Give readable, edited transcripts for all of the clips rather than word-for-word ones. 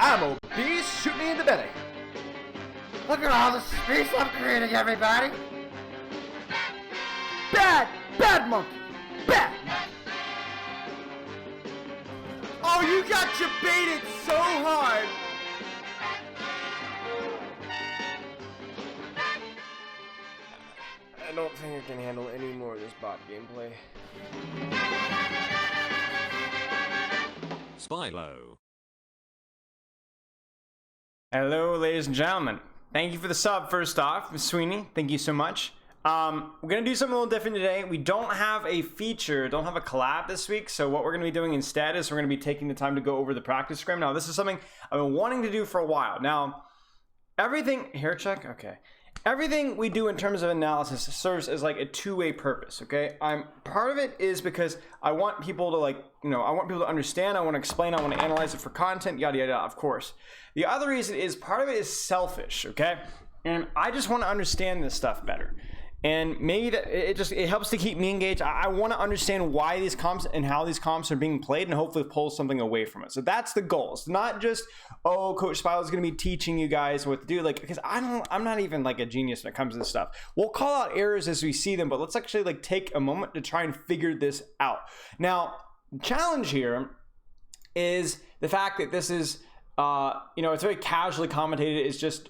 I'm obese, shoot me in the belly. Look at all the space I'm creating, everybody! Bad monkey, bad. Oh, you got your baited so hard. I don't think I can handle any more of this bot gameplay. Spylo. Hello, ladies and gentlemen. Thank you for the sub, first off. Ms. Sweeney, thank you so much. We're going to do something a little different today. We don't have a feature, don't have a collab this week, so what we're going to be doing instead is we're going to be taking the time to go over the practice script. Now, this is something I've been wanting to do for a while. Now, everything... Hair check? Okay. Everything we do in terms of analysis serves as like a two-way purpose, okay? Part of it is because I want people to I want people to understand, I want to explain, I want to analyze it for content, yada, yada, of course. The other reason is part of it is selfish, okay? And I just want to understand this stuff better. And maybe it helps to keep me engaged. I want to understand why these comps and how these comps are being played and hopefully pull something away from it. So that's the goal. It's not just, oh, Coach Spylo is going to be teaching you guys what to do. Like, because I'm not even like a genius when it comes to this stuff. We'll call out errors as we see them, but let's actually like take a moment to try and figure this out. Now, the challenge here is the fact that this is, it's very casually commentated. It's just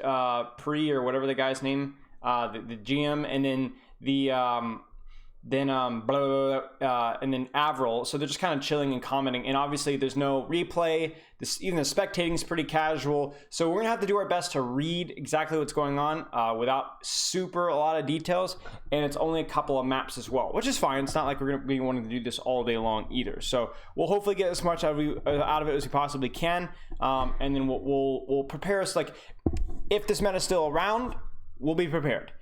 Pre or whatever the guy's name. The GM, and then and then Avril. So they're just kind of chilling and commenting. And obviously, there's no replay. Even the spectating is pretty casual. So we're gonna have to do our best to read exactly what's going on without a lot of details. And it's only a couple of maps as well, which is fine. It's not like we're gonna be wanting to do this all day long either. So we'll hopefully get as much out of it as we possibly can, and then we'll prepare us like if this meta is still around. We'll be prepared.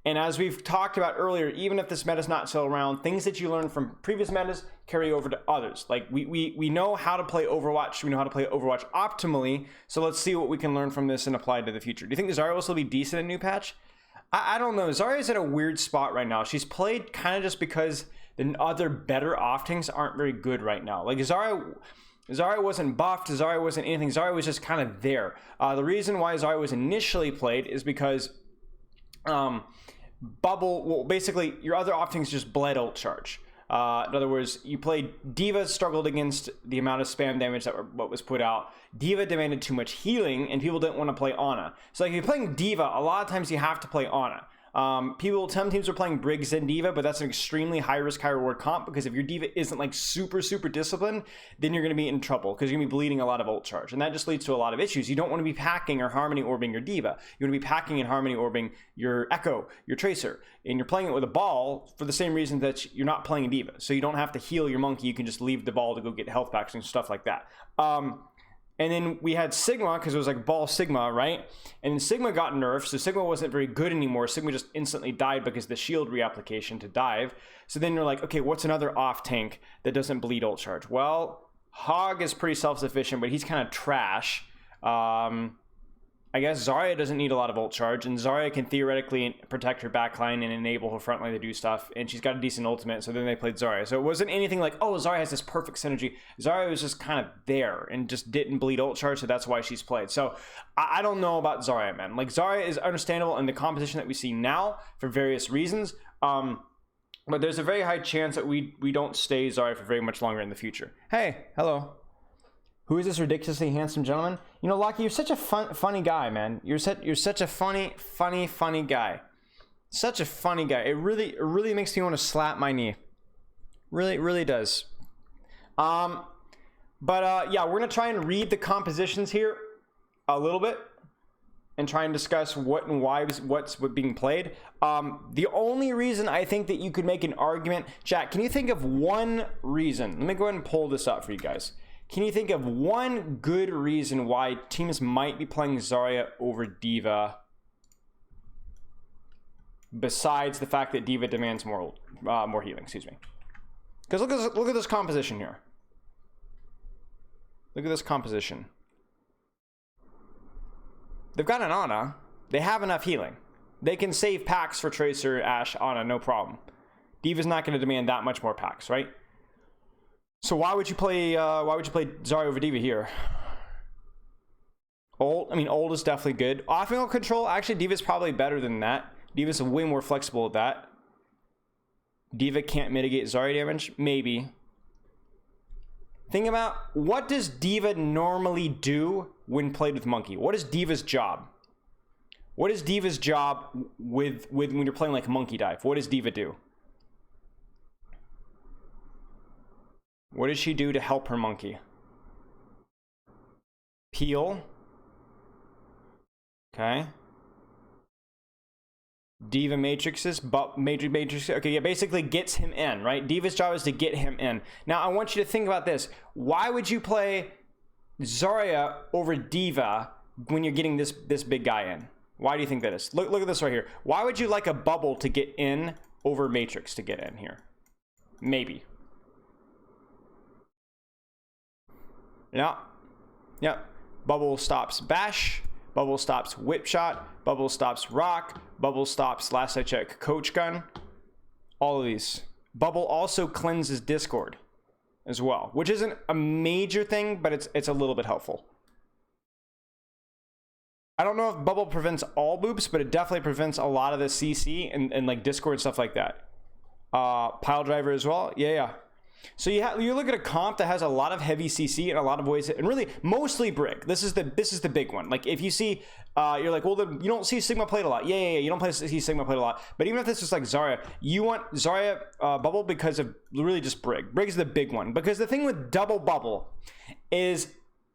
And as we've talked about earlier, even if this meta is not still around, things that you learn from previous metas carry over to others. Like we know how to play Overwatch. We know how to play Overwatch optimally. So let's see what we can learn from this and apply to the future. Do you think Zarya will still be decent in new patch? I don't know. Zarya's at a weird spot right now. She's played kind of just because the other better off-tanks aren't very good right now. Like Zarya wasn't buffed, Zarya wasn't anything. Zarya was just kind of there. The reason why Zarya was initially played is because basically your other off-tanks just bled ult charge. In other words, you played D.Va, struggled against the amount of spam damage what was put out. D.Va demanded too much healing, and people didn't want to play Ana. So like if you're playing D.Va, a lot of times you have to play Ana. Some teams are playing Briggs and D.Va, but that's an extremely high risk, high reward comp, because if your D.Va isn't like super disciplined, then you're going to be in trouble because you're going to be bleeding a lot of ult charge, and that just leads to a lot of issues. You don't want to be packing or harmony orbing your D.Va. You want to be packing and harmony orbing your Echo, your Tracer, and you're playing it with a ball for the same reason that you're not playing a D.Va. So you don't have to heal your monkey. You can just leave the ball to go get health packs and stuff like that. And then we had Sigma, because it was like Ball Sigma, right? And then Sigma got nerfed, so Sigma wasn't very good anymore. Sigma just instantly died because the shield reapplication to dive. So then you're like, okay, what's another off-tank that doesn't bleed ult charge? Well, Hog is pretty self-sufficient, but he's kind of trash. I guess Zarya doesn't need a lot of ult charge, and Zarya can theoretically protect her backline and enable her frontline to do stuff, and she's got a decent ultimate, so then they played Zarya. So it wasn't anything like, oh, Zarya has this perfect synergy. Zarya was just kind of there and just didn't bleed ult charge, so that's why she's played. So I don't know about Zarya, man. Like, Zarya is understandable in the composition that we see now for various reasons, but there's a very high chance that we don't stay Zarya for very much longer in the future. Hey, hello. Who is this ridiculously handsome gentleman? You know, Lockie, you're such a funny guy, man. You're such a funny guy. Such a funny guy. It really makes me want to slap my knee. Really does. Yeah, we're gonna try and read the compositions here a little bit and try and discuss what and why what's being played. The only reason I think that you could make an argument, chat, can you think of one reason? Let me go ahead and pull this up for you guys. Can you think of one good reason why teams might be playing Zarya over D.Va besides the fact that D.Va demands more healing? Excuse me. Because look at this composition here. Look at this composition. They've got an Ana. They have enough healing. They can save packs for Tracer, Ashe, Ana, no problem. D.Va's not going to demand that much more packs, right? So why would you play Zarya over D.Va here? Old is definitely good. Off-angle control, actually, D.Va's probably better than that. D.Va's way more flexible with that. D.Va can't mitigate Zarya damage? Maybe. Think about, what does D.Va normally do when played with Monkey? What is D.Va's job? What is D.Va's job with when you're playing like Monkey Dive? What does D.Va do? What does she do to help her Monkey? Peel. Okay. D.Va matrixes, but matrix. Okay, yeah, basically gets him in, right? D.Va's job is to get him in. Now, I want you to think about this. Why would you play Zarya over D.Va when you're getting this big guy in? Why do you think that is? Look at this right here. Why would you like a bubble to get in over matrix to get in here? Maybe. Yeah. Yep. Bubble stops bash. Bubble stops whip shot. Bubble stops rock. Bubble stops, last I checked, coach gun. All of these. Bubble also cleanses Discord as well, which isn't a major thing, but it's a little bit helpful. I don't know if Bubble prevents all boops, but it definitely prevents a lot of the CC and like Discord stuff like that. Pile driver as well. Yeah. So you look at a comp that has a lot of heavy CC and a lot of ways, and really mostly Brig. This is the big one. Like if you see, you're like, well, you don't see Sigma played a lot. Yeah. You don't see Sigma played a lot. But even if this is like Zarya, you want Zarya Bubble because of really just Brig. Brig is the big one, because the thing with double Bubble is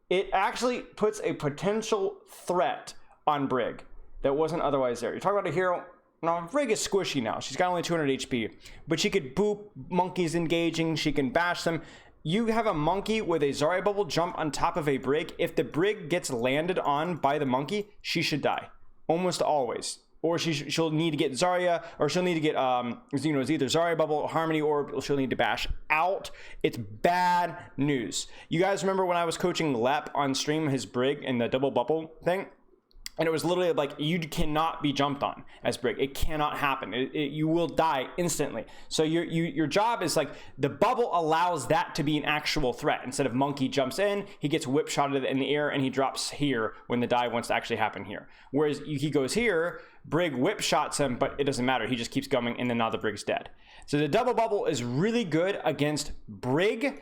it actually puts a potential threat on Brig that wasn't otherwise there. You're talking about a hero. Now, Brig is squishy now. She's got only 200 HP, but she could boop monkeys engaging. She can bash them. You have a monkey with a Zarya Bubble jump on top of a Brig. If the Brig gets landed on by the monkey, she should die. Almost always. Or she'll need to get Zarya, or she'll need to get, it's either Zarya Bubble, Harmony, or she'll need to bash out. It's bad news. You guys remember when I was coaching Lep on stream, his Brig and the double bubble thing? And it was literally like, you cannot be jumped on as Brig. It cannot happen. You will die instantly. So your job is like, the bubble allows that to be an actual threat. Instead of monkey jumps in, he gets whip shotted in the air, and he drops here when the dive wants to actually happen here. Whereas he goes here, Brig whip shots him, but it doesn't matter. He just keeps going, and then now the Brig's dead. So the double bubble is really good against Brig, and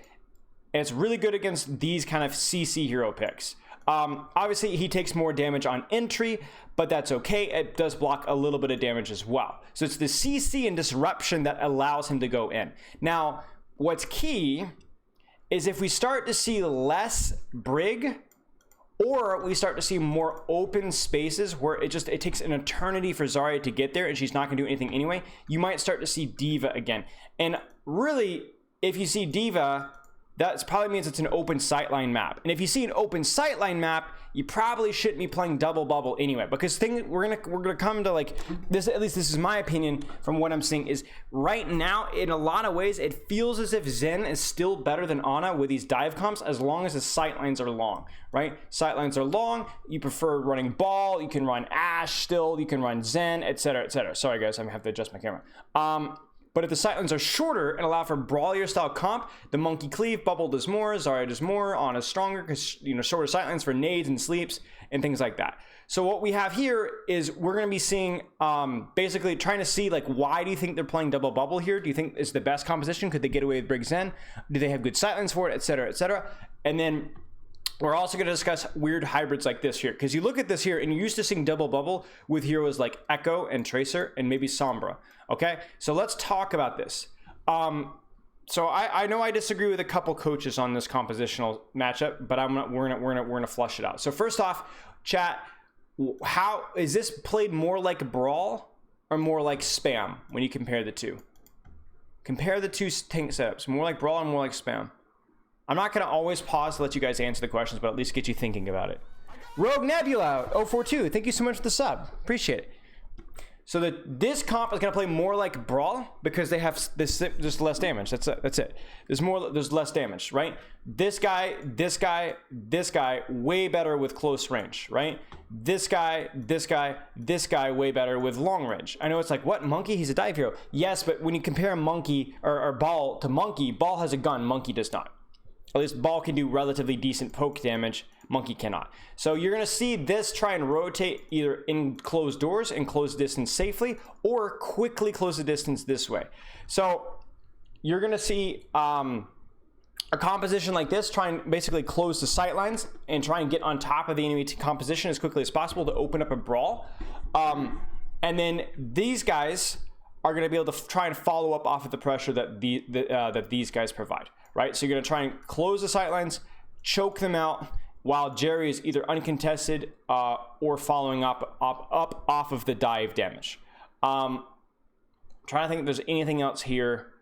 it's really good against these kind of CC hero picks. Obviously, he takes more damage on entry, but that's okay. It does block a little bit of damage as well. So it's the CC and disruption that allows him to go in. Now, what's key is if we start to see less Brig, or we start to see more open spaces where it takes an eternity for Zarya to get there and she's not going to do anything anyway, you might start to see D.Va again. And really, if you see D.Va, that probably means it's an open sightline map. And if you see an open sightline map, you probably shouldn't be playing double bubble anyway. Because we're gonna come to like this. At least this is my opinion from what I'm seeing. Is right now, in a lot of ways, it feels as if Zen is still better than Ana with these dive comps, as long as the sightlines are long. Right? Sightlines are long. You prefer running ball. You can run Ashe still. You can run Zen, etc., etc. Sorry guys, I have to adjust my camera. But if the sightlines are shorter and allow for brawlier style comp, the monkey cleave, Bubble does more, Zarya does more, Ana's stronger because shorter sightlines for nades and sleeps and things like that. So what we have here is we're going to be seeing basically trying to see like, why do you think they're playing double bubble here? Do you think it's the best composition? Could they get away with Brig Zen? Do they have good sightlines for it, etc., etc.? And then we're also going to discuss weird hybrids like this here, because you look at this here and you're used to seeing double bubble with heroes like Echo and Tracer and maybe Sombra. Okay, so let's talk about this. So I know I disagree with a couple coaches on this compositional matchup, but we're gonna flush it out. So first off, chat, how is this played more like Brawl or more like Spam when you compare the two? Compare the two tank setups, more like Brawl and more like Spam. I'm not going to always pause to let you guys answer the questions, but at least get you thinking about it. Rogue Nebula 042, thank you so much for the sub. Appreciate it. So this comp is going to play more like Brawl because they have just less damage. That's it. There's less damage, right? This guy, way better with close range, right? This guy, way better with long range. I know it's like, what, Monkey? He's a dive hero. Yes, but when you compare Monkey or Ball to Monkey, Ball has a gun, Monkey does not. At least Ball can do relatively decent poke damage. Monkey cannot. So you're going to see this try and rotate either in closed doors and close distance safely, or quickly close the distance this way. So you're going to see a composition like this try and basically close the sight lines and try and get on top of the enemy composition as quickly as possible to open up a brawl. And then these guys are going to be able to try and follow up off of the pressure that that these guys provide, right? So you're going to try and close the sight lines, choke them out, while Jerry is either uncontested or following up off of the dive damage. Trying to think if there's anything else here.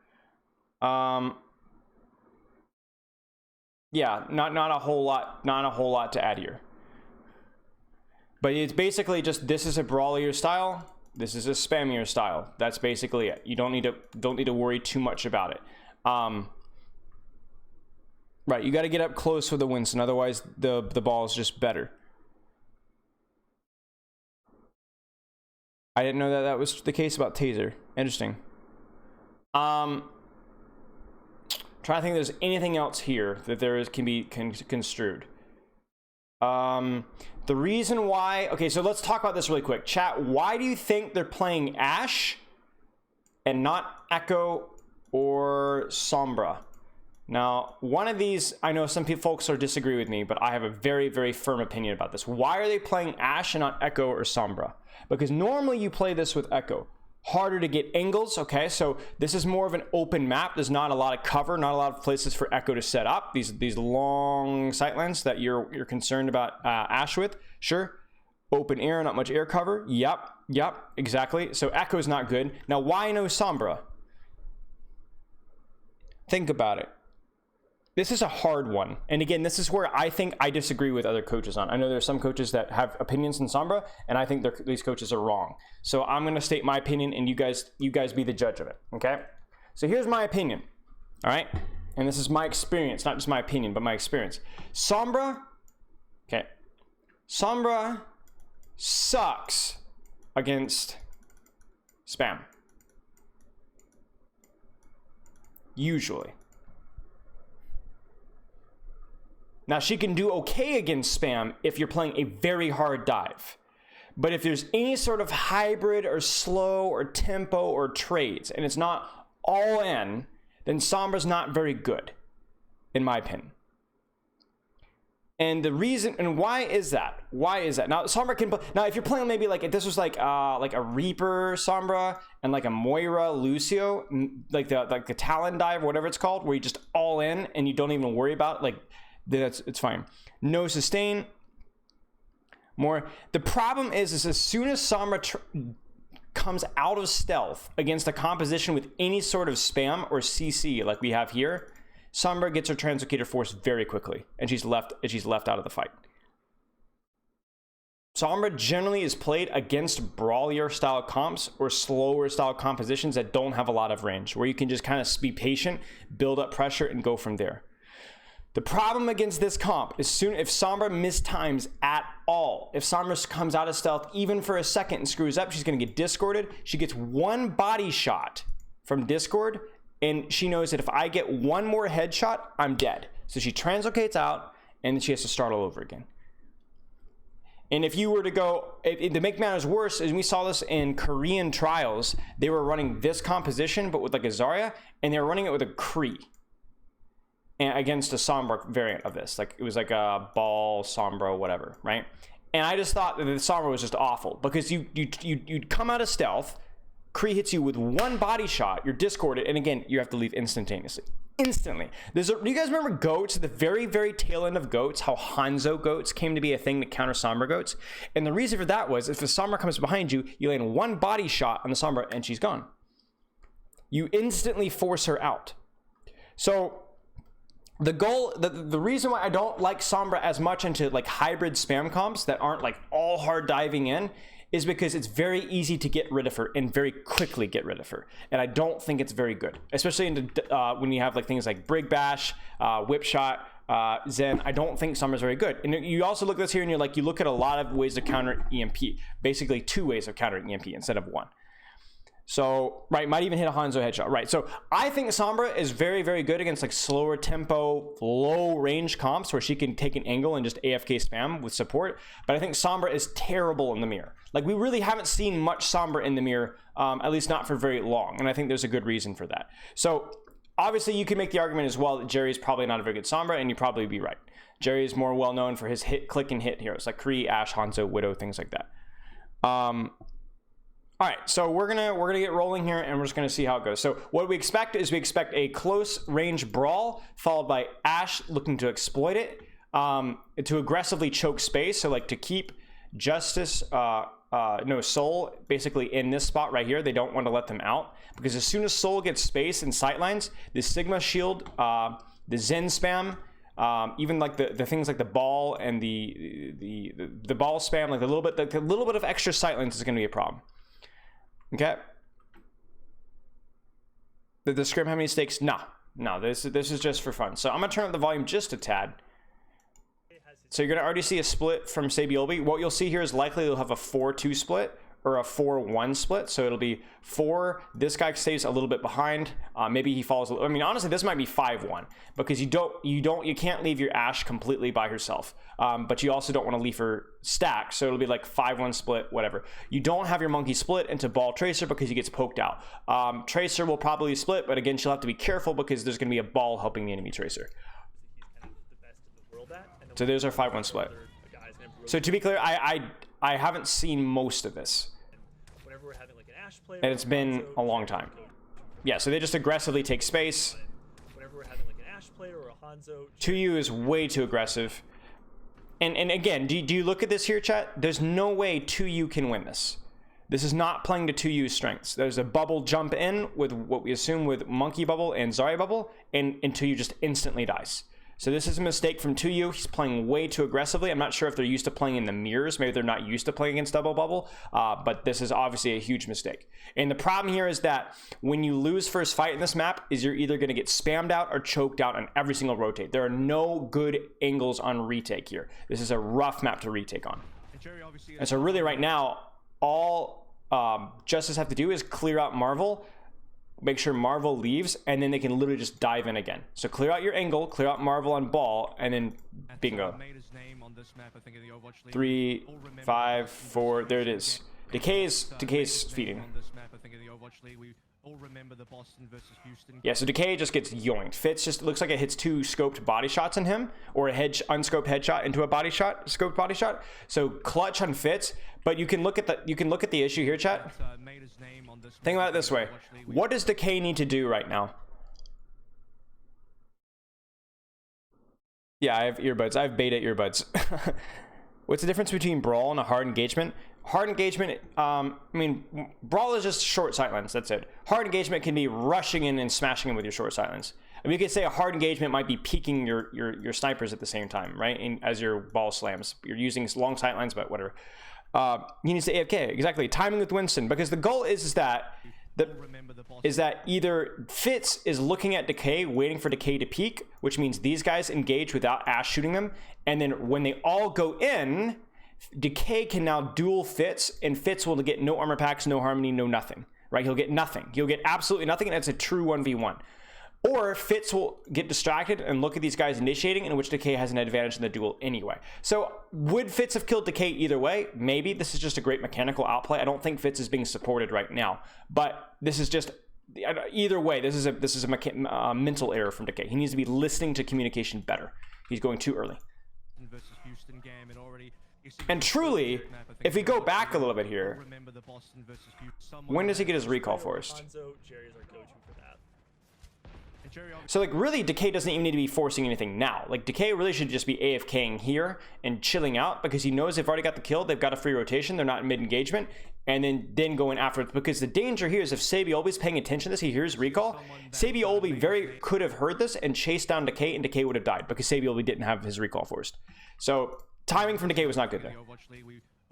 Yeah, not a whole lot to add here. But it's basically just, this is a brawlier style, this is a spammier style. That's basically it. You don't need to worry too much about it. Right, you got to get up close with the Winston, otherwise the ball is just better. I didn't know that was the case about Taser. Interesting. Trying to think if there's anything else here that can be construed. The reason why, okay, so let's talk about this really quick. Chat, why do you think they're playing Ashe and not Echo or Sombra? Now, one of these, I know some folks are disagree with me, but I have a very, very firm opinion about this. Why are they playing Ashe and not Echo or Sombra? Because normally you play this with Echo. Harder to get angles, okay? So this is more of an open map. There's not a lot of cover, not a lot of places for Echo to set up. These long sightlines that you're concerned about Ashe with. Sure. Open air, not much air cover. Yep, exactly. So Echo's not good. Now, why no Sombra? Think about it. This is a hard one. And again, this is where I think I disagree with other coaches on. I know there are some coaches that have opinions in Sombra, and I think these coaches are wrong. So I'm going to state my opinion, and you guys be the judge of it, okay? So here's my opinion, all right? And this is my experience, not just my opinion, but my experience. Sombra, okay, Sombra sucks against spam. Usually. Now, she can do okay against spam if you're playing a very hard dive. But if there's any sort of hybrid or slow or tempo or trades, and it's not all in, then Sombra's not very good, in my opinion. And the reason, and why is that? Now, Sombra can play, now if you're playing maybe like, if this was like a Reaper Sombra and like a Moira Lucio, like the Talon dive, whatever it's called, where you just all in and you don't even worry about it, like, it's fine. No sustain. More. The problem is as soon as Sombra comes out of stealth against a composition with any sort of spam or CC like we have here, Sombra gets her translocator force very quickly, and she's left out of the fight. Sombra generally is played against brawlier style comps or slower style compositions that don't have a lot of range, where you can just kind of be patient, build up pressure, and go from there. The problem against this comp is if Sombra mistimes at all, if Sombra comes out of stealth even for a second and screws up, she's going to get discorded. She gets one body shot from discord, and she knows that if I get one more headshot, I'm dead. So she translocates out, and then she has to start all over again. And if you were to go, to make matters worse, as we saw this in Korean trials, they were running this composition, but with like a Zarya, and they were running it with a Kree. And against a Sombra variant of this, like it was like a Ball Sombra, whatever, right? And I just thought that the Sombra was just awful because you'd come out of stealth, Kree hits you with one body shot, you're discorded, and again you have to leave instantaneously. Instantly. Do you guys remember Goats? The very, very tail end of Goats, how Hanzo Goats came to be a thing to counter Sombra Goats, and the reason for that was if the Sombra comes behind you, you land one body shot on the Sombra and she's gone. You instantly force her out. So the goal, the reason why I don't like Sombra as much into like hybrid spam comps that aren't like all hard diving in is because it's very easy to get rid of her and very quickly get rid of her. And I don't think it's very good, especially when you have like things like Brig Bash, Whip Shot, Zen. I don't think Sombra's very good. And you also look at this here and you're like, you look at a lot of ways to counter EMP, basically 2 ways of countering EMP instead of 1. So, right, might even hit a Hanzo headshot. Right, so I think Sombra is very, very good against like slower tempo, low range comps where she can take an angle and just AFK spam with support. But I think Sombra is terrible in the mirror. Like, we really haven't seen much Sombra in the mirror, at least not for very long. And I think there's a good reason for that. So, obviously, you can make the argument as well that Jerry is probably not a very good Sombra, and you'd probably be right. Jerry is more well known for his click and hit heroes like Kree, Ashe, Hanzo, Widow, things like that. All right, so we're gonna get rolling here, and we're just gonna see how it goes. So what we expect is we expect a close range brawl followed by Ashe looking to exploit it, to aggressively choke space. So like to keep Justice, Soul basically in this spot right here. They don't want to let them out because as soon as Soul gets space and sightlines, the Sigma shield, the Zen spam. Even like the things like the ball and the ball spam, like a little bit of extra sightlines is going to be a problem. Okay. The scrim have any stakes? No. This is just for fun. So I'm gonna turn up the volume just a tad. So you're gonna already see a split from Saebyeolbe. What you'll see here is likely they'll have a 4-2 split or a 4-1 split. So it'll be 4. This guy stays a little bit behind. Maybe he falls. I mean, honestly, this might be 5-1 because you can't leave your Ashe completely by herself. But you also don't want to leave her stacked. So it'll be like 5-1 split, whatever. You don't have your monkey split into Ball Tracer because he gets poked out. Tracer will probably split, but again, she'll have to be careful because there's going to be a ball helping the enemy Tracer. So there's our 5-1 split. So to be clear, I haven't seen most of this. And it's been a long time. Yeah, so they just aggressively take space. 2U is way too aggressive. And again, do you look at this here, chat? There's no way 2U can win this. This is not playing to 2U's strengths. There's a bubble jump in with what we assume with Monkey Bubble and Zarya Bubble, and 2U just instantly dies. So this is a mistake from 2U. He's playing way too aggressively. I'm not sure if they're used to playing in the mirrors. Maybe they're not used to playing against double bubble, but this is obviously a huge mistake. And the problem here is that when you lose first fight in this map is you're either going to get spammed out or choked out on every single rotate. There are no good angles on retake here. This is a rough map to retake on. And so really right now, all Justice have to do is clear out Marvel, make sure Marvel leaves, and then they can literally just dive in again. So clear out your angle, clear out Marvel on ball, and then bingo. 3, 5, 4, there it is. Decay's feeding. Yeah, so Decay just gets yoinked. Fitz just looks like it hits 2 scoped body shots in him, or a unscoped headshot into a body shot, scoped body shot. So clutch on Fitz, but you can look at the issue here, chat. Think about it this way. What does Decay need to do right now? Yeah, I have earbuds. I have beta earbuds. What's the difference between Brawl and a hard engagement? Hard engagement, I mean, Brawl is just short sightlines, that's it. Hard engagement can be rushing in and smashing in with your short sightlines. I mean, you could say a hard engagement might be peeking your snipers at the same time, right? As your ball slams. You're using long sightlines, but whatever. You need to say AFK, exactly. Timing with Winston, because the goal is that either Fitz is looking at Decay, waiting for Decay to peek, which means these guys engage without Ashe shooting them, and then when they all go in, Decay can now duel Fitz, and Fitz will get no armor packs, no harmony, no nothing, right? He'll get nothing. He'll get absolutely nothing, and that's a true 1v1. Or Fitz will get distracted and look at these guys initiating, in which Decay has an advantage in the duel anyway. So would Fitz have killed Decay either way? Maybe. This is just a great mechanical outplay. I don't think Fitz is being supported right now, but this is just either way. This is a mental error from Decay. He needs to be listening to communication better. He's going too early. And truly, if we go back a little bit here, when does he get his recall forced? So like really Decay doesn't even need to be forcing anything now. Like Decay really should just be AFKing here and chilling out because he knows they've already got the kill, they've got a free rotation, they're not in mid-engagement, and then going after it. Because the danger here is if Saebyeolbe's paying attention to this, he hears recall, Saebyeolbe very could have heard this and chased down Decay, and Decay would have died because Saebyeolbe didn't have his recall forced. So timing from Decay was not good there.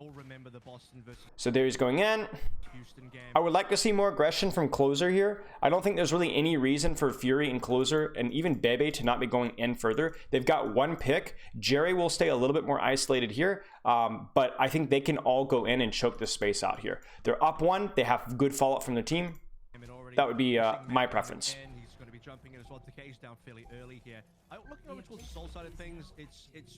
all remember the Boston versus So there he's going in. Houston game. I would like to see more aggression from Closer here. I don't think there's really any reason for Fury and Closer and even Bebe to not be going in further. They've got one pick. Jerry will stay a little bit more isolated here, but I think they can all go in and choke the space out here. They're up one. They have good follow-up from their team. That would be my preference. He's going to be jumping in as well. Decay's down fairly early here. Looking over towards the Soul side of things,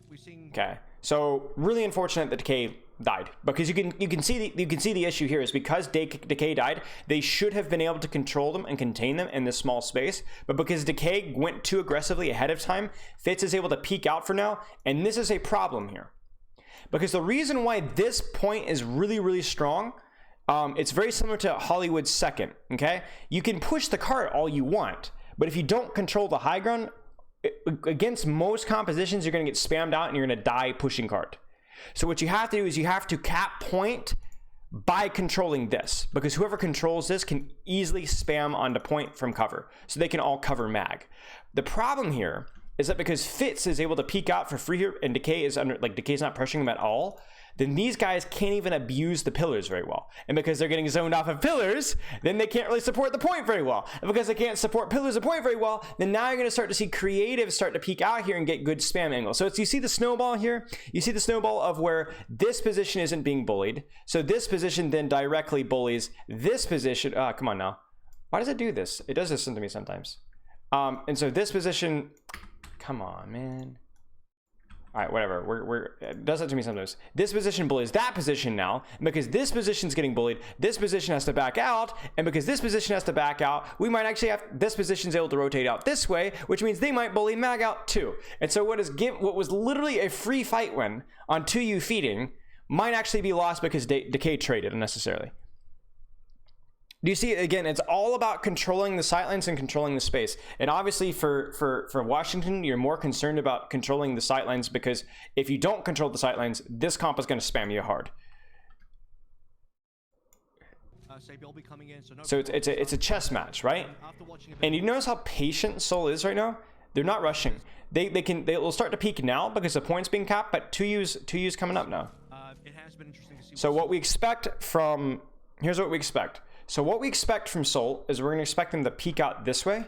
we're seeing. Okay, so really unfortunate that Decay died, because you can see the issue here is because Decay died, they should have been able to control them and contain them in this small space, but because Decay went too aggressively ahead of time, Fitz is able to peek out for now, and this is a problem here, because the reason why this point is really strong. It's very similar to Hollywood's second, okay? You can push the cart all you want, but if you don't control the high ground, against most compositions, you're going to get spammed out and you're going to die pushing cart. So what you have to do is you have to cap point by controlling this, because whoever controls this can easily spam onto point from cover, so they can all cover mag. The problem here is that because Fitz is able to peek out for free here and Decay is Decay's not pressuring him at all, then these guys can't even abuse the pillars very well. And because they're getting zoned off of pillars, then they can't really support the point very well. And because they can't support pillars of point very well, then now you're going to start to see creatives start to peek out here and get good spam angles. So you see the snowball here? You see the snowball of where this position isn't being bullied. So this position then directly bullies this position. Come on now. Why does it do this? It does this to me sometimes. And so this position, come on, man. All right, whatever. It does that to me sometimes. This position bullies that position now. And because this position's getting bullied, this position has to back out. And because this position has to back out, we might actually have this position's able to rotate out this way, which means they might bully mag out too. And so what was literally a free fight win on 2U feeding might actually be lost because Decay traded unnecessarily. Do you see, again, it's all about controlling the sightlines and controlling the space. And obviously for Washington, you're more concerned about controlling the sightlines, because if you don't control the sightlines, this comp is going to spam you hard. So it's a chess match, right? And you notice how patient Soul is right now? They're not rushing. They'll start to peak now because the point's being capped, but 2U's coming up now. So what we expect from, here's what we expect. So what we expect from Soul is we're going to expect them to peek out this way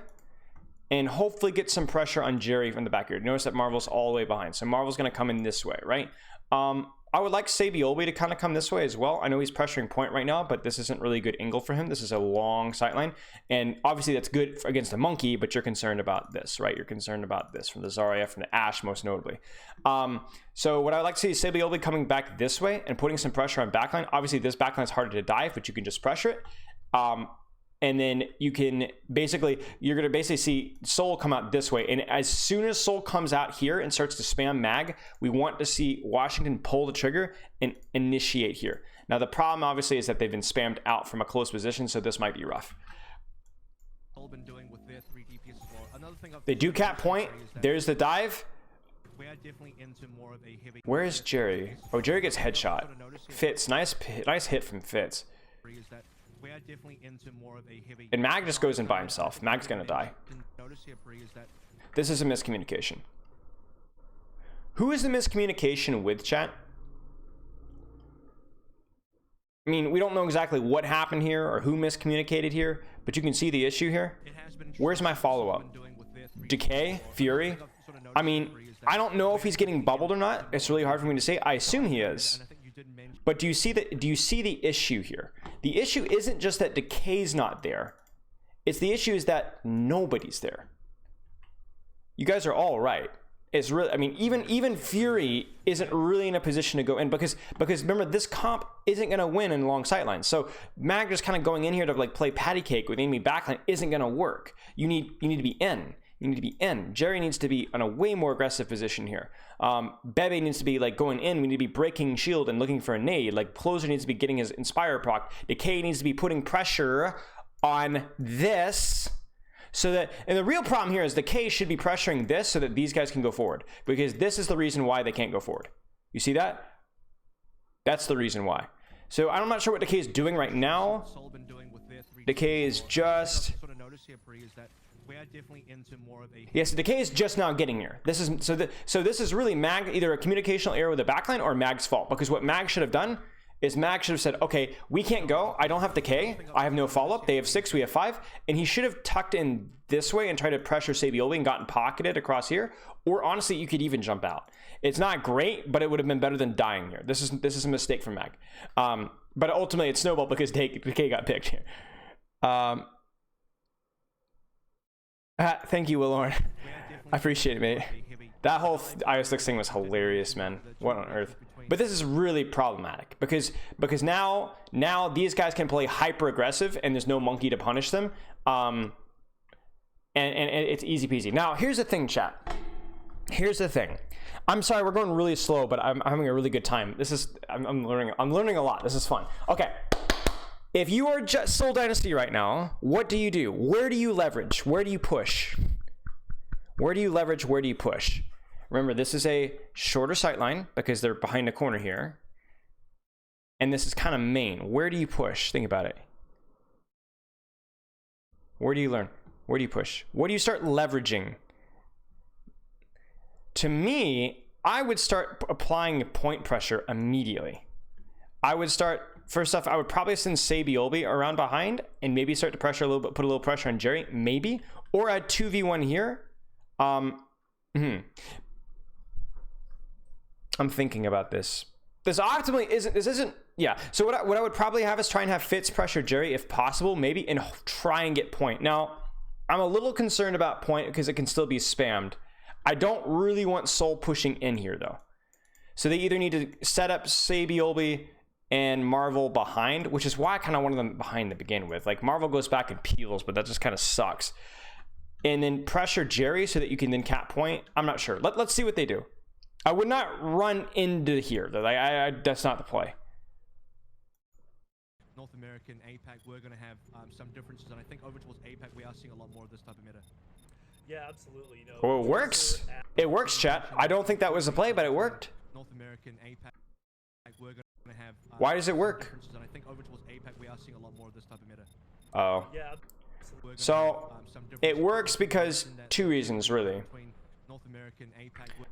and hopefully get some pressure on Jerry from the back here. Notice that Marvel's all the way behind. So Marvel's going to come in this way, right? I would like Sabiolbe to kind of come this way as well. I know he's pressuring point right now, but this isn't really a good angle for him. This is a long sightline. And obviously that's good against the monkey, but you're concerned about this, right? You're concerned about this from the Zarya, from the Ashe, most notably. So what I would like to see is Sabiolbe coming back this way and putting some pressure on backline. Obviously this backline is harder to dive, but you can just pressure it. And then you're going to basically see Soul come out this way. And as soon as Soul comes out here and starts to spam mag, we want to see Washington pull the trigger and initiate here. Now, the problem obviously is that they've been spammed out from a close position, so this might be rough. They do cap point. There's the dive. Where is Jerry? Oh, Jerry gets headshot. Fitz, nice hit from Fitz. And Mag just goes in by himself. Mag's gonna die. This is a miscommunication. Who is the miscommunication with, chat? I mean, we don't know exactly what happened here or who miscommunicated here, but you can see the issue here. Where's my follow-up? Decay? Fury? I mean, I don't know if he's getting bubbled or not. It's really hard for me to say. I assume he is. But do you see the issue here? The issue isn't just that Decay's not there. It's the issue is that nobody's there. You guys are all right. It's really, I mean, even Fury isn't really in a position to go in because remember, this comp isn't going to win in long sightlines. So Mag just kind of going in here to like play patty cake with enemy backline isn't going to work. You need to be in. You need to be in. Jerry needs to be on a way more aggressive position here. Bebe needs to be like going in. We need to be breaking shield and looking for a nade. Like Closer needs to be getting his Inspire proc. Decay needs to be putting pressure on this. So that, and the real problem here is Decay should be pressuring this so that these guys can go forward. Because this is the reason why they can't go forward. You see that? That's the reason why. So I'm not sure what Decay is doing right now. Decay is just notice here, Pri, is that we are definitely into more of a... Yes, Decay is just now getting here. This is so this is really Mag, either a communicational error with the backline or Mag's fault, because what Mag should have done is Mag should have said, okay, we can't go. I don't have Decay. I have no follow-up. They have 6, we have 5. And he should have tucked in this way and tried to pressure Sabioli and gotten pocketed across here. Or honestly, you could even jump out. It's not great, but it would have been better than dying here. This is a mistake from Mag. But ultimately, it snowballed because Decay got picked here. Thank you, Willorn. I appreciate it, mate. That whole IO6 thing was hilarious, man. What on earth? But this is really problematic because now these guys can play hyper aggressive and there's no monkey to punish them. And it's easy peasy. Now here's the thing, chat. Here's the thing. I'm sorry, we're going really slow, but I'm having a really good time. I'm learning a lot. This is fun. Okay. If you are just Seoul Dynasty right now, what do you do? Where do you leverage? Where do you push? Where do you leverage? Where do you push? Remember, this is a shorter sightline because they're behind a corner here. And this is kind of main. Where do you push? Think about it. Where do you learn? Where do you push? What do you start leveraging? To me, I would start applying point pressure immediately. I would start, first off, I would probably send Sabioli around behind and maybe start to pressure a little bit, put a little pressure on Jerry, maybe. Or add 2v1 here. I'm thinking about this. This optimally isn't, yeah. So what I would probably have is try and have Fitz pressure Jerry if possible, maybe, and try and get point. Now, I'm a little concerned about point because it can still be spammed. I don't really want Soul pushing in here though. So they either need to set up Sabioli and Marvel behind, which is why I kind of wanted them behind to begin with. Like Marvel goes back and peels, but that just kind of sucks. And then pressure Jerry so that you can then cap point. I'm not sure. Let's see what they do. I would not run into here. That's not the play. North American, APAC, we're going to have some differences, and I think over towards APAC, we are seeing a lot more of this type of meta. Yeah, absolutely. You know, well, it works. It works, chat. I don't think that was a play, but it worked. North American, APAC, we're going to have. Why does it work? And I think over towards APAC, we are seeing a lot more of this type of meta. Oh. Yeah. So it works because two reasons, really.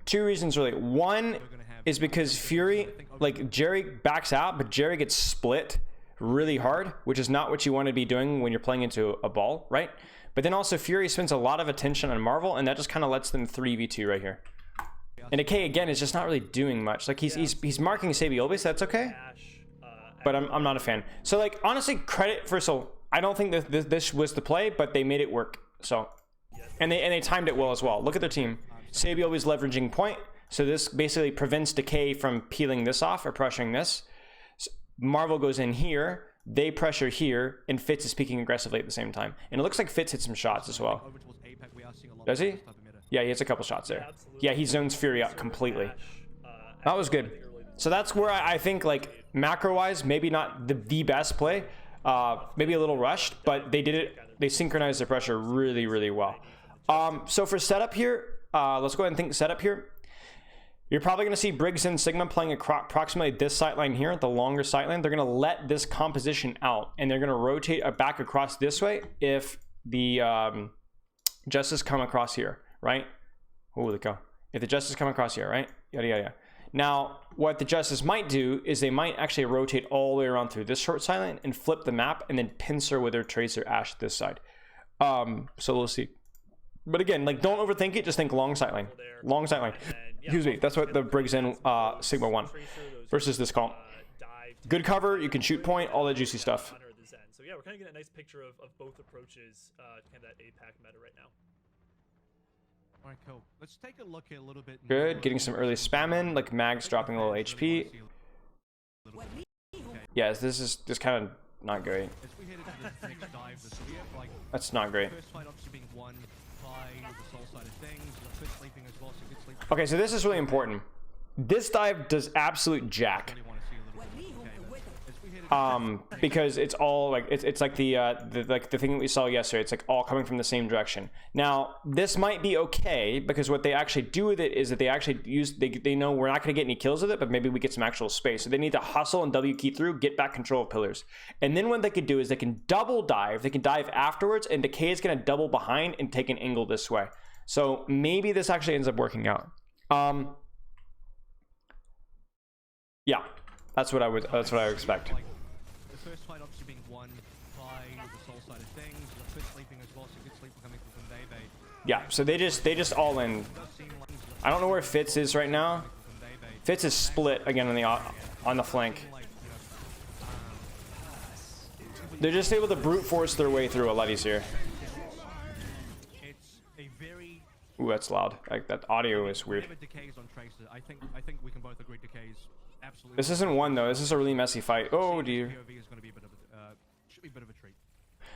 Two reasons, really. One is because Fury, like Jerry backs out, but Jerry gets split really hard, which is not what you want to be doing when you're playing into a ball, right? But then also Fury spends a lot of attention on Marvel, and that just kind of lets them 3v2 right here. And Decay again is just not really doing much. Like he's marking Sabioli, so that's okay. But I'm not a fan. So like honestly, credit for Soul. I don't think that this was the play, but they made it work. So, and they timed it well as well. Look at their team. Sabioli's leveraging point, so this basically prevents Decay from peeling this off or pressuring this. So Marvel goes in here, they pressure here, and Fitz is peeking aggressively at the same time. And it looks like Fitz hit some shots as well. Does he? Yeah, he hits a couple shots there. Yeah, he zones Fury out completely. That was good. So that's where I think, like, macro-wise, maybe not the best play. Maybe a little rushed, but they did it. They synchronized their pressure really, really well. So for setup here, let's go ahead and think setup here. You're probably going to see Briggs and Sigma playing approximately this sightline here, the longer sightline. They're going to let this composition out, and they're going to rotate back across this way if the Justice come across here, right? Oh, they go. If the Justice come across here, right? Yada, yada, yada. Now, what the Justice might do is they might actually rotate all the way around through this short sightline and flip the map and then pincer with their Tracer Ash this side. So we'll see. But again, like, don't overthink it. Just think long sightline. Long sightline. Excuse me. That's what the Briggs and Sigma won versus this call. Good cover. You can shoot point. All that juicy stuff. So yeah, we're kind of getting a nice picture of both approaches, kind of that APAC meta right now. All right, cool. Let's take a look here a little bit. Good. Getting some early spam in, like Mag's dropping a little HP. Yes, this is just kind of not great. That's not great. Okay, so this is really important. This dive does absolute jack. because it's all like it's like the thing that we saw yesterday. It's like all coming from the same direction. Now this might be okay because what they actually do with it is that they actually they know we're not going to get any kills with it, but maybe we get some actual space. So they need to hustle and W key through, get back control of pillars, and then what they could do is they can double dive. They can dive afterwards, and Decay is going to double behind and take an angle this way. So maybe this actually ends up working out. Yeah, that's what I would expect. Like, the first fight obviously being won by the soul side of things. The first sleeping as well, so good sleep coming from Dave. Yeah, so they just all in. It does seem like I don't know where Fitz is right now. Fitz is split again on the flank. like, They're just able to brute force their way through a lot easier. it's a very Ooh, that's loud. Like that audio is weird. whenever Decay's on Tracer. I think we can both agree Decay's absolutely. This isn't one though. This is a really messy fight. Oh dear. POV is going to be a bit of should be a bit of a treat.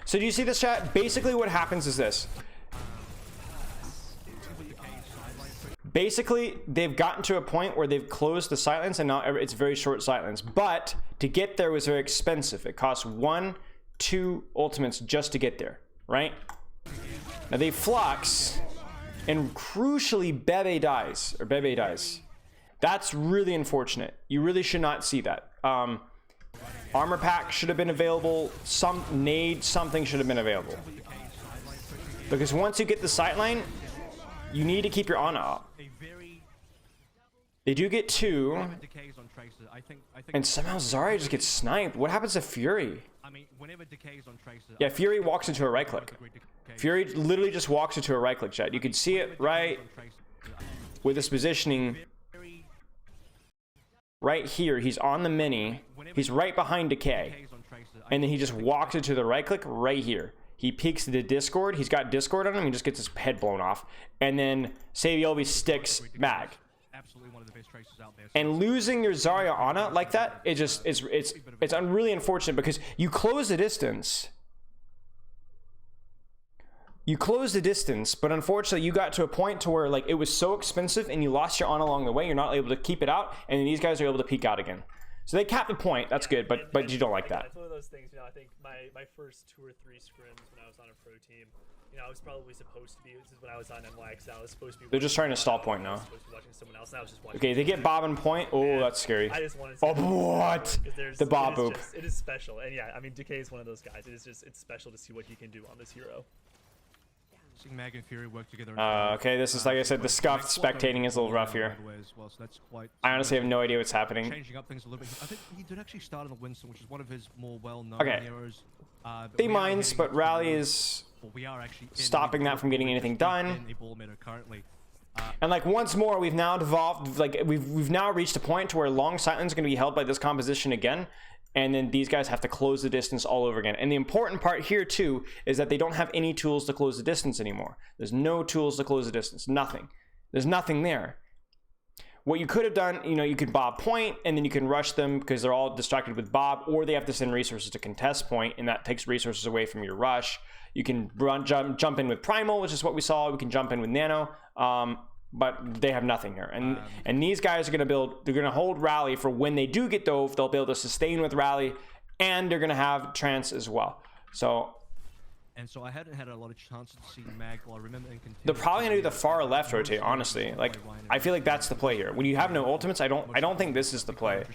So do you see this, chat? Basically what happens is this. Basically, they've gotten to a point where they've closed the sightlines and now it's very short sightlines. But to get there was very expensive. It cost 1-2 ultimates just to get there, right? Now they flux, and crucially Bebe dies. That's really unfortunate. You really should not see that. Armor pack should have been available. Some nade, something should have been available. Because once you get the sightline, you need to keep your Ana up. They do get 2. Decay's on Tracer. I think And somehow Zarya just gets sniped. What happens to Fury? I mean, whenever Decay's on Tracer. Yeah, Fury walks into a right click. Fury literally just walks into a right click, chat. You can see it right with this positioning. Right here, he's on the mini. He's right behind Decay. And then he just walks into the right click right here. He peeks the Discord. He's got Discord on him. He just gets his head blown off. And then Savielvi sticks Mag. Absolutely one of the best Tracers out there. And losing your Zarya Ana like that, it's really unfortunate because you close the distance. You close the distance, but unfortunately you got to a point to where like it was so expensive and you lost your Ana along the way. You're not able to keep it out, and then these guys are able to peek out again. So they capped the point. That's good, but you don't like that. It's one of those things, I think my first 2 or 3 scrims when I was on a pro team, I was probably supposed to be, this is when I was on NYXL, I was supposed to be. They're just trying to stall point now. I was supposed to be watching someone else, and I was just watching. Okay, they get Bob and point. Oh, that's scary. I just wanted to Oh, what? The Bob boop. It is special, and yeah, I mean, Decay is one of those guys. It's special to see what he can do on this hero. Seeing Mag and Fury work together. Okay, this is like I said, the scuffed spectating is a little rough here. Well, so that's quite I honestly have no idea what's happening. changing up things a little bit. I think he did actually start on the Winston, which is one of his more well-known Okay. heroes. B mines, but Rally is we are actually stopping that from getting anything done. In a ball meta currently. And like once more, we've now devolved. Like we've now reached a point to where long sightlines is going to be held by this composition again, and then these guys have to close the distance all over again. And the important part here too is that they don't have any tools to close the distance anymore. There's no tools to close the distance. Nothing. There's nothing there. What you could have done, you could Bob point, and then you can rush them because they're all distracted with Bob, or they have to send resources to contest point, and that takes resources away from your rush. You can jump in with Primal, which is what we saw. We can jump in with Nano, but they have nothing here. And these guys are going to build. They're going to hold Rally for when they do get Dove. They'll be able to sustain with Rally, and they're going to have Trance as well. So. And so I hadn't had a lot of chances to see Mag. Well, I remember in They're probably gonna do the far left rotate. Honestly, like I feel like that's the play here. When you have no ultimates, I don't think this is the play.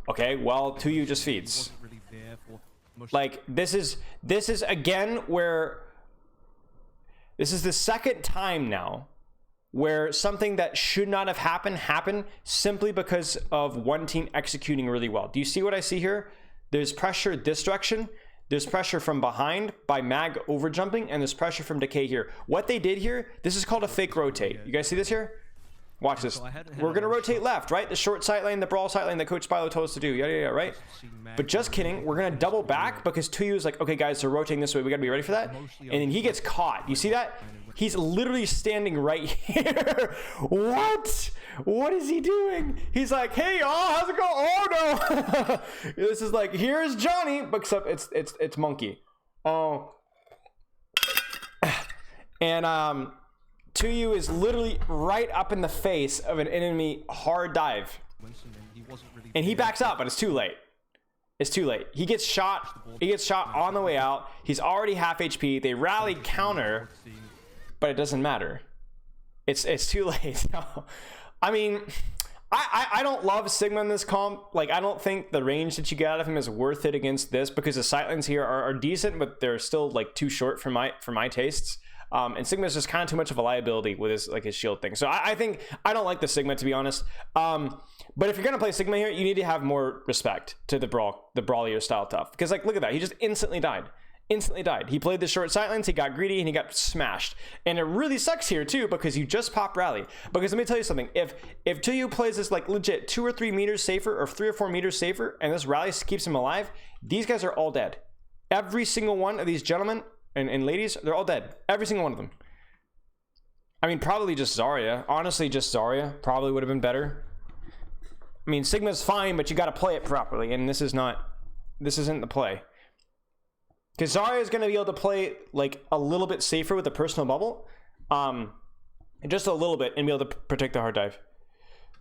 Okay, well, 2U just feeds. Like this is again where this is the second time now where something that should not have happened simply because of one team executing really well. Do you see what I see here? There's pressure this direction. There's pressure from behind by Mag over jumping, and there's pressure from Decay here. What they did here, this is called a fake rotate. You guys see this here? Watch this. We're gonna rotate left, right? The short sight lane, the brawl sight lane that Coach Spilo told us to do. Yeah, right? But just kidding, we're gonna double back because 2U is like, okay guys, they're rotating this way, we gotta be ready for that. And then he gets caught. You see that? He's literally standing right here. What? What is he doing? He's like, hey y'all, how's it going? Oh no. This is like, here's Johnny, but except it's Monkey. Oh. And 2U is literally right up in the face of an enemy hard dive. And he backs up, but it's too late. It's too late. He gets shot. He gets shot on the way out. He's already half HP. They rally counter, but it doesn't matter. It's too late. I mean, I don't love Sigma in this comp. Like, I don't think the range that you get out of him is worth it against this, because the sightlines here are decent, but they're still like too short for my tastes. And Sigma is just kind of too much of a liability with his shield thing. So I think I don't like the Sigma, to be honest. But if you're gonna play Sigma here, you need to have more respect to the brawlier style tough. Because like, look at that, he just instantly died. He played the short sightlines, he got greedy, and he got smashed. And it really sucks here too, because you just pop rally. Because let me tell you something, if Tuyu plays this like legit 2 or 3 meters safer, or 3 or 4 meters safer, and this rally keeps him alive, these guys are all dead. Every single one of these gentlemen and ladies, they're all dead. Every single one of them. I mean, probably just Zarya. Honestly, just Zarya probably would have been better. I mean, Sigma's fine, but you got to play it properly, and this isn't the play. Because Zarya is going to be able to play like a little bit safer with the personal bubble, just a little bit, and be able to protect the hard dive.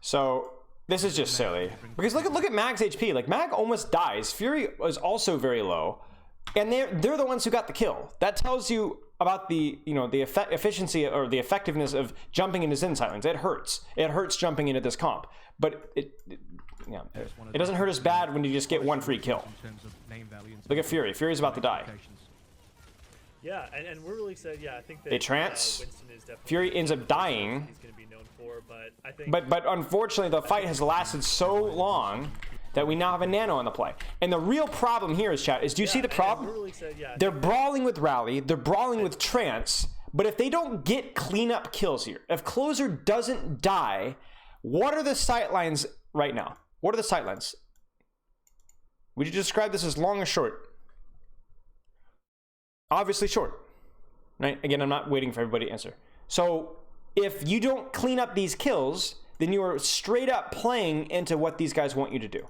So this is just silly. Because look at Mag's HP. Like, Mag almost dies. Fury was also very low, and they're the ones who got the kill. That tells you about the efficiency or the effectiveness of jumping into Zen sightlines. It hurts. It hurts jumping into this comp, but it doesn't hurt as bad when you just get one free kill. Look at Fury. Fury's about to die. Yeah, and we're really excited. Yeah, I think that They trance. Winston is definitely Fury ends up dying. He's going to be known for, but I think. But unfortunately, the fight has lasted so long that we now have a nano on the play. And the real problem here is, chat, is do you see the problem? We're really excited. Yeah, They're brawling with rally. They're brawling with trance. But if they don't get cleanup kills here, if Closer doesn't die, what are the sightlines right now? What are the sightlines? Would you describe this as long or short? Obviously short, right? Again, I'm not waiting for everybody to answer. So if you don't clean up these kills, then you are straight up playing into what these guys want you to do.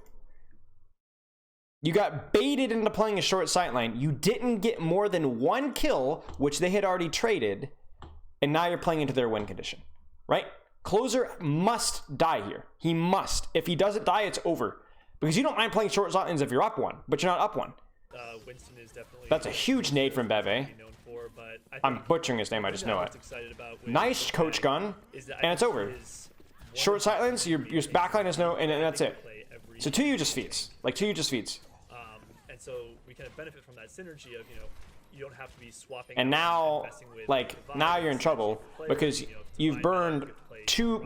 You got baited into playing a short sightline. You didn't get more than 1 kill, which they had already traded, and now you're playing into their win condition, right? Closer must die here. He must. If he doesn't die, it's over. Because you don't mind playing short sightlines if you're up 1, but you're not up 1. Winston is definitely. That's a huge nade from Bebe. I'm butchering his name, I just know it. Nice coach gun, and it's over. Short sightlines, your backline is no, and that's it. So Tuyu just feeds. Like, Tuyu just feeds. And so we kind of benefit from that synergy of, you don't have to be swapping. And now, like, now you're in trouble because you've burned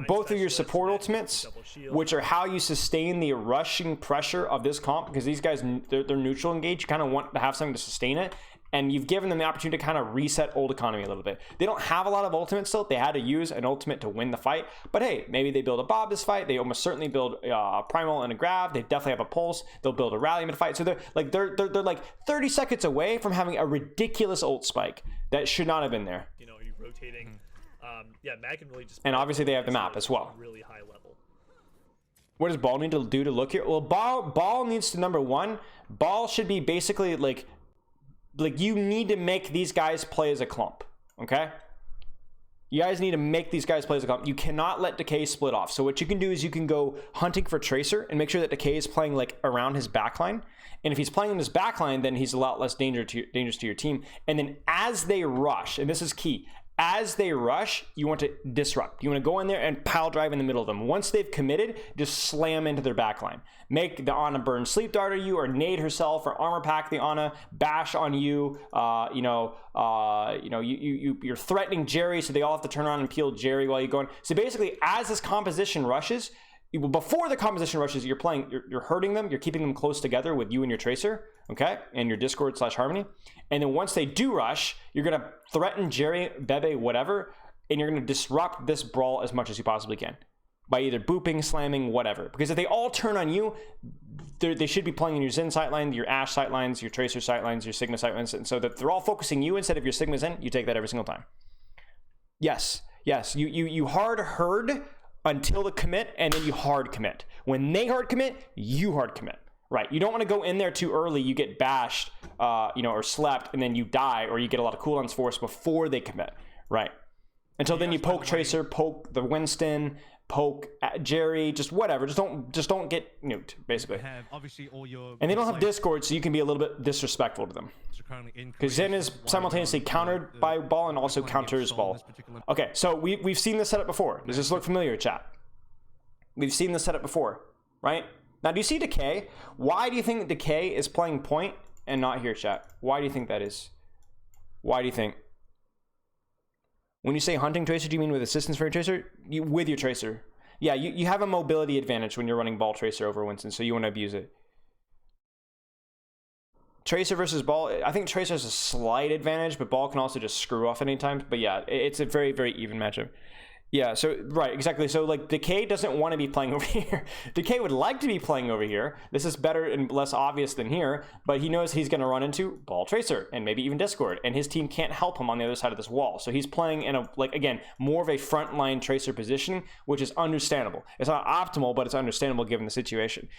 both of your support ultimates, which are how you sustain the rushing pressure of this comp, because these guys, they're neutral engaged. You kind of want to have something to sustain it, and you've given them the opportunity to kind of reset old economy a little bit. They don't have a lot of ultimates still. They had to use an ultimate to win the fight, but hey, maybe they build a Bob this fight. They almost certainly build a Primal and a Grav. They definitely have a Pulse. They'll build a Rally mid fight. So they're like 30 seconds away from having a ridiculous ult spike that should not have been there. You're rotating. Yeah, Mag can really just. And obviously they have the map as well. Really high level. What does Ball need to do to look here? Well, Ball needs to, number 1, Ball should be basically like you need to make these guys play as a clump, okay? You guys need to make these guys play as a clump. You cannot let Decay split off. So what you can do is you can go hunting for Tracer and make sure that Decay is playing like around his backline. And if he's playing in his backline, then he's a lot less dangerous to your team. And then as they rush, and this is key, as they rush, you want to disrupt. You want to go in there and pile drive in the middle of them. Once they've committed, just slam into their backline. Make the Ana burn sleep dart you, or nade herself, or armor pack the Ana, bash on you. You're threatening Jerry, so they all have to turn around and peel Jerry while you're going. So basically, as this composition rushes, before the composition rushes, you're hurting them. You're keeping them close together with you and your Tracer, okay, and your Discord/Harmony. And then once they do rush, you're gonna threaten Jerry, Bebe, whatever, and you're gonna disrupt this brawl as much as you possibly can by either booping, slamming, whatever. Because if they all turn on you, they should be playing in your Zen sightline, your Ashe sightlines, your Tracer sightlines, your Sigma sightlines, and so that they're all focusing you instead of your Sigma Zen. You take that every single time. Yes, you hard herd until the commit, and then you hard commit. When they hard commit, you hard commit. Right, you don't want to go in there too early. You get bashed, or slept, and then you die, or you get a lot of cooldowns forced before they commit. Right, until then you poke Tracer, poke the Winston, poke at Jerry, just whatever. Just don't get nuked, basically. Have obviously all your And they don't have players Discord, so you can be a little bit disrespectful to them. are currently in Because Korea, Zen is so why simultaneously don't countered the- by Ball and also which one of you counters sold Ball. this particular- Okay, so we've seen this setup before. Does this look familiar, chat? We've seen this setup before, right? Now, do you see Decay? Why do you think Decay is playing point and not here, chat? Why do you think that is? Why do you think? When you say hunting Tracer, do you mean with assistance for your Tracer? With your Tracer. Yeah, you have a mobility advantage when you're running Ball Tracer over Winston, so you want to abuse it. Tracer versus Ball, I think Tracer has a slight advantage, but Ball can also just screw off anytime. But yeah, it's a very, very even matchup. Yeah, so, right, exactly. So, like, Decay doesn't want to be playing over here. Decay would like to be playing over here. This is better and less obvious than here, but he knows he's going to run into Ball Tracer and maybe even Discord, and his team can't help him on the other side of this wall. So he's playing in a, like, again, more of a frontline Tracer position, which is understandable. It's not optimal, but it's understandable given the situation.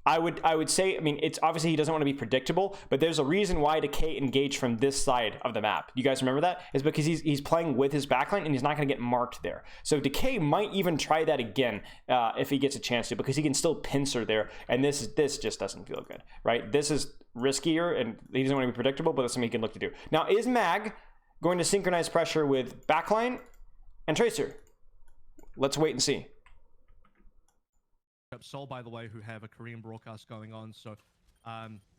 I would say, I mean, it's obviously he doesn't want to be predictable, but there's a reason why Decay engaged from this side of the map. You guys remember that? It's because he's playing with his backline and he's not going to get marked there. So Decay might even try that again if he gets a chance to, because he can still pincer there, and this just doesn't feel good, right? This is riskier, and he doesn't want to be predictable, but that's something he can look to do. Now, is Mag going to synchronize pressure with backline and Tracer? Let's wait and see. Soul, by the way, who have a Korean broadcast going on, so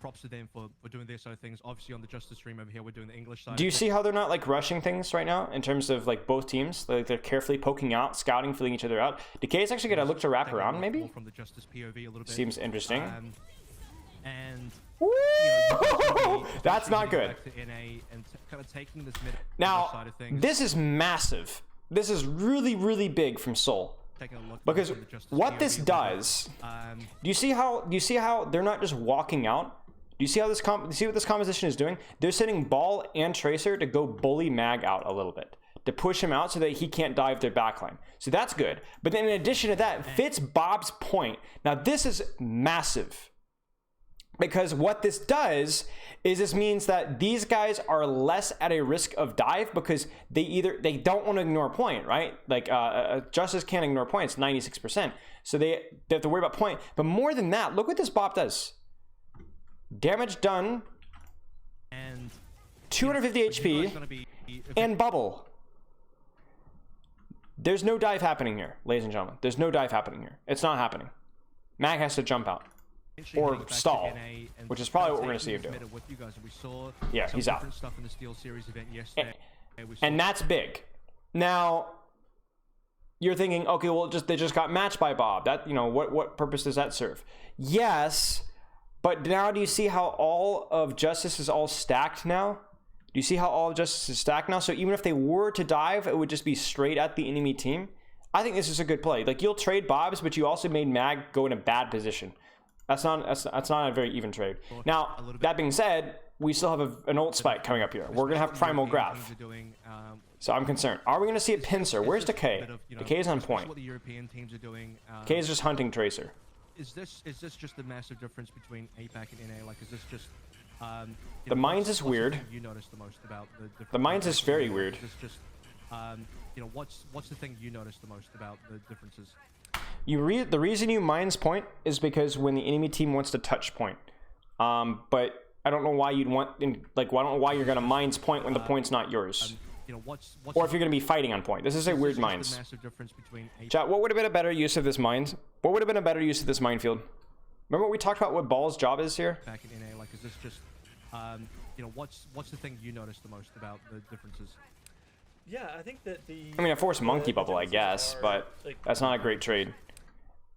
props to them for doing their side of things. Obviously on the Justice stream over here, we're doing the English side. Do you see how they're not like rushing things right now in terms of like both teams? Like they're carefully poking out, scouting, feeling each other out. Decay is actually gonna look to wrap Taking a around, lot maybe. more from the Justice POV a little bit. Seems interesting. And Woo! you That's not good. back to NA and kind of taking this mid Now, side of things. this is massive. This is really, really big from Soul. Taking a look Because at the Justice what POV this a little bit. does, do you see how they're not just walking out? Do you see how see what this composition is doing? They're sending Ball and Tracer to go bully Mag out a little bit, to push him out so that he can't dive their backline. So that's good. But then in addition to that, fits Bob's point. Now this is massive. Because what this does is this means that these guys are less at a risk of dive because they don't want to ignore point, right? Like Justice can't ignore point, it's 96%. So they have to worry about point. But more than that, look what this Bob does. Damage done, and 250 HP, and bubble. There's no dive happening here, ladies and gentlemen. There's no dive happening here. It's not happening. Mag has to jump out. Or stall, which is probably what we're going to see him do. Yeah, he's out. And that's big. Now, you're thinking, okay, well, they just got matched by Bob. That, you know, what purpose does that serve? Yes, but now do you see how all of Justice is all stacked now? Do you see how all of Justice is stacked now? So even if they were to dive, it would just be straight at the enemy team. I think this is a good play. Like, you'll trade Bob's, but you also made Mag go in a bad position. That's not a very even trade. Now, that being said, we still have an ult spike coming up here. We're going to have Primal Graph. So I'm concerned. Are we going to see a pincer? Where's Decay? Decay's on point. What the European teams are doing. Decay is just hunting Tracer. Is this just a massive difference between APAC and NA? Like, is this just the Mines is weird. What's the thing you noticed the most about the Mines is very weird. Is this just what's the thing you noticed the most about the differences? The reason you Mines point is because when the enemy team wants to touch point. But I don't know why you'd want, I don't know why you're gonna Mines point when the point's not yours. Or if you're gonna be fighting on point. This is a weird Mines. Chat, what would have been a better use of this Mines? What would have been a better use of this minefield? Remember what we talked about what Ball's job is here? Back in NA, like, is this just what's the thing you noticed the most about the differences? Yeah, I think that I mean, a forced monkey bubble, I guess, but that's not a great trade.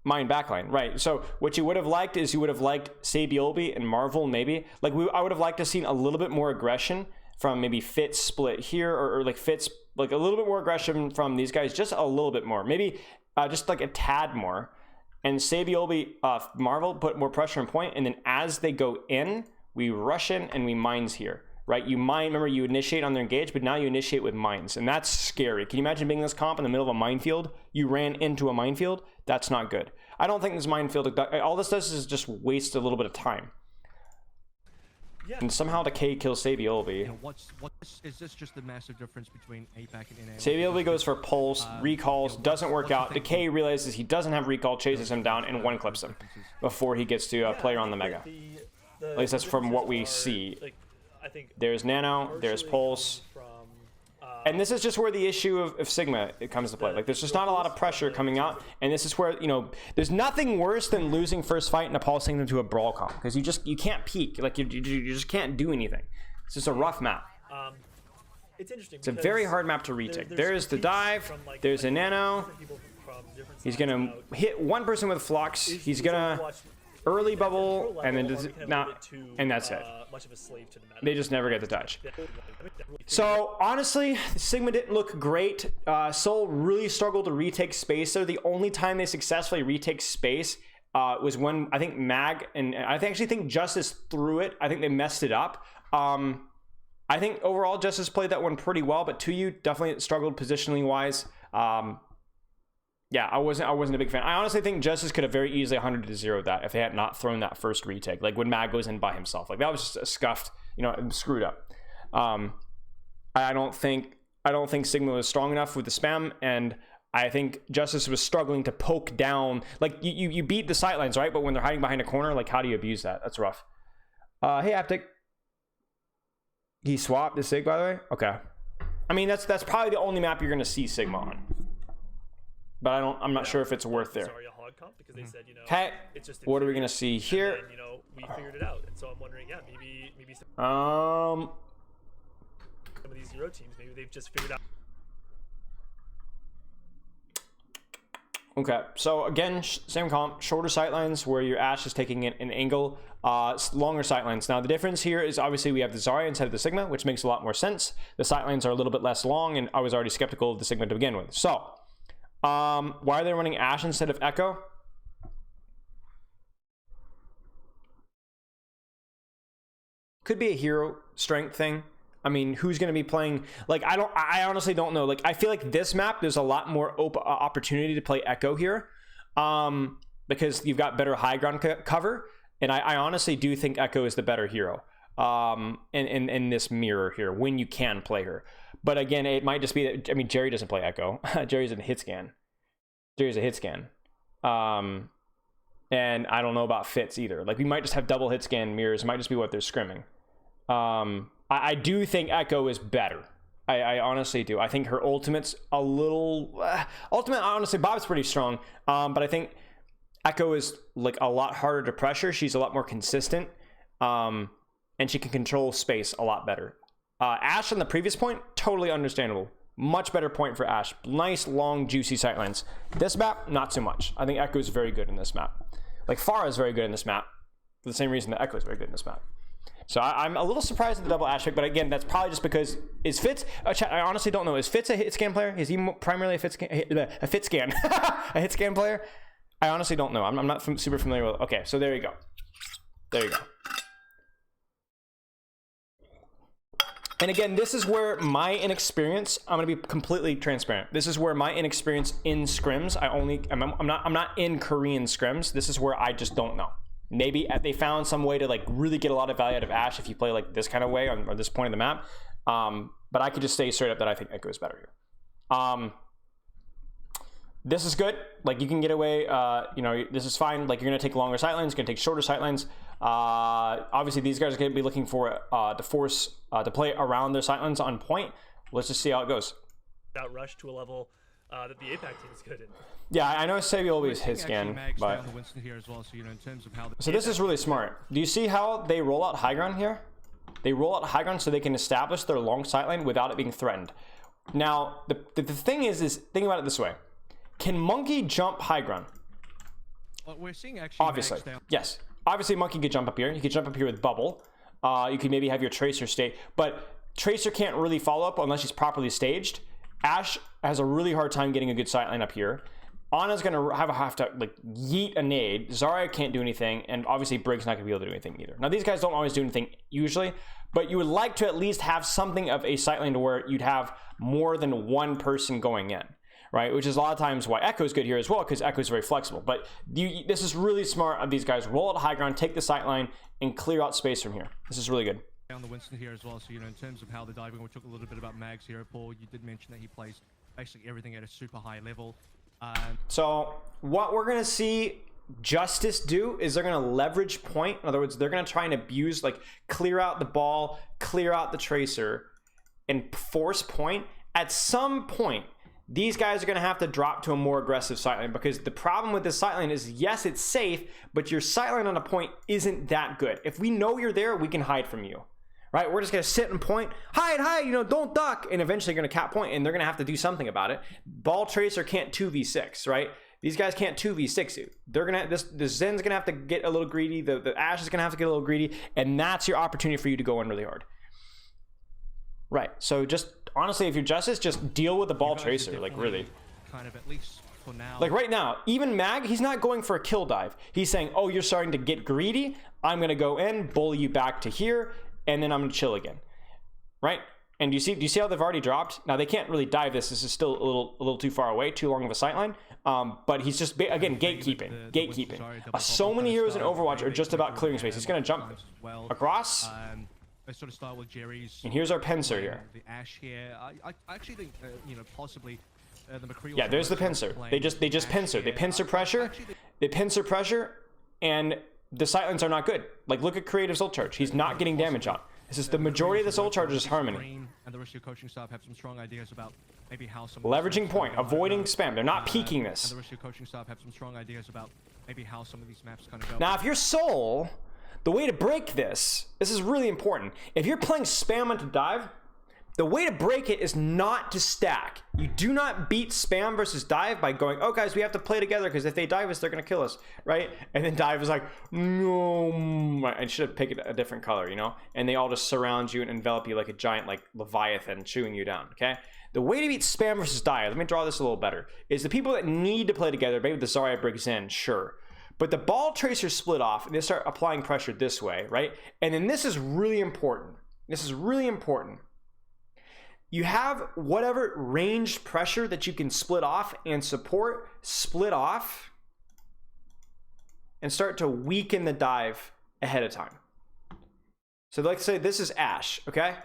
Mine backline, right? So what you would have liked is you would have liked Sabiolbe and Marvel, maybe. Like I would have liked to seen a little bit more aggression from maybe Fitz split here, or like Fitz, like a little bit more aggression from these guys, just a little bit more, maybe just like a tad more. And Sabiolbe, Marvel put more pressure on point, and then as they go in, we rush in and we mines here. Right, you mine. Remember, you initiate on their engage, but now you initiate with mines, and that's scary. Can you imagine being this comp in the middle of a minefield? You ran into a minefield. That's not good. I don't think this minefield. All this does is just waste a little bit of time. Yeah. And somehow Decay kills Sabiolbi. You know, is this just the massive difference between APAC and NA? Sabiolbi goes for Pulse, recalls, doesn't work out. Decay realizes he doesn't have recall, chases him down, and one clips him before he gets to player on the Mega. At least that's from what we see. Like, I think There's Nano, there's Pulse. And this is just where the issue of Sigma it comes to play. Like, there's just not a lot of pressure coming out, and this is where, you know, there's nothing worse than losing first fight and pulsing them to a brawl comp, because you can't peek. Like, you just can't do anything. It's just a rough map. It's interesting. It's a very hard map to retake. There's the dive. There's a Nano. He's gonna hit one person with Flux. He's gonna early bubble, and then and that's it. They just never get the touch. So honestly, Sigma didn't look great. Seoul really struggled to retake space. So the only time they successfully retake space was when I think Mag and I actually think Justice threw it. I think they messed it up. I think overall Justice played that one pretty well, but 2U definitely struggled positionally wise. Yeah, I wasn't a big fan. I honestly think Justice could have very easily 100-0 that if they had not thrown that first retake. Like when Mag goes in by himself, like that was just a scuffed, you know, screwed up. I don't think Sigma was strong enough with the spam, and I think Justice was struggling to poke down. Like you beat the sightlines, right? But when they're hiding behind a corner, like how do you abuse that? That's rough. Hey Aptic. He swapped the Sig, by the way. Okay. I mean that's probably the only map you're gonna see Sigma on. But I'm not sure if it's worth there. Sorry, a hog comp because they said, you know, okay. it's just what are we gonna see here? And then, you know, we figured it out, and so I'm wondering, yeah, maybe some of these Zero teams, maybe they've just figured out. Okay, so again, same comp, shorter sightlines where your Ashe is taking an angle, longer sightlines. Now the difference here is obviously we have the Zarya instead of the Sigma, which makes a lot more sense. The sightlines are a little bit less long, and I was already skeptical of the Sigma to begin with. So, why are they running Ashe instead of Echo? Could be a hero strength thing. I mean, who's going to be playing? Like, I honestly don't know. Like, I feel like this map, there's a lot more opportunity to play Echo here, because you've got better high ground cover, and I honestly do think Echo is the better hero in this mirror here when you can play her. But again, it might just be that, I mean, Jerry doesn't play Echo. Jerry's a hit scan. And I don't know about Fitz either. Like, we might just have double hit scan mirrors. It might just be what they're scrimming. I do think Echo is better. I honestly do. I think her ultimate's a little... ultimate, honestly, Bob's pretty strong. But I think Echo is like a lot harder to pressure. She's a lot more consistent. And she can control space a lot better. Ashe on the previous point, totally understandable. Much better point for Ashe. Nice, long, juicy sightlines. This map, not so much. I think Echo is very good in this map. Like, Pharah is very good in this map. For the same reason that Echo is very good in this map. So I'm a little surprised at the double Ashe pick, but again, that's probably just because is Fitz. I honestly don't know. Is Fitz a hit scan player? Is he primarily a fit scan? A hit scan player? I honestly don't know. I'm not super familiar with. Okay, so there you go. There you go. And again, this is where my inexperience. I'm gonna be completely transparent. This is where my inexperience in scrims. I'm not in Korean scrims. This is where I just don't know. Maybe they found some way to like really get a lot of value out of Ashe if you play like this kind of way on this point of the map. But I could just say straight up that I think Echo is better here. This is good. Like, you can get away. You know, this is fine. Like, you're gonna take longer sightlines. You're gonna take shorter sightlines. Obviously, these guys are gonna be looking for to force to play around their sightlines on point. Let's just see how it goes. Out rush to a level that the APAC team is good in. Yeah, I know Sabi always hit scan, but so this is really smart. Do you see how they roll out high ground here? They roll out high ground so they can establish their long sightline without it being threatened. Now, the thing is think about it this way: can Monkey jump high ground? Well, we're seeing actually. Obviously, yes. Obviously, Monkey could jump up here. You could jump up here with Bubble. You could maybe have your Tracer stay, but Tracer can't really follow up unless she's properly staged. Ashe has a really hard time getting a good sightline up here. Ana's gonna have to like yeet a nade. Zarya can't do anything, and obviously Brig's not gonna be able to do anything either. Now these guys don't always do anything usually, but you would like to at least have something of a sightline to where you'd have more than one person going in, right? Which is a lot of times why Echo's good here as well, because Echo's very flexible. But this is really smart of these guys. Roll out high ground, take the sight line, and clear out space from here. This is really good. On the Winston here as well, so, you know, in terms of how the diving, we talked a little bit about Mags here. Paul, you did mention that he plays basically everything at a super high level. So what we're going to see Justice do is they're going to leverage point. In other words, they're going to try and abuse, like, clear out the ball, clear out the tracer, and force point. At some point, these guys are going to have to drop to a more aggressive sightline, because the problem with this sightline is, yes, it's safe, but your sightline on a point isn't that good. If we know you're there, we can hide from you, right? We're just going to sit and point, hide, you know, don't duck, and eventually you're going to cap point, and they're going to have to do something about it. Ball tracer can't 2v6, right? These guys can't 2v6 you. They're gonna, the Zen's gonna have to get a little greedy. The Ashe is gonna have to get a little greedy, and that's your opportunity for you to go in really hard. Right. So just honestly, if you're Justice, just deal with the ball tracer. Like, really. Kind of, at least for now. Like right now, even Mag, he's not going for a kill dive. He's saying, "Oh, you're starting to get greedy. I'm gonna go in, bully you back to here, and then I'm gonna chill again." Right. And do you see how they've already dropped? Now they can't really dive this. This is still a little too far away, too long of a sightline. But he's just, again, gatekeeping. So many heroes in Overwatch are just about clearing space. He's going to jump across. Sort of style with Jerry's. And here's our pincer here. The Ashe here. I actually think, you know, possibly the McCree. Yeah, there's the pincer. They just pincer. They pincer pressure. They pincer pressure, and the sightlines are not good. Like, look at Creative's ult charge. He's not getting damage on. This is the majority of this ult charge is Harmony. And the rest of your coaching staff have some strong ideas about maybe how some leveraging point, avoiding spam. They're not peeking this. And the rest of your coaching staff have some strong ideas about maybe how some of these maps kind of go. Now, if you're Soul, the way to break this is really important. If you're playing spam onto dive, the way to break it is not to stack. You do not beat spam versus dive by going, "Oh, guys, we have to play together because if they dive us, they're going to kill us," right? And then dive is like, "No, I should have picked a different color," you know? And they all just surround you and envelop you like a giant, like, Leviathan chewing you down, okay? The way to beat spam versus dive, let me draw this a little better, is the people that need to play together, maybe the Zarya Briggs in, sure. But the ball tracers split off and they start applying pressure this way, right? And then this is really important. This is really important. You have whatever ranged pressure that you can split off and support, split off, and start to weaken the dive ahead of time. So let's say this is Ashe, okay?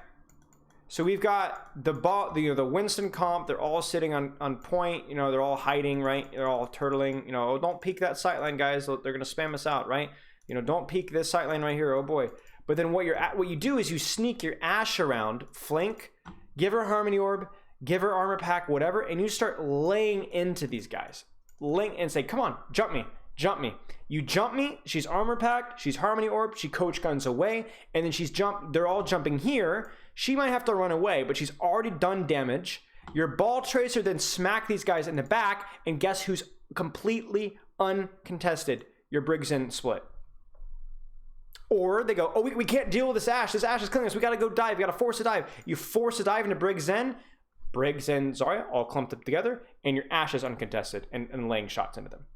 So we've got the ball, the Winston comp, they're all sitting on point, you know, they're all hiding, right? They're all turtling, you know, don't peek that sightline, guys, they're gonna spam us out, right? You know, don't peek this sightline right here, oh boy. But then what you do is you sneak your Ashe around, flank, give her Harmony Orb, give her Armor Pack, whatever, and you start laying into these guys. Link and say, "Come on, jump me, jump me." You jump me, she's Armor Packed, she's Harmony Orb, she coach guns away, and then they're all jumping here. She might have to run away, but she's already done damage. Your ball tracer then smack these guys in the back, and guess who's completely uncontested? Your Briggs in split. Or they go, "Oh, we can't deal with this Ashe. This Ashe is killing us. We got to go dive. We got to force a dive." You force a dive into Briggs and Zarya all clumped up together, and your Ashe is uncontested and laying shots into them.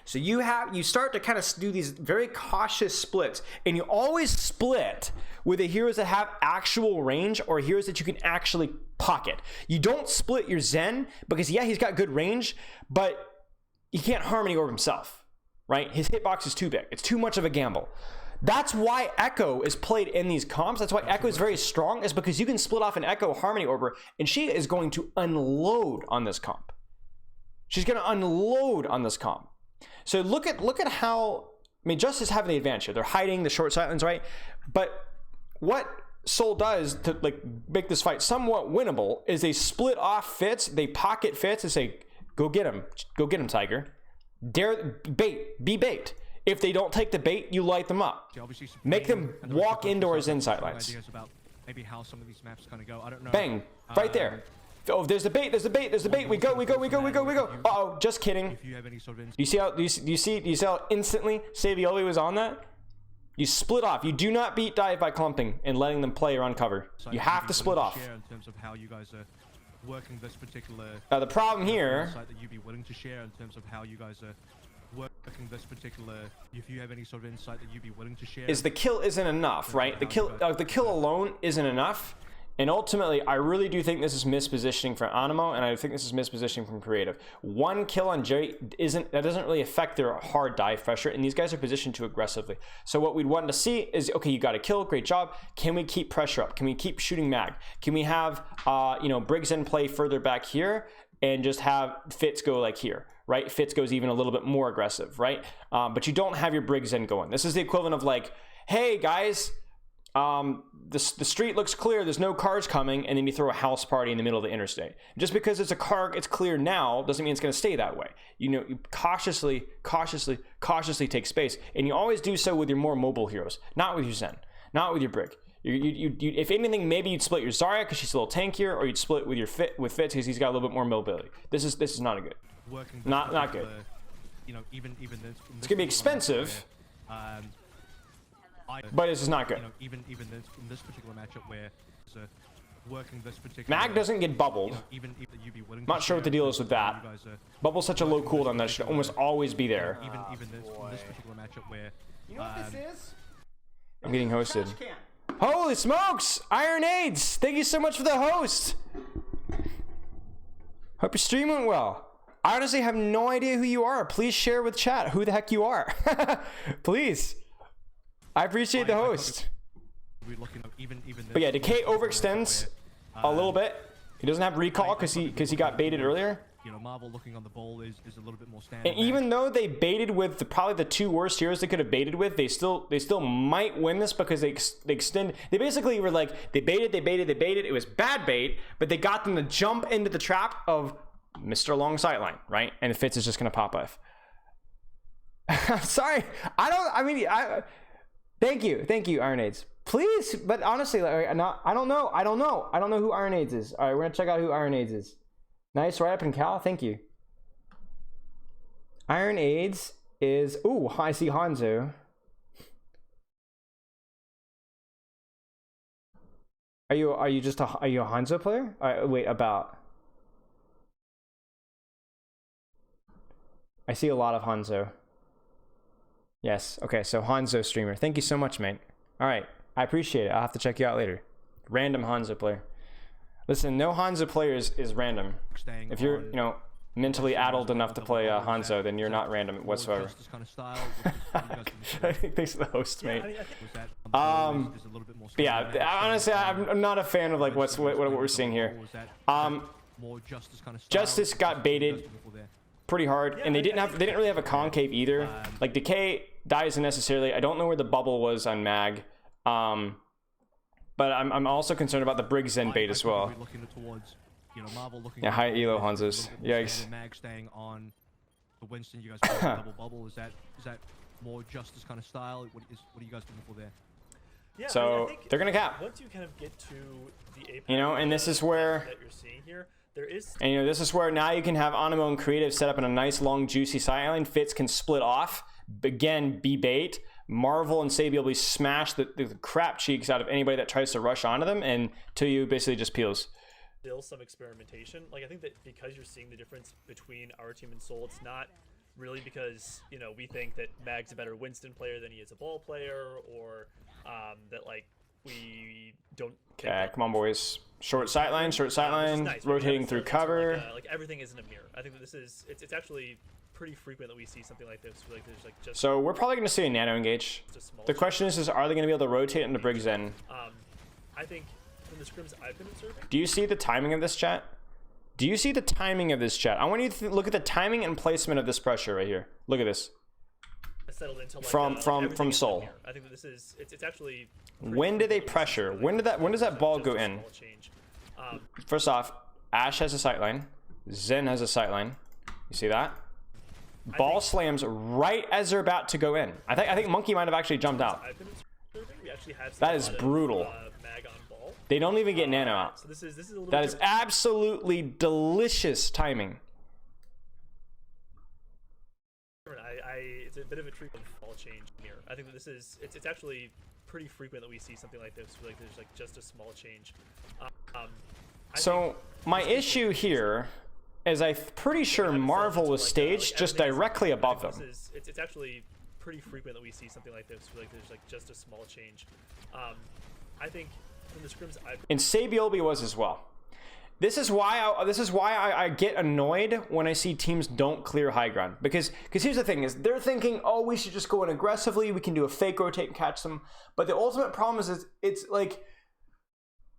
So you start to kind of do these very cautious splits, and you always split with the heroes that have actual range or heroes that you can actually pocket. You don't split your Zen because, yeah, he's got good range, but he can't Harmony Orb himself. Right? His hitbox is too big. It's too much of a gamble. That's why Echo is played in these comps. That's why Echo is very strong, is because you can split off an Echo Harmony Orber, and she is going to unload on this comp. She's going to unload on this comp. So look at how, I mean, Justice having the advantage here. They're hiding the short sightlines, right? But what Soul does to, like, make this fight somewhat winnable is they split off Fitz, they pocket Fitz and say, "Go get him, Tiger. Be bait. If they don't take the bait, you light them up. Make them walk indoors inside lines. Maybe how some of these maps kind of go. I don't know. Bang, right there. Oh, there's the bait. We go. Uh-oh, just kidding. If you have any sort of you see how instantly Savioli was on that? You split off. You do not beat dive by clumping and letting them play or uncover. You have to split off. In terms of how you guys are working this particular. The problem here. That you'd be willing to share in terms of how you guys are working this particular. If you have any sort of insight that you'd be willing to share. Is the kill isn't enough, right? The kill alone isn't enough. And ultimately, I really do think this is mispositioning from Animo, and I think this is mispositioning from Creative. One kill on Jerry doesn't really affect their hard dive pressure, and these guys are positioned too aggressively. So what we'd want to see is, okay, you got a kill, great job. Can we keep pressure up? Can we keep shooting mag? Can we have Briggs in play further back here and just have Fitz go like here, right? Fitz goes even a little bit more aggressive, right? But you don't have your Briggs in going. This is the equivalent of like, hey guys, the street looks clear, there's no cars coming, and then you throw a house party in the middle of the interstate. Just because it's clear now doesn't mean it's going to stay that way. You cautiously take space, and you always do so with your more mobile heroes, not with your Zen, not with your Brig. You if anything, maybe you'd split your Zarya because she's a little tankier, or you'd split with your Fitz because he's got a little bit more mobility. This is not a good, not good. Even It's gonna be expensive. But this is not good. Even in this particular matchup where working this particular Mag doesn't get bubbled. Even you'd be willing. Not sure what the deal is with that. Bubble's such a low cooldown that should almost always be there. Even in this particular matchup where You know what this is? I'm getting hosted. Trash can. Holy smokes! Iron AIDS! Thank you so much for the host! Hope your stream went well. I honestly have no idea who you are. Please share with chat who the heck you are. Please. I appreciate the host. But yeah, Decay overextends a little bit. He doesn't have recall because he got baited earlier. Marvel looking on the ball is a little bit more standard. And even though they baited with probably the two worst heroes they could have baited with, they still might win this because they extend. They basically were like, they baited. It was bad bait, but they got them to jump into the trap of Mr. Long Sightline, right? And Fitz is just gonna pop off. I'm sorry. Thank you, Iron AIDS. Please, but honestly, like, I don't know who Iron AIDS is. All right, we're gonna check out who Iron AIDS is. Nice, right up in Cal. Thank you. Iron AIDS is. Ooh, I see Hanzo. Are you a Hanzo player? Wait, about. I see a lot of Hanzo. Yes. Okay, so Hanzo streamer. Thank you so much, mate. All right, I appreciate it. I'll have to check you out later. Random Hanzo player. Listen, no Hanzo player is random. If you're, mentally addled enough to play Hanzo, then you're not random whatsoever. Thanks for the host, mate. But yeah, honestly, I'm not a fan of like what we're seeing here. Justice got baited pretty hard, and they didn't really have a concave either. Like Decay dies unnecessarily. I don't know where the bubble was on Mag. But I'm also concerned about the Briggs Zen bait as well. Yeah, high elo Hanzos. Yikes. Mag staying on the Winston, you guys double bubble. Is that more Justice kind of style? What are you guys looking for there? Yeah, so I think they're gonna cap. Once you kind of get to the apex, and this is where that you're seeing here, there is. And this is where now you can have Animo and Creative set up in a nice long juicy side island. Fitz can split off. Again, be bait. Marvel and Sabi will smash the crap cheeks out of anybody that tries to rush onto them, and Tuyu basically just peels. Still some experimentation. Like, I think that because you're seeing the difference between our team and Soul, it's not really because we think that Mag's a better Winston player than he is a ball player, or that like we don't. Okay, come on, boys. Short sightline, nice. Rotating through cover. Like everything isn't a mirror. I think that it's actually pretty frequent that we see something like this. Like there's like just. So we're probably going to see a nano engage. The question is are they going to be able to rotate into Briggs in? I think from the scrims I've been observing. Do you see the timing of this, chat? Do you see the timing of this, chat? I want you to look at the timing and placement of this pressure right here. Look at this. Settled into like, from Soul. I think that this is it's actually. When do they pressure? When does that ball go in? First off, Ashe has a sightline. Zen has a sightline. You see that? Ball slams right as they're about to go in. I think Monkey might have actually jumped out. That is brutal. They don't even get nano out. So this is a little that is absolutely delicious timing. It's a bit of a treatment ball change here. I think that this is it's actually pretty frequent that we see something like this. Like there's like just a small change. So my issue here is I'm pretty sure Marvel was staged just directly above them. It's actually pretty frequent that we see something like this. Like there's like just a small change. I think in the scrims I've And Sabiolby was as well. This is why I get annoyed when I see teams don't clear high ground. Because here's the thing is they're thinking, oh, we should just go in aggressively. We can do a fake rotate and catch them. But the ultimate problem is it's like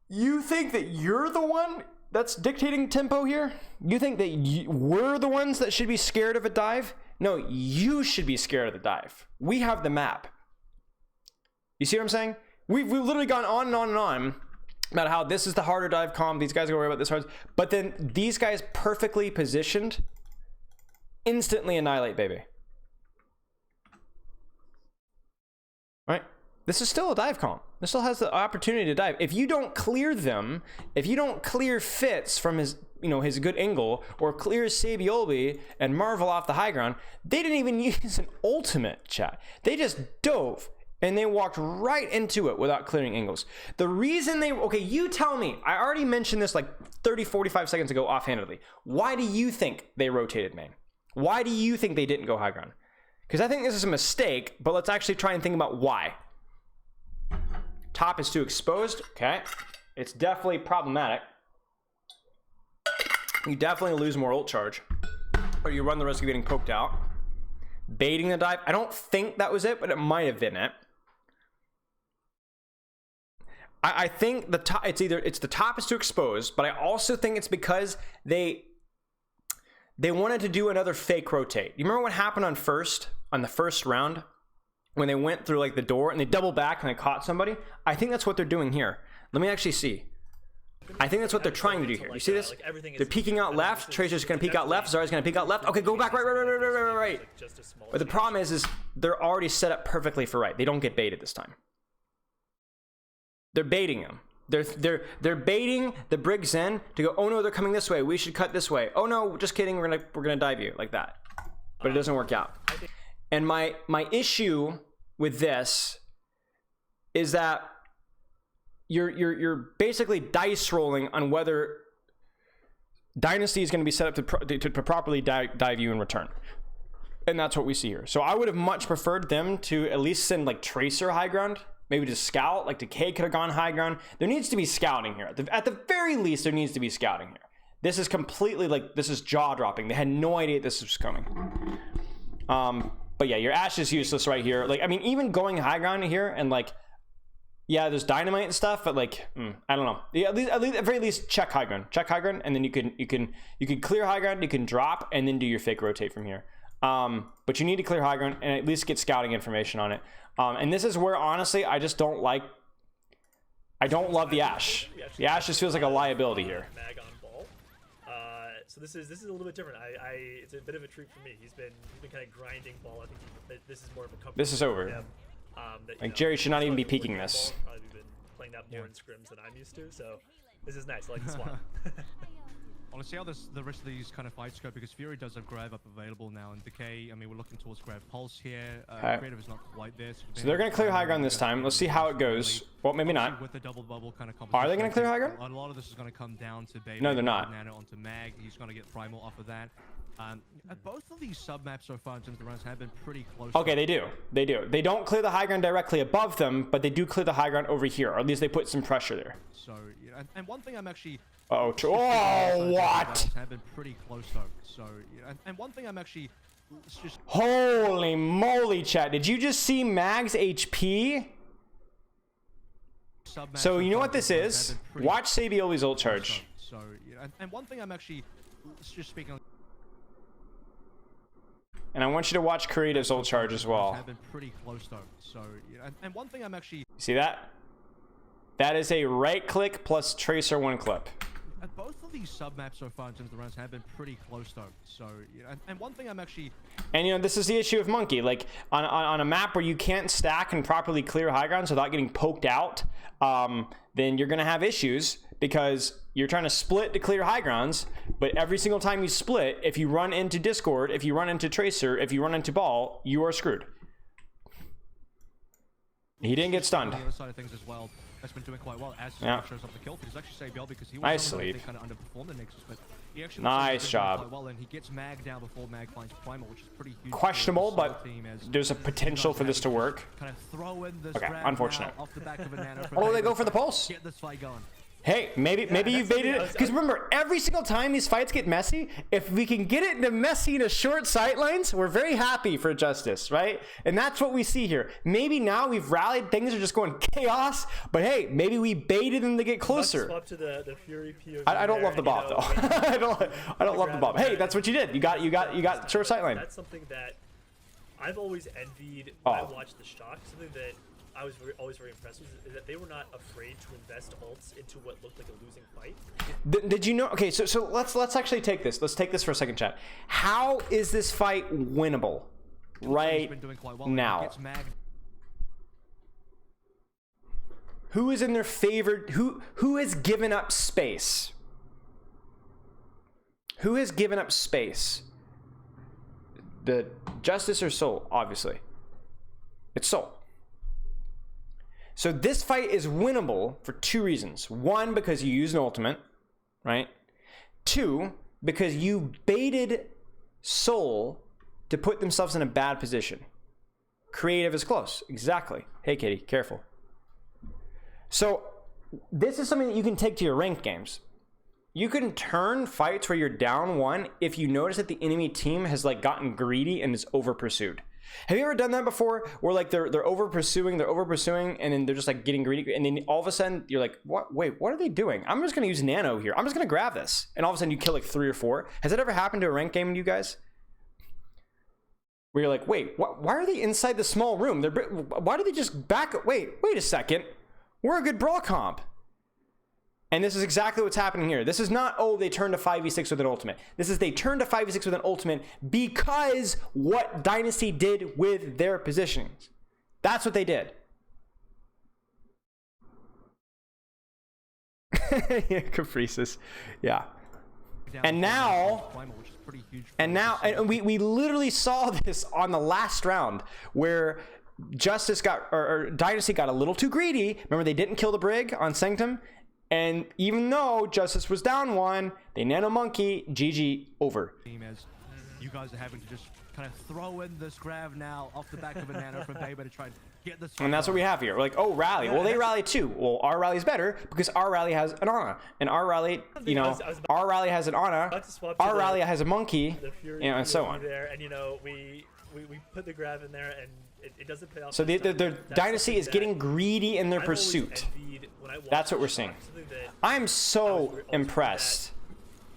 you think that you're the one that's dictating tempo here? You think that we're the ones that should be scared of a dive? No, you should be scared of the dive. We have the map. You see what I'm saying? We've literally gone on and on and on about how this is the harder dive comp. These guys are worried about this hard. But then these guys perfectly positioned instantly annihilate, baby. Right? This is still a dive comp. This still has the opportunity to dive. If you don't clear them, if you don't clear Fitz from his, his good angle, or clear Sabiolby and Marvel off the high ground, they didn't even use an ultimate, chat. They just dove and they walked right into it without clearing angles. The reason okay, you tell me, I already mentioned this like 30, 45 seconds ago offhandedly. Why do you think they rotated main? Why do you think they didn't go high ground? Because I think this is a mistake, but let's actually try and think about why. Top is too exposed, okay. It's definitely problematic. You definitely lose more ult charge, or you run the risk of getting poked out. Baiting the dive, I don't think that was it, but it might have been it. I think the top, it's the top is too exposed, but I also think it's because they wanted to do another fake rotate. You remember what happened on the first round when they went through like the door and they double back and they caught somebody? I think that's what they're doing here. Let me actually see. I think that's what they're trying to do here. You see this? They're peeking out left. Tracer's gonna peek out left. Zara's gonna peek out left. Okay, go back right. But the problem is they're already set up perfectly for right. They don't get baited this time. They're baiting them. They're baiting the Brig Zen to go, oh no, they're coming this way. We should cut this way. Oh no, just kidding. We're gonna dive you like that. But it doesn't work out. And my issue with this is that you're basically dice rolling on whether Dynasty is going to be set up to properly dive you in return. And that's what we see here. So I would have much preferred them to at least send like Tracer high ground, maybe just scout. Like Decay could have gone high ground. There needs to be scouting here. At the very least, there needs to be scouting here. This is completely this is jaw dropping. They had no idea this was coming. But yeah, your Ashe is useless right here. Like, I mean, even going high ground here and like, yeah, there's dynamite and stuff, but like, I don't know. Yeah, at the very least, check high ground, and then you can clear high ground, you can drop, and then do your fake rotate from here. But you need to clear high ground and at least get scouting information on it. And this is where honestly, I don't love the Ashe. The Ashe just feels like a liability here. Mag on ball. So this is a little bit different. It's a bit of a treat for me. He's been kind of grinding ball. I think this is more of a comfort. This is over. Him. Like Jerry should not even be peeking this. Probably been playing that more in scrims than I'm used to, so this is nice. I like this one. I want to see how the rest of these kind of fights go, because Fury does have Grav up available now, and Decay, I mean, we're looking towards Grav Pulse here. Creative is not quite there. So they're going to clear high ground this time. Let's see how it goes. Well, maybe not. With the double bubble kind of Are they going to clear high ground? A lot of this is going to come down to Beta. No, they're not. Nano onto Mag. He's going to get Primal off of that. Both of these sub-maps so far in terms of the runs have been pretty close. Okay, they do. They don't clear the high ground directly above them, but they do clear the high ground over here, or at least they put some pressure there. So, yeah, and one thing I'm actually... Oh, what? Have been pretty close though. So, yeah, and one thing I'm actually... Just... Holy moly, chat. Did you just see Mag's HP? So, you know what this is? Watch Sabiolby's ult charge. So, yeah, and one thing I'm actually... Just speaking on... And I want you to watch Creative's ult charge as well. Have been pretty close though. So, yeah, and one thing I'm actually... See that? That is a right click plus Tracer one clip. Both of these sub maps so far in terms of the runs have been pretty close though. So, yeah, and one thing I'm actually... And you know, this is the issue of Monkey. Like on a map where you can't stack and properly clear high grounds without getting poked out, then you're gonna have issues because you're trying to split to clear high grounds, but every single time you split, if you run into Discord, if you run into Tracer, if you run into Ball, you are screwed. He didn't get stunned. On the other side of things as well, that's been doing quite well as shows up the kill. He's actually saved Bell because he was nice sleep. kind of underperformed the Nexus, but He actually Nice looks like he's been doing job. quite well, and he gets Mag down before Mag finds Primal, which is pretty huge. for Questionable, the but Soul team as there's a you potential guys for are this to having work. Kind of throw in this Okay, grab unfortunate. now off the back of a Nano from Oh, they Baby go to for the try and pulse? Get this fight going. Hey, maybe you that's baited something it. I was- Because remember, every single time these fights get messy, if we can get it into messy into short sight lines, we're very happy for Justice, right? And that's what we see here. Maybe now we've rallied, things are just going chaos, but hey, maybe we baited them to get closer. Swap to the Fury POV. I don't there, love the and, bomb though. I don't love the bomb. Hey, that's what you did. You got short sight line. That's something that I've always envied when I Oh. watched the Shock. Something that I was always very impressed with is that they were not afraid to invest ults into what looked like a losing fight. Did you know? Okay, so let's actually take this. Let's take this for a second, chat. How is this fight winnable He's right been doing quite well, and he now? gets Mag Who is in their favored? Who has given up space? Who has given up space? The Justice or Soul? Obviously, it's Soul. So this fight is winnable for two reasons. One, because you used an ultimate, right? Two, because you baited Soul to put themselves in a bad position. Creative is close. Exactly. Hey, Kitty, careful. So this is something that you can take to your ranked games. You can turn fights where you're down one if you notice that the enemy team has like gotten greedy and is over pursued. Have you ever done that before? Where like they're over pursuing, and then they're just like getting greedy, and then all of a sudden you're like, what? Wait, what are they doing? I'm just gonna use Nano here. I'm just gonna grab this, and all of a sudden you kill like 3 or 4. Has that ever happened to a ranked game to you guys? Where you're like, wait, why are they inside the small room? Why do they just back? Wait a second. We're a good brawl comp. And this is exactly what's happening here. This is not, oh, they turned to 5v6 with an ultimate. This is they turned to 5v6 with an ultimate because what Dynasty did with their positionings. That's what they did. Yeah, Caprices. Yeah. down And before Mag now- finds Primal, which is pretty huge for And now, the Soul and we literally saw this on the last round where Justice got, or Dynasty got a little too greedy. Remember, they didn't kill the Brig on Sanctum. And even though Justice was down 1, they Nano Monkey, GG, over. team as you guys are having to just kind of throw in this grab now off the back of a Nano from Baby to try and get this. And that's what we have here. We're like, oh, rally. Well, they rally too. Well, our rally's better because our rally has an Ana. And our rally, you know, I was our rally has an Ana. about to swap to Our the- rally has a monkey, The Fury you know, and so POV on. there, and you know we put the grab in there, and it doesn't pay off. So this the time. That's Dynasty something is that getting greedy in their I've always pursuit. envied when I watch That's what the we're Shock, seeing. something that I'm so always impressed.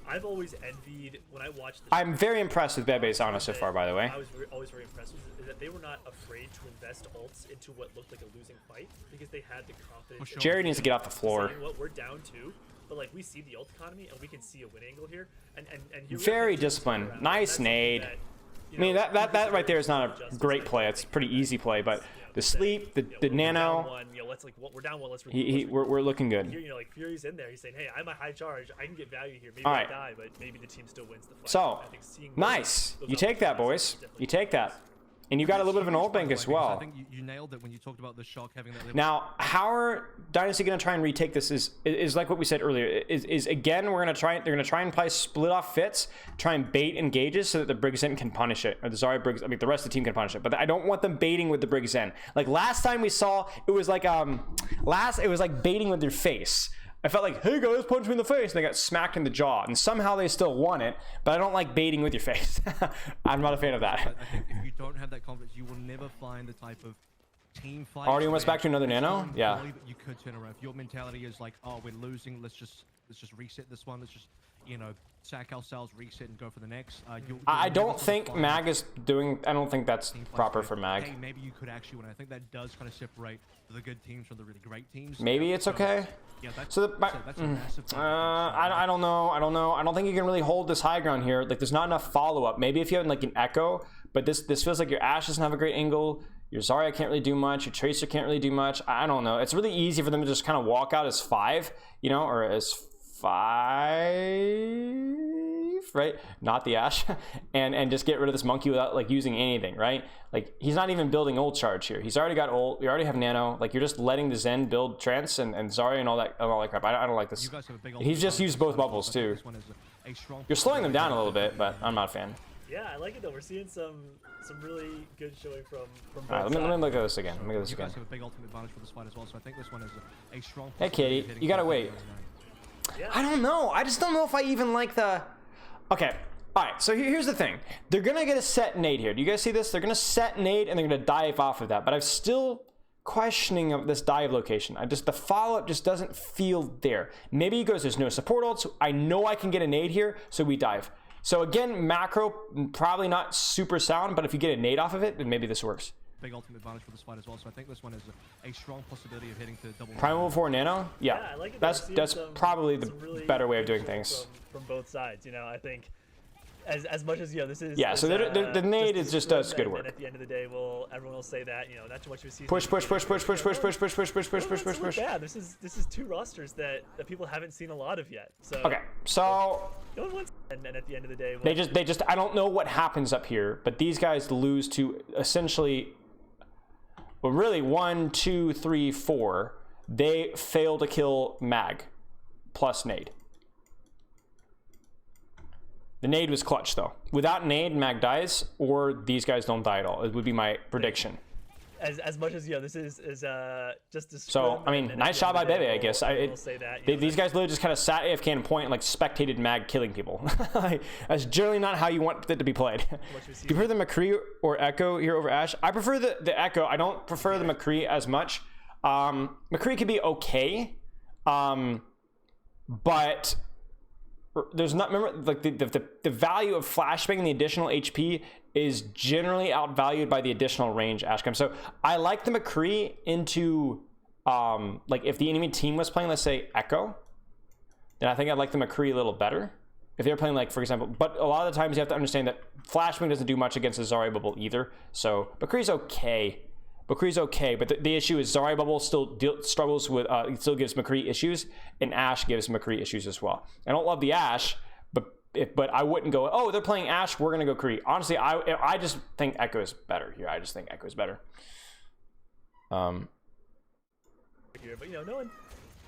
I've always envied when I watched the I'm very impressed with Bebe's Ana so far, by the way. I was always very impressed with is that they were not afraid to invest ults into what looked like a losing fight because they had the confidence. sure. in Jerry needs to get off the floor. saying, what, we're down 2, but like we see the ult economy and we can see a win angle here. And here we Very have disciplined. around. Nice That's something nade. that, you I mean, know, that right there is not a Justice, great I play. think It's they pretty can easy play, but the say, sleep, the we're down Nano, 1, we're down 1. Let's we're looking good. Here, you know, like Fury's in there. He's saying, "Hey, I'm a high charge. I can get value here. Maybe All I right. die, but maybe the team still wins the fight." So, I think seeing nice. those You take that, opportunities boys. is definitely You take that. And you got a little bit of an ult bank as I well. think you nailed it when you talked about the Shock having that. Now, how are Dynasty going to try and retake this? Is like what we said earlier. Is again, they're going to try and play split off fits, try and bait engages so that the Briggs Zen can punish it, or the Zarya Briggs. I mean, the rest of the team can punish it. But I don't want them baiting with the Briggs Zen. Like last time we saw, it was like it was like baiting with their face. I felt like, hey guys, punch me in the face, and they got smacked in the jaw, and somehow they still won it. But I don't like baiting with your face. I'm not a fan of that. I think if you don't have that confidence, you will never find the type of team fight. Already went back to another Nano? Yeah. You could turn around. If your mentality is like, oh, we're losing, let's just reset this one. Let's just, you know, sack ourselves, reset, and go for the next. I you'll don't never think find Mag is doing. I don't think that's team fights proper where, for Mag. Hey, maybe you could actually win. I think that does kind of separate the good teams from the really great teams. Maybe it's So, okay. Yeah, that's, So that's a massive. I don't know. I don't think you can really hold this high ground here. Like, there's not enough follow up. Maybe if you had like an Echo, but this feels like your Ashe doesn't have a great angle. Your Zarya can't really do much. Your Tracer can't really do much. I don't know. It's really easy for them to just kind of walk out as 5, you know, or as 5. right? Not the Ashe, and just get rid of this monkey without like using anything, right? Like he's not even building ult charge here. He's already got ult. We already have nano. Like you're just letting the Zen build trance and Zarya and all that crap. I don't like this. You guys have a big He's just used both bubbles too. This one is a strong You're slowing them down a little bit, but I'm not a fan. Yeah, I like it though. We're seeing some really good showing from both All right, let me sides. look at this again. Let me look at this You again. guys have a big ultimate advantage for this fight as well, so I think this one is a strong. Hey, Katie, possibility of you gotta hitting wait. 99. I don't know. I just don't know if I even like the... Okay. All right, so here's the thing. They're going to get a set nade here. Do you guys see this? They're going to set nade, and they're going to dive off of that. But I'm still questioning of this dive location. The follow-up just doesn't feel there. Maybe he goes, there's no support ults. I know I can get a nade here, so we dive. So again, macro, probably not super sound, but if you get a nade off of it, then maybe this works. Big ultimate advantage for this fight as well, so I think this one is a strong possibility of hitting to double. Primal 4 nano? Yeah, I like it. that's Some probably the really better way of good doing showing things. from both sides. You know, I think as much as this is Yeah, so the nade is just does good work. And at the end of the day, everyone will say that not too much of a season. Push. Yeah, this is two rosters that people haven't seen a lot of yet. So Okay, so no one wants, and at the end of the day, they just I don't know what happens up here, but these guys lose to essentially, well, really 1, 2, 3, 4. They fail to kill Mag plus nade. The nade was clutch though. Without nade, Mag dies, or these guys don't die at all. It would be my prediction. as much as this is just a So I mean, nice shot by Bebe, I guess. We'll say that, These guys literally just kind of sat AFK in point and like spectated Mag killing people. Like, that's generally not how you want it to be played. Do you prefer the McCree or Echo here over Ashe? I prefer the Echo. I don't prefer the McCree as much. McCree could be okay, but there's not, remember, like the value of flashbang and the additional HP is generally outvalued by the additional range Ashe comes. So I like the McCree into like if the enemy team was playing, let's say Echo, then I think I'd like the McCree a little better. If they're playing, like, for example, but a lot of the times you have to understand that flashbang doesn't do much against a Zarya bubble either. So McCree's okay. McCree's okay, but the issue is Zarya bubble still struggles with, it still gives McCree issues, and Ashe gives McCree issues as well. I don't love the Ashe, but I wouldn't go, oh, they're playing Ashe, we're gonna go Cree. Honestly, I just think Echo is better here. I just think Echo is better. But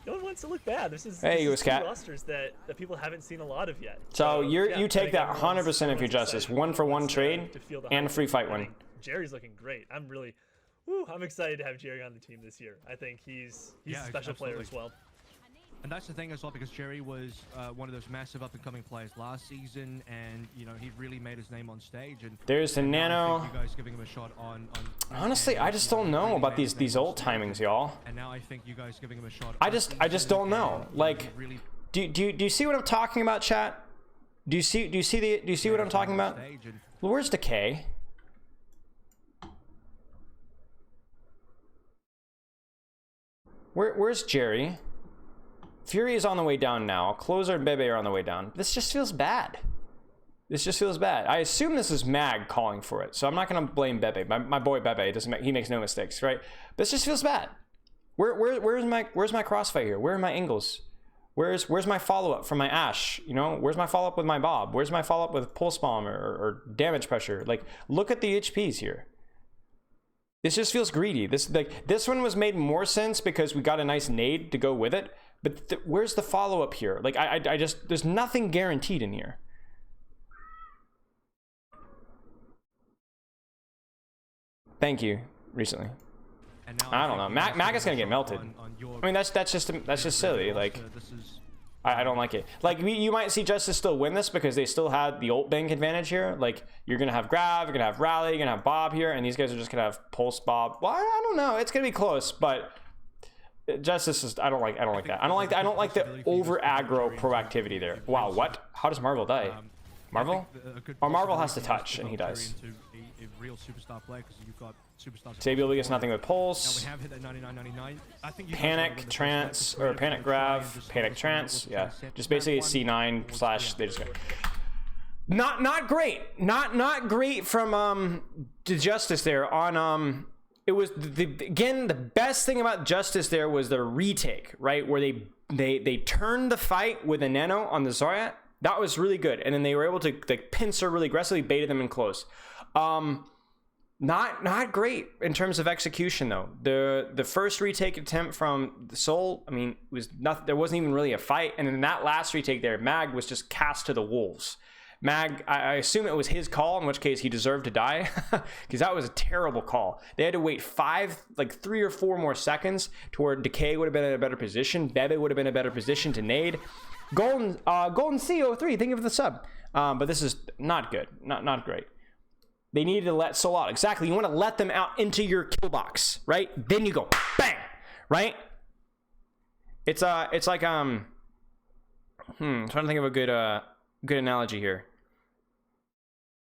no one wants to look bad. This is Hey, two Cat. rosters that people haven't seen a lot of yet. So yeah, you take that everyone's 100% of your justice, excited 1-for-1 trade to feel the and a hype. free fight I win. think Jerry's looking great. I'm excited to have Jerry on the team this year. I think he's Yeah, a special player as absolutely. well. And that's the thing as well, because Jerry was one of those massive up-and-coming players last season, and he really made his name on stage. And There's the now I nano. think you guys giving him a shot on Honestly, I just don't know really about made his these name on ult stage. timings, y'all. And now I think you guys giving him a shot. I just don't know. Like, really do you see what I'm talking about, chat? Do you see what I'm talking about? Well, where's Decay? Where's Jerry? Fury is on the way down now. Closer and Bebe are on the way down. This just feels bad. This just feels bad. I assume this is Mag calling for it, so I'm not gonna blame Bebe. My boy Bebe he makes no mistakes, right? This just feels bad. Where's my crossfire here? Where are my angles? Where's my follow-up from my Ashe? Where's my follow-up with my Bob? Where's my follow-up with pulse bomb or damage pressure? Like, look at the HPs here. This just feels greedy. This one was made more sense because we got a nice nade to go with it. But where's the follow-up here? Like, I just, there's nothing guaranteed in here. Thank you. Recently. I don't know. Mag is gonna get melted. I mean, that's just silly. Like, I don't like it. Like, you might see Justice still win this because they still had the ult bank advantage here. Like, you're gonna have Grav, you're gonna have Rally, you're gonna have Bob here, and these guys are just gonna have Pulse Bob. Well, I don't know. It's gonna be close, but Justice is. I don't like that. I don't like the over aggro proactivity there. Wow, what? How does Marvel die? Marvel? Or Marvel has to touch and he dies. Sabiel gets nothing with Pulse. Panic, Trance, or Panic Grav, Panic Trance. Yeah, just basically C9 / they just go. Not great. Not great from the Justice there on it was again the best thing about Justice there was the retake, right, where they turned the fight with a nano on the Zarya That was really good. And then they were able to like pincer really aggressively, baited them in close. Not great in terms of execution though. The first retake attempt from the Soul, I mean, it was nothing. There wasn't even really a fight. And then that last retake there, Mag was just cast to the wolves. Mag, I assume it was his call, in which case he deserved to die, because that was a terrible call. They had to wait 3 or 4 more seconds to where Decay would have been in a better position. Bebe would have been in a better position to nade. Golden CO3, thank you for the sub. But this is not good, not great. They needed to let Soul out. Exactly, you want to let them out into your kill box, right? Then you go bang, right? It's like I'm trying to think of a good analogy here.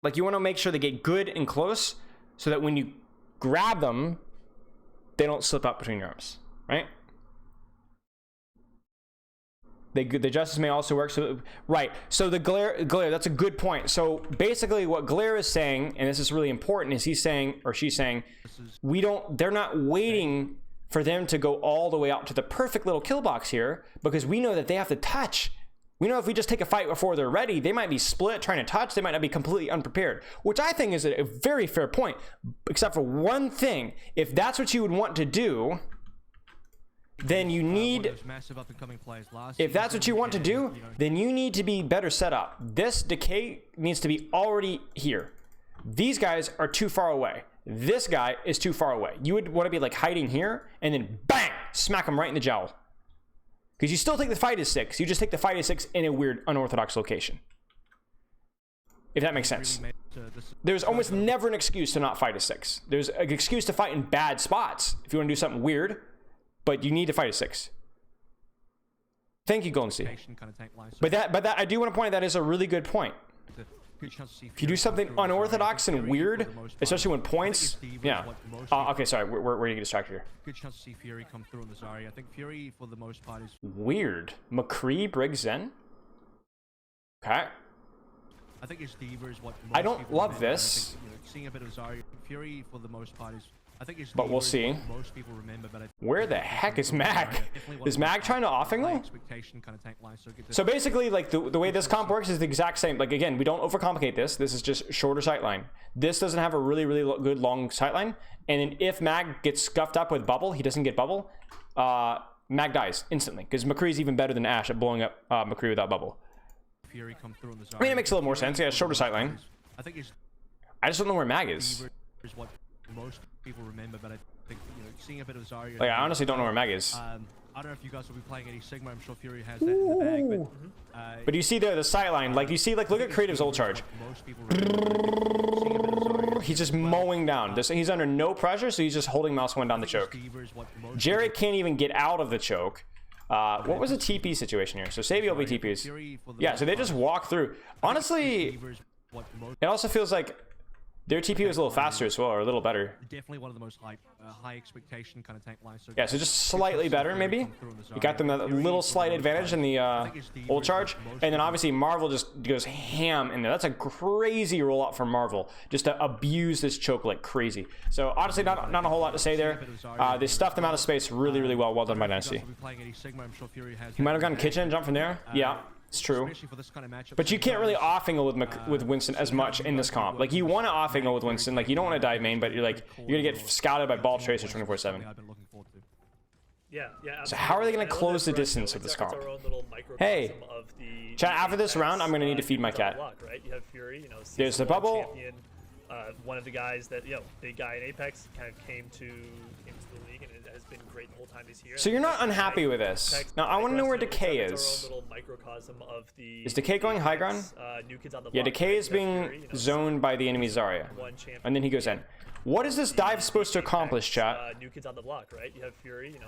Like, you want to make sure they get good and close so that when you grab them, they don't slip up between your arms, right? The justice may also work. So, right. So the glare, that's a good point. So basically what Glare is saying, and this is really important, is he's saying, or she's saying, they're not waiting for them to go all the way out to the perfect little kill box here, because we know that they have to touch. We know if we just take a fight before they're ready, they might be split trying to touch. They might not be completely unprepared, which I think is a very fair point, except for one thing. If that's what you would want to do, then you need, if that's what you want to do, then you need to be better set up. This Decay needs to be already here. These guys are too far away. This guy is too far away. You would want to be like hiding here and then bang, smack him right in the jowl. Because you still take the fight as 6. You just take the fight as 6 in a weird, unorthodox location. If that makes sense. There's almost never an excuse to not fight as 6. There's an excuse to fight in bad spots if you want to do something weird, but you need to fight as 6. Thank you, Golden Sea. But that I do want to point out that is a really good point. If you do something unorthodox and weird, especially when points, yeah. Okay, sorry, we're getting distracted here. Good chance to see Fury come through on the Zarya. I think Fury, for the most part, is weird. McCree, Briggs, Zen. Okay. I think his D.Va is what I don't love this. Think, seeing a bit of Zarya, Fury, for the most part, is. I think it's but we'll see. Most people remember, but where the heck is Mag? Is Mag trying to off angle? So basically, like the way this comp works is the exact same. Like again, we don't overcomplicate this. This is just shorter sightline. This doesn't have a really good long sightline. And then if Mag gets scuffed up with bubble, he doesn't get bubble. Mag dies instantly because McCree's even better than Ash at blowing up McCree without bubble. Fury come through on the Zarya. I mean, it makes a little more sense. Yeah, shorter sightline. I think it's. I just don't know where Mag is. Is what most people remember, but I think seeing a bit of Zarya. Like, I honestly don't know where Mag is. I don't know if you guys will be playing any Sigma. I'm sure Fury has that in the bag, but you see there the sightline. Like you see, like look at Creative's ult charge. He's just mowing down. He's under no pressure, so he's just holding mouse one down the choke. Jarek can't even get out of the choke. What was the TP situation here? So Savio will be TPs. Yeah, so they just walk through. Honestly, it also feels like their TP was a little faster as well, or a little better. Definitely one of the most high expectation kind of tank lines. So yeah, so just slightly better maybe. You got them a little slight advantage in the ult charge, and then obviously Marvel just goes ham in there. That's a crazy rollout from Marvel, just to abuse this choke like crazy. So honestly, not a whole lot to say there. They stuffed them out of space really well. Well done by Dynasty. He might have gone kitchen and jumped from there. Yeah. It's true, but you can't really off-angle with Winston as much in this comp. Like, you want to off-angle with Winston, like, you don't want to dive main, but you're gonna get scouted by ball tracers 24/7. Yeah. So how are they gonna close the distance with this comp? Hey, chat, after this round, I'm gonna need to feed my cat. There's the bubble. One of the guys that, big guy in Apex, kind of came to the league and it has been great the whole time he's here. So you're not unhappy with this. Now I want to know where Decay is. Is Decay going high ground? Yeah, Decay is being zoned by the enemy Zarya. And then he goes in. What is this dive supposed to accomplish, chat? New kids on the block, right? You have Fury,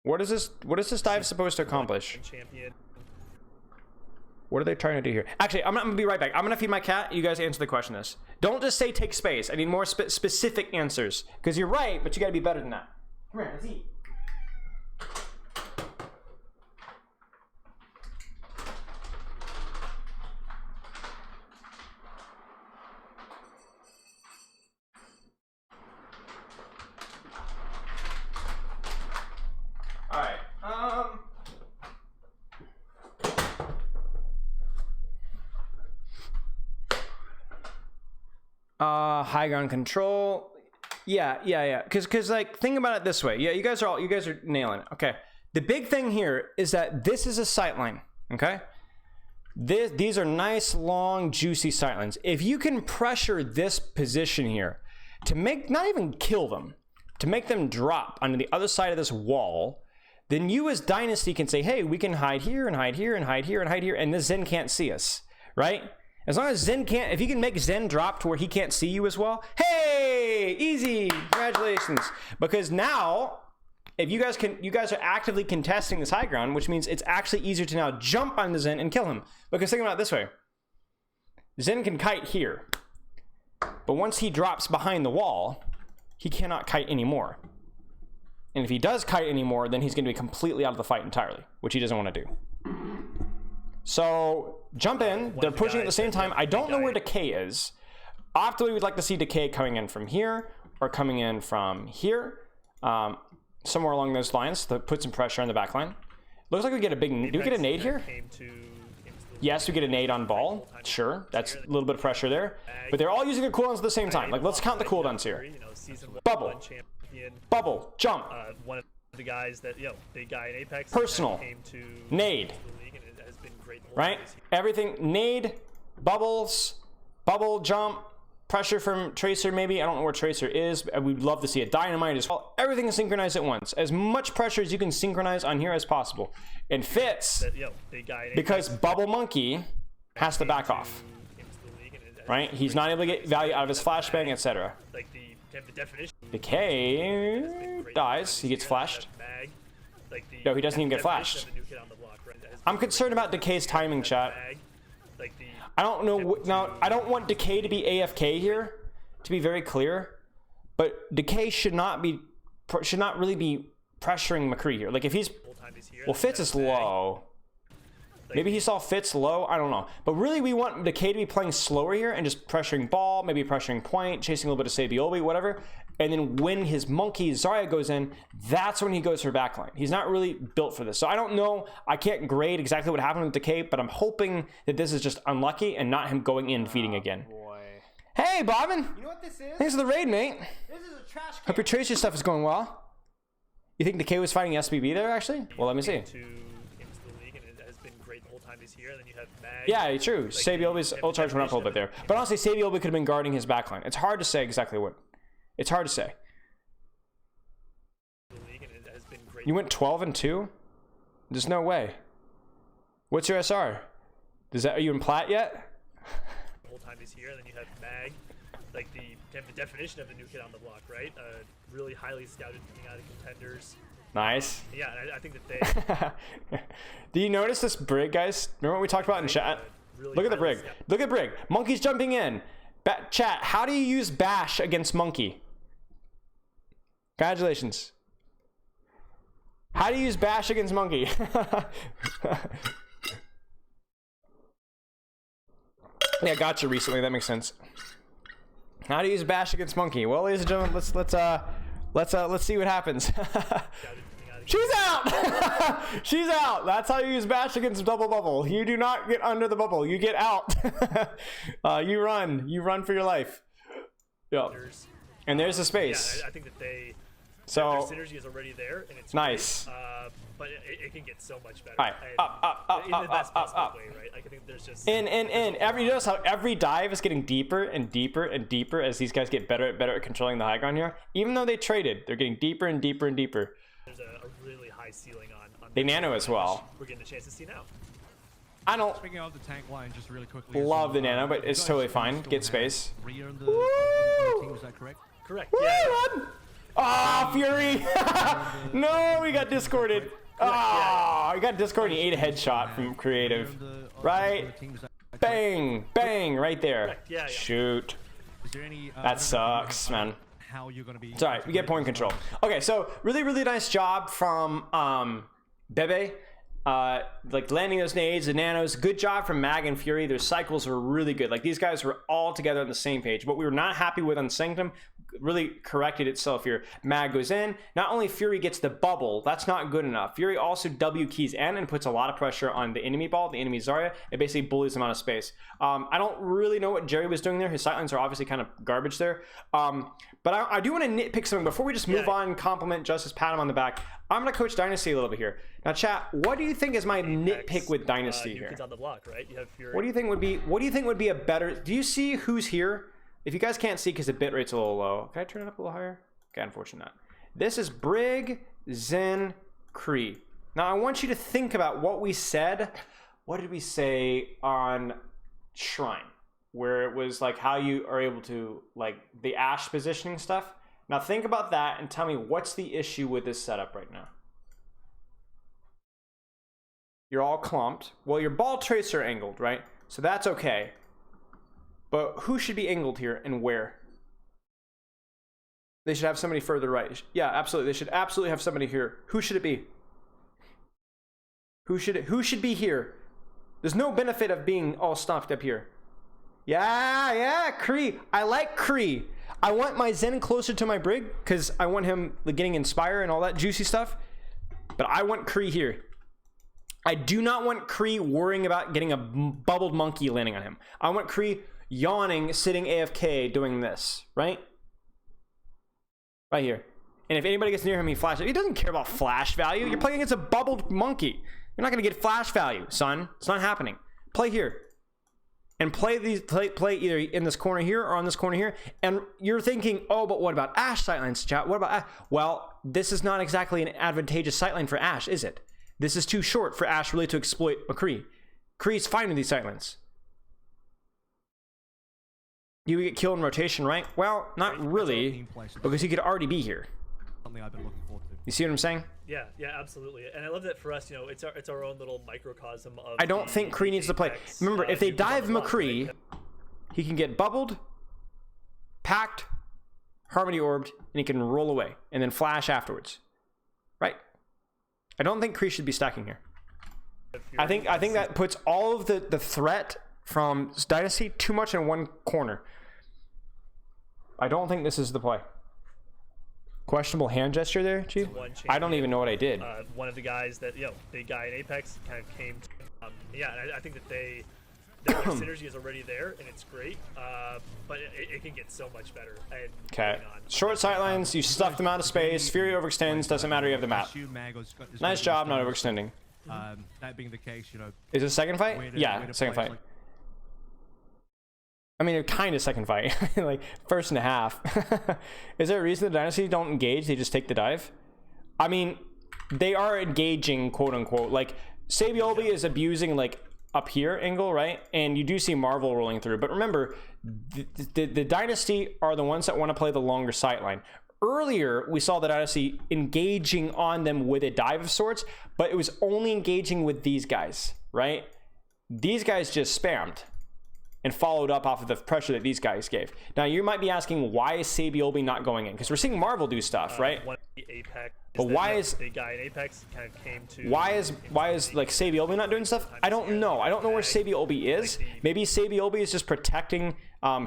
What is this dive supposed to accomplish? What are they trying to do here? Actually, I'm gonna be right back. I'm gonna feed my cat. You guys answer the question this. Don't just say take space. I need more specific answers. Because you're right, but you gotta be better than that. Come here, let's eat. Alright, High ground control. Yeah. Because like, think about it this way. Yeah, you guys are nailing it. Okay. The big thing here is that this is a sightline. Okay. These are nice, long, juicy sightlines. If you can pressure this position here to make, not even kill them, to make them drop onto the other side of this wall, then you as Dynasty can say, hey, we can hide here and hide here and hide here and hide here, and this Zen can't see us, right? As long as Zen can't, if you can make Zen drop to where he can't see you as well, hey, easy, congratulations. Because now, if you guys are actively contesting this high ground, which means it's actually easier to now jump on the Zen and kill him. Because think about it this way. Zen can kite here. But once he drops behind the wall, he cannot kite anymore. And if he does kite anymore, then he's going to be completely out of the fight entirely, which he doesn't want to do. So, jump in. They're pushing at the same time. I don't know where Decay is. Optimally, we'd like to see Decay coming in from here or coming in from here. Somewhere along those lines to put some pressure on the back line. Looks like we get a big... Do we get a nade here? Yes, we get a nade on ball. Sure, that's a little bit of pressure there. But they're all using their cooldowns at the same time. Like, let's count the cooldowns here. Bubble. Bubble. Jump. One of the guys that, big guy in Apex. Personal. Nade. Right? Everything. Nade. Bubbles. Bubble. Jump. Pressure from Tracer, maybe. I don't know where Tracer is. We'd love to see it. Dynamite as well. Everything is synchronized at once. As much pressure as you can synchronize on here as possible. And Fitz, because Bubble Monkey has to back off. Right? He's not able to get value out of his flashbang, etc. Decay dies. He gets flashed. No, he doesn't even get flashed. I'm concerned about Decay's timing, chat. I don't know. Now, I don't want Decay to be AFK here, to be very clear. But Decay should not really be pressuring McCree here. Like if he's, well, Fitz is low. Maybe he saw Fitz low. I don't know. But really, we want Decay to be playing slower here and just pressuring ball, maybe pressuring point, chasing a little bit of Sabiolbi, whatever. And then when his monkey Zarya goes in, that's when he goes for backline. He's not really built for this. So I don't know. I can't grade exactly what happened with Decay, but I'm hoping that this is just unlucky and not him going in feeding again. Boy. Hey, Bobbin. You know what this is? Thanks for the raid, mate. This is a trash can. Hope your Tracer stuff is going well. You think Decay was fighting SBB there, actually? Well, let me see. Yeah, true. Sabiolbi's ult charge went up a little bit there. But honestly, Sabiolbi could have been guarding his backline. It's hard to say exactly what. It's hard to say. You went 12-2? There's no way. What's your SR? Are you in plat yet? Whole time he's here, and then you have Mag, like the definition of the new kid on the block, right? Really highly scouted coming out of contenders. Nice. Yeah, I think that they. Do you notice this Brig, guys? Remember what we talked about in chat? Really Look at the Brig. Look at Brig. Monkey's jumping in. Chat, how do you use Bash against Monkey? Congratulations. How do you use Bash against Monkey? Yeah, gotcha recently. That makes sense. How do you use Bash against Monkey? Well, ladies and gentlemen, let's see what happens. She's out. She's out. That's how you use Bash against double bubble. You do not get under the bubble. You get out. You run. You run for your life. Yeah. And there's the space. Yeah, I think that they. So their synergy is already there, and it's nice. Great, but it can get so much better. All right, up, in the best possible way, right? Like, I think there's just in. You notice how every dive is getting deeper and deeper and deeper as these guys get better at controlling the high ground here. Even though they traded, they're getting deeper and deeper and deeper. There's a really high ceiling on they nano as well. We're getting a chance to see now. I don't Speaking of the tank line, just really quickly. love the nano, but it's totally fine. Get space. Rhea on the team, is that correct? Correct. Woo, Yeah. run! Ah, Fury! No, we got discorded. Ah, we got discorded. He ate a headshot from Creative. Right? Bang, bang, right there. Correct. Yeah. Is Shoot. there any, That sucks, man. How you're gonna be? It's alright, we get point control. Okay, so really nice job from Bebe. Like landing those nades, the nanos. Good job from Mag and Fury. Their cycles were really good. Like these guys were all together on the same page. What we were not happy with on Sanctum, really corrected itself here. Mag goes in. Not only Fury gets the bubble, that's not good enough. Fury also W keys in and puts a lot of pressure on the enemy ball, the enemy Zarya. It basically bullies them out of space. I don't really know what Jerry was doing there. His sightlines are obviously kind of garbage there. But I do want to nitpick something before we just move on, compliment Justice, pat him on the back. I'm going to coach Dynasty a little bit here. Now, chat, what do you think is my nitpick with Dynasty here? On the block, right? You have Fury. What do you think would be a better... Do you see who's here? If you guys can't see because the bitrate's a little low. Can I turn it up a little higher? Okay, unfortunately not. This is Brig, Zen, Kree. Now, I want you to think about what we said. What did we say on Shrine? Where it was like how you are able to, like, the Ashe positioning stuff. Now, think about that and tell me what's the issue with this setup right now. You're all clumped. Well, your ball tracer are angled, right? So that's okay. But who should be angled here and where? They should have somebody further right. Yeah, absolutely. They should absolutely have somebody here. Who should it be? Who should be here? There's no benefit of being all stuffed up here. Yeah, Kree. I like Kree. I want my Zen closer to my Brig because I want him getting Inspire and all that juicy stuff. But I want Kree here. I do not want Kree worrying about getting a bubbled monkey landing on him. I want Kree yawning, sitting AFK doing this, right? Right here. And if anybody gets near him, he flashes. He doesn't care about flash value. You're playing against a bubbled monkey. You're not going to get flash value, son. It's not happening. Play here. And play either in this corner here or on this corner here. And you're thinking, oh, but what about Ashe sightlines, chat? What about Ashe? Well, this is not exactly an advantageous sightline for Ashe, is it? This is too short for Ashe really to exploit McCree. Kree's fine with these sightlines. You would get killed in rotation, right? Well, not really, because he could already be here. Something I've been looking forward to. You see what I'm saying? Yeah, absolutely. And I love that for us, you know, it's our own little microcosm of. I don't think Kree needs to play. Remember, if they dive McCree, he can get bubbled, packed, Harmony orbed, and he can roll away and then flash afterwards. Right? I don't think Kree should be stacking here. I think that puts all of the threat from Dynasty too much in one corner. I don't think this is the play. Questionable hand gesture there, Chief? I don't even know what I did. One of the guys that, you know, big guy in Apex kind of came to, yeah, I think that their synergy is already there, and it's great, but it can get so much better. Okay. Short sightlines, you stuff them out of space, Fury overextends, doesn't matter, you have the map. Nice job not overextending. That being the case, you know... Is it a second fight? Yeah, second fight. I mean, kind of second fight, like first and a half. Is there a reason the Dynasty don't engage? They just take the dive? I mean, they are engaging, quote unquote. Like, Sabiolbe is abusing, like, up here angle, right? And you do see Marvel rolling through. But remember, the Dynasty are the ones that want to play the longer sightline. Earlier, we saw the Dynasty engaging on them with a dive of sorts, but it was only engaging with these guys, right? These guys just spammed and followed up off of the pressure that these guys gave. Now, you might be asking, why is Sabiolbe not going in? Because we're seeing Marvel do stuff, right? But why is big guy in Apex kind of came to? Why is like Sabiolbe not doing stuff? I don't know. I don't know where Sabiolbe is. Maybe Sabiolbe is just protecting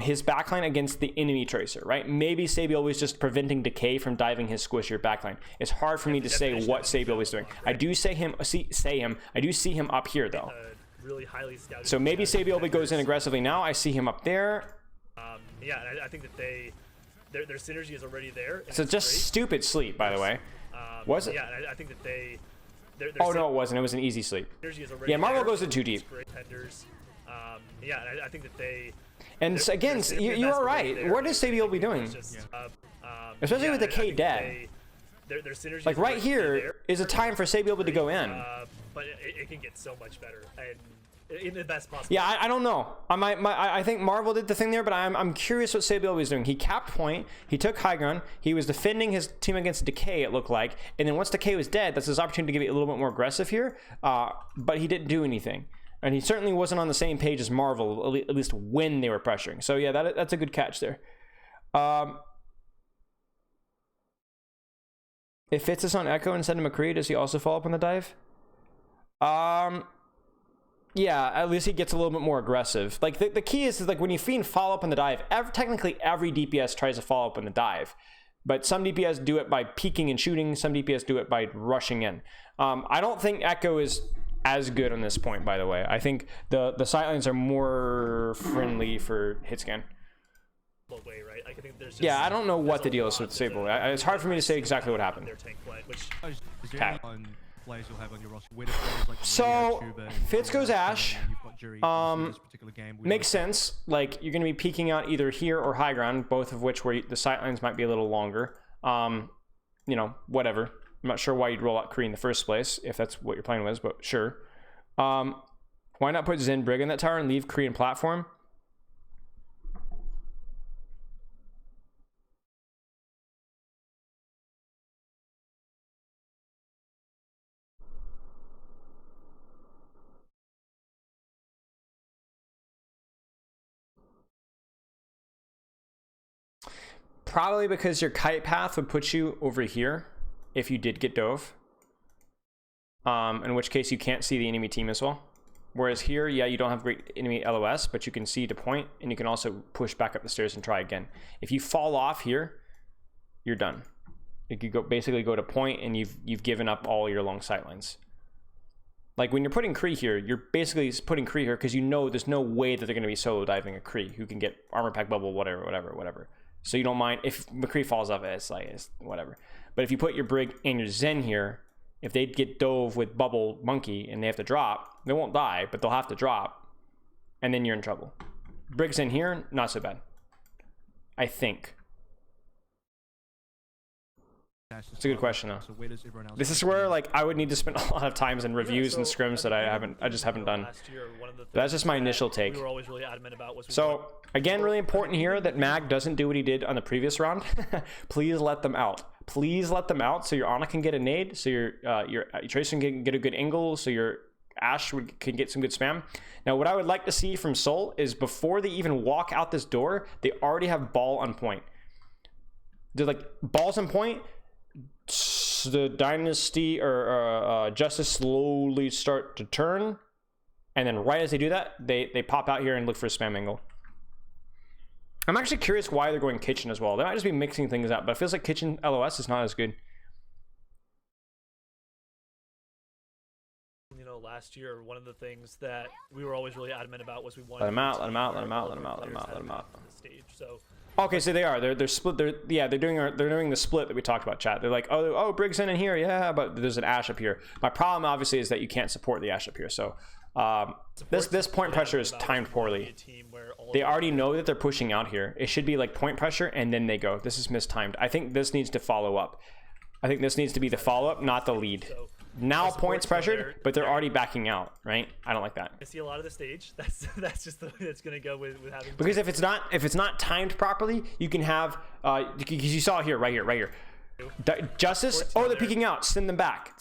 his backline against the enemy tracer, right? Maybe Sabiolbe is just preventing Decay from diving his squishier backline. It's hard for me to say what Sabiolbe is doing. I do I do see him up here though. Really highly scouted. So maybe Sabiolbe goes in aggressively now. I see him up there. Yeah, I think that their synergy is already there. It's just great. Stupid sleep, by the way. Was it? Yeah, I think that oh no, it wasn't. It was an easy sleep. Yeah, Marvel goes in too deep. Yeah, I think that And again, you are right. What is Sabiolbe doing? Especially with the K dead. Like right here is a time for Sabiolbe to go in. But it can get so much better, and in the best possible. Yeah, I don't know. I think Marvel did the thing there, but I'm curious what Sabiolbe is doing. He capped point. He took high ground. He was defending his team against Decay, it looked like. And then once Decay was dead, that's his opportunity to get a little bit more aggressive here. But he didn't do anything. And he certainly wasn't on the same page as Marvel, at least when they were pressuring. So yeah, that's a good catch there. If Fitz is on Echo instead of McCree, does he also follow up on the dive? Yeah, at least he gets a little bit more aggressive. Like the key is like when you fiend follow up on the dive, technically every DPS tries to follow up on the dive. But some DPS do it by peeking and shooting. Some DPS do it by rushing in. I don't think Echo is as good on this point, by the way. I think the sightlines are more friendly for hitscan. Way, right? I think there's just, Yeah, I don't know what the deal is with Sable. It's hard for me to say exactly what happened. Their tank play, which Is there Okay. any players you'll have on your roster? With players like So, Rio, Chuba, and Fitz goes Julian, Ash. You've got Jury in this particular game. We Makes sense. Like you're going to be peeking out either here or high ground, both of which where the sightlines might be a little longer. You know, whatever. I'm not sure why you'd roll out Kree in the first place if that's what your plan was, but sure. Why not put Zen Brig in that tower and leave Kree in platform? Probably because your kite path would put you over here if you did get dove. In which case you can't see the enemy team as well. Whereas here, yeah, you don't have great enemy LOS, but you can see to point, and you can also push back up the stairs and try again. If you fall off here, you're done. You could basically go to point, and you've given up all your long sightlines. Like when you're putting Kree here, you're basically putting Kree here because you know there's no way that they're going to be solo diving a Kree who can get armor pack bubble, whatever. So you don't mind if McCree falls off, it's whatever. But if you put your Brig and your Zen here, if they get dove with bubble monkey and they have to drop, they won't die, but they'll have to drop, and then you're in trouble. Brig's in here, not so bad, I think. It's a good question though. So where does everyone else This is where like I would need to spend a lot of times in reviews and scrims that I just haven't done. last year, one of the That's just my things that initial take. We were always really adamant about was So again, really important here that Mag doesn't do what he did on the previous round. Please let them out. Please let them out so your Ana can get a nade, so your Tracer can get a good angle, so your Ashe can get some good spam. Now, what I would like to see from Soul is before they even walk out this door, they already have ball on point. They're like balls on point. The Dynasty or Justice slowly start to turn, and then right as they do that, they pop out here and look for a spam angle. I'm actually curious why they're going Kitchen as well. They might just be mixing things up, but it feels like Kitchen LOS is not as good. you know, last year, one of the things that we were always really adamant about was we wanted Let them out, to let them out, where let them out, all let of them our out, let them players out, let had them to out. be on the stage. So Okay, so they are. They're split. They're doing the split that we talked about, chat. They're like, oh, Briggs in here, yeah, but there's an Ashe up here. My problem obviously is that you can't support the Ashe up here. So this point pressure is timed poorly. They already know that they're pushing out here. It should be like point pressure and then they go. This is mistimed. I think this needs to follow up. I think this needs to be the follow up, not the lead. Now points pressured, but they're already backing out, right? I don't like that. I see a lot of the stage. That's just the way it's gonna go with having. Because if it's not timed properly, you can have because you saw it here, right here. Justice. Oh, they're peeking out. Send them back.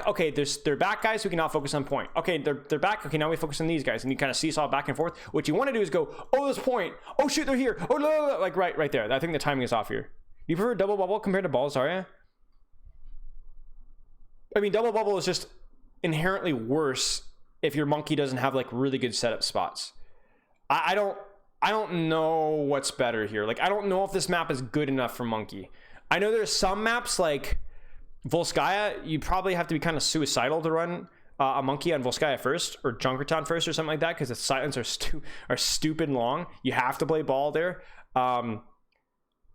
Okay, they're back guys who can now focus on point. Okay, they're back. Okay, now we focus on these guys, and you kind of seesaw back and forth. What you want to do is go, oh, there's point. Oh shoot, they're here. Oh no, like right there. I think the timing is off here. You prefer double bubble compared to balls, Zarya? I mean, double bubble is just inherently worse if your monkey doesn't have like really good setup spots. I don't know what's better here. Like, I don't know if this map is good enough for monkey. I know there's some maps like Volskaya, you probably have to be kind of suicidal to run a monkey on Volskaya first or Junkertown first or something like that because the silence are stupid long. You have to play ball there.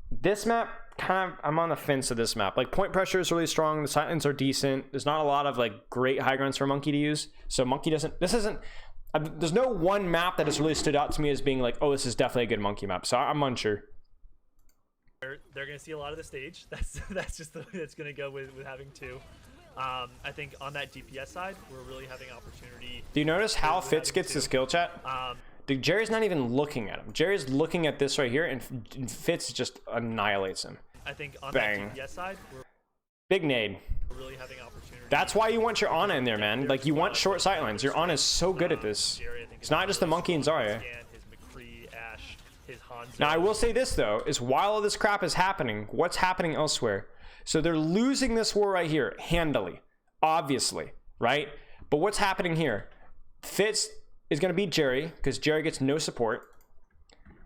This map, kind of, I'm on the fence of this map. Like, point pressure is really strong. The silence are decent. There's not a lot of like great high grounds for monkey to use. So monkey there's no one map that has really stood out to me as being like, oh, this is definitely a good monkey map. So I'm unsure. They're going to see a lot of the stage. That's just the way it's going to go with having two. I think on that DPS side, we're really having opportunity. Do you notice how Fitz gets the skill chat? Dude, Jerry's not even looking at him. Jerry's looking at this right here, and Fitz just annihilates him. I think on Bang. that DPS side, we're Big nade. really having opportunity. That's why you want your Ana in there, man. Like, you want short sightlines. Your Ana is so good at this. It's not just the monkey and Zarya. His McCree, Ashe, his Hanzo. Now, I will say this, though, is while all this crap is happening, what's happening elsewhere? So they're losing this war right here, handily, obviously, right? But what's happening here? Fitz is going to beat Jerry because Jerry gets no support.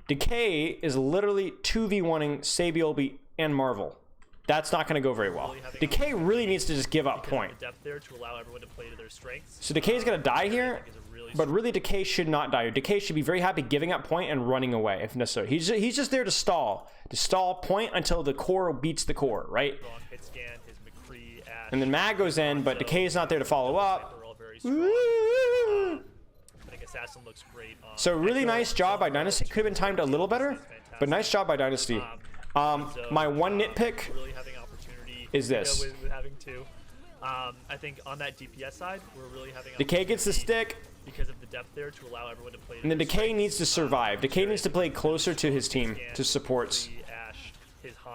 Decay is literally 2v1ing Sabiolby and Marvel. That's not going to go very well. Decay really needs to just give up point. Depth there to allow everyone to play to their strengths. So Decay's going to die here, but really Decay should not die. Decay should be very happy giving up point and running away if necessary. He's just there to stall point until the core beats the core, right? And then Mag goes in, but Decay is not there to follow up. Assassin looks great so really nice job by Dynasty. Could have been timed a little better, but nice job by Dynasty. My one nitpick is this. With having two. I think on that DPS side, we're really having Decay gets the stick, because of the depth there to allow everyone to play. and then Decay needs to survive. Decay needs to play closer to his team, to supports.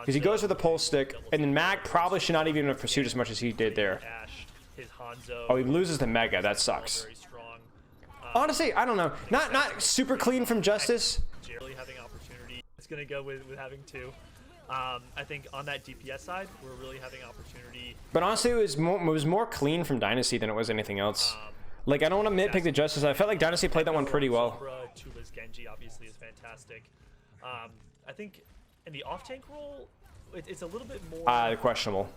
Because he goes with the pulse stick, and then Mag probably should not even have pursued as much as he did there. Oh, he loses the Mega. That sucks. Honestly, I don't know. Not super clean from Justice. Really having opportunity. It's gonna go with having two. I think on that DPS side, we're really having opportunity. But honestly, it was more clean from Dynasty than it was anything else. Like, I don't want to nitpick the Justice. I felt like Dynasty played that one pretty well. Tuba's Genji obviously is fantastic. I think in the off-tank role, it's a little bit more questionable.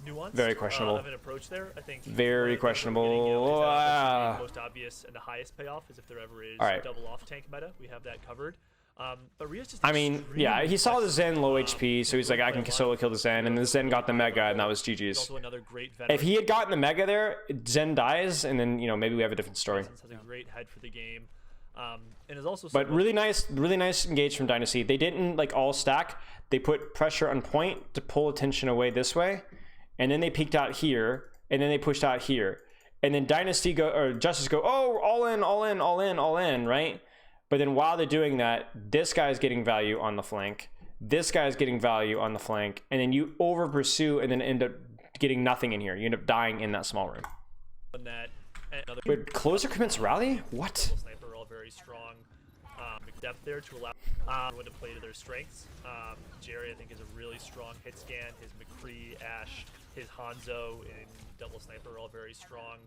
Nuanced, Very questionable. Of an approach there. I think very questionable. The most obvious and the highest payoff is if there ever is right. double off-tank meta. We have that covered. But Rhea's just. I mean, yeah, he saw the Zen low HP, so he's like, I can solo kill the Zen, and the Zen got the Mega, and that was GG's. Also another great if he had gotten the Mega there, Zen dies, and then maybe we have a different story. Has a great head for the game, and is also. But really nice engage from Dynasty. They didn't like all stack. They put pressure on point to pull attention away this way, and then they peeked out here, and then they pushed out here, and then Dynasty or Justice go, oh, all in, right? But then while they're doing that, this guy's getting value on the flank. This guy's getting value on the flank. And then you over pursue and then end up getting nothing in here. You end up dying in that small room. Wait, closer commits rally? What? Sniper are all very strong. Depth there to allow everyone to play to their strengths. Jerry, I think, is a really strong hit scan. His McCree, Ashe, his Hanzo, and double sniper are all very strong.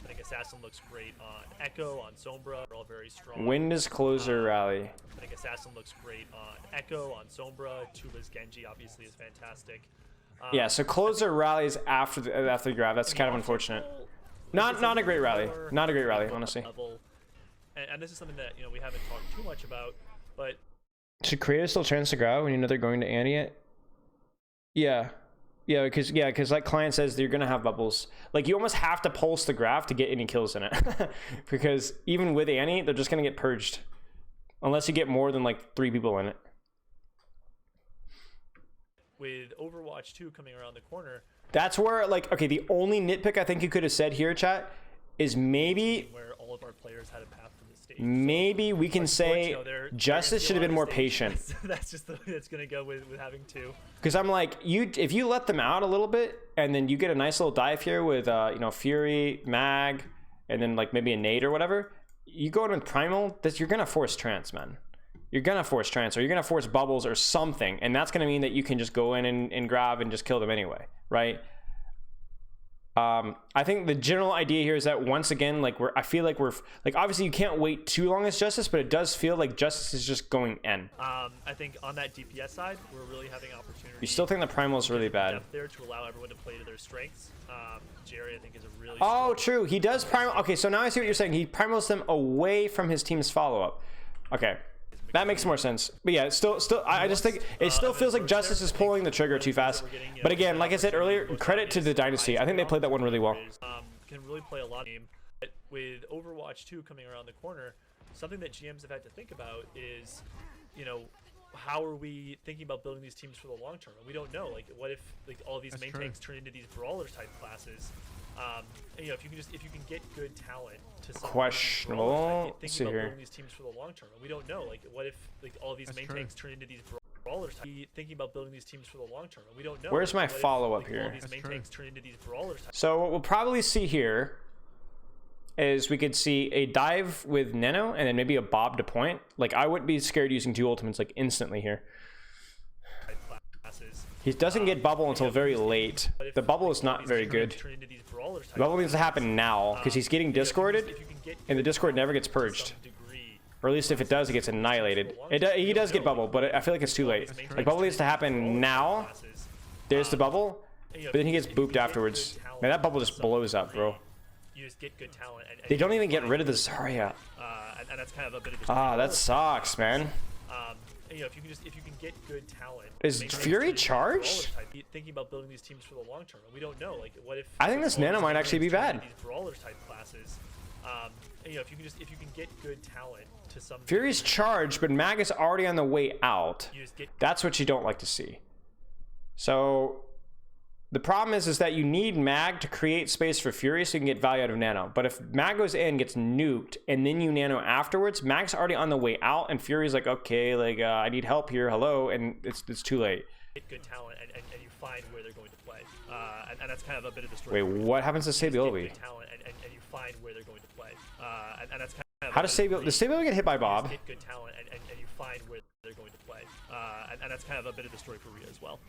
I think Assassin looks great on Echo, on Sombra, are all very strong. When does closer rally? I think Assassin looks great on Echo, on Sombra. Tuba's Genji obviously is fantastic. Yeah, so closer rallies after the grab. That's kind of unfortunate. Not a great rally. Not a great rally, honestly. And this is something that we haven't talked too much about, but should Kratos still chance to grab when you know they're going to Annie it? Yeah. Yeah, because like Client says, you're gonna have bubbles. Like you almost have to pulse the graph to get any kills in it, because even with Annie, they're just gonna get purged, unless you get more than like 3 people in it. With Overwatch 2 coming around the corner, that's where like okay, the only nitpick I think you could have said here, chat, is maybe where all of our players had a path to the stage. Maybe we can say Justice should have been more patient. That's just the way it's gonna go with having two. Because I'm like, if you let them out a little bit, and then you get a nice little dive here with Fury, Mag, and then like maybe a nade or whatever, you go in with Primal, you're gonna force trance, man. You're gonna force trance, or you're gonna force bubbles or something, and that's gonna mean that you can just go in and grab and just kill them anyway, right? I think the general idea here is that once again, like I feel like we're like obviously you can't wait too long as Justice, but it does feel like Justice is just going N. I think on that DPS side, we're really having opportunity. You still think the Primal is really bad? There to allow everyone to play to their strengths. Jerry, I think, is a really. Oh, true. He does Primal. Okay, so now I see what you're saying. He Primals them away from his team's follow up. Okay. That makes more sense. But yeah, still, I just think it still feels like Justice is pulling the trigger too fast. But again, like I said earlier, credit to the Dynasty. I think they played that one really well. Can really play a lot of game. But with Overwatch 2 coming around the corner, something that GMs have had to think about is, how are we thinking about building these teams for the long term? And we don't know. Like, what if all of these main tanks turn into these brawler type classes? If you can get good talent to questionable. Thinking about building these teams for the long term, and we don't know. Like, what if all of these main tanks turn into these brawlers? Thinking about building these teams for the long term, and we don't know. Where's my follow up here? All these main tanks turn into these brawlers. So what we'll probably see here is we could see a dive with Neno and then maybe a Bob to point. Like I wouldn't be scared using 2 ultimates like instantly here. He doesn't get bubble until very late. The bubble is not very good. brawlers type. The bubble needs to happen now because he's getting discorded, if you can get and the discord never gets to purged. some degree, Or at least if it does, it gets annihilated. He does get bubble, but I feel like it's too late. Like, bubble needs to happen now. classes, There's the bubble, you know, but then he if gets you can booped get afterwards. good talent Man, that bubble to just some blows up, bro. degree, you just get good talent. And They you don't even get find rid of the ways, Zarya. and that's kind of a bit of the Ah, that sucks, man. you know, if you can get good talent. Is make Fury these teams charged? brawler type, thinking about building these teams for the long term, and we don't know. Like, what if? I think this Nano might actually be bad. These brawlers type classes. You know, if you can get good talent to some. Fury's degree, charged, but Mag is already on the way out. you just get That's what you don't like to see. So the problem is that you need Mag to create space for Fury so you can get value out of Nano. But if Mag goes in, gets nuked, and then you Nano afterwards, Mag's already on the way out, and Fury's like, okay, like I need help here, hello, and it's too late. get good talent, and you find where they're going to play. And that's kind of a bit of the story. Wait, what happens to Get Sabiolbi? good talent, and you find where they're going to play. And that's kind of How does Sabiolbi? Does Sabiolbi get hit by Bob? Get good talent, and you find where they're going to play. And that's kind of a bit of the story for Rhea as well.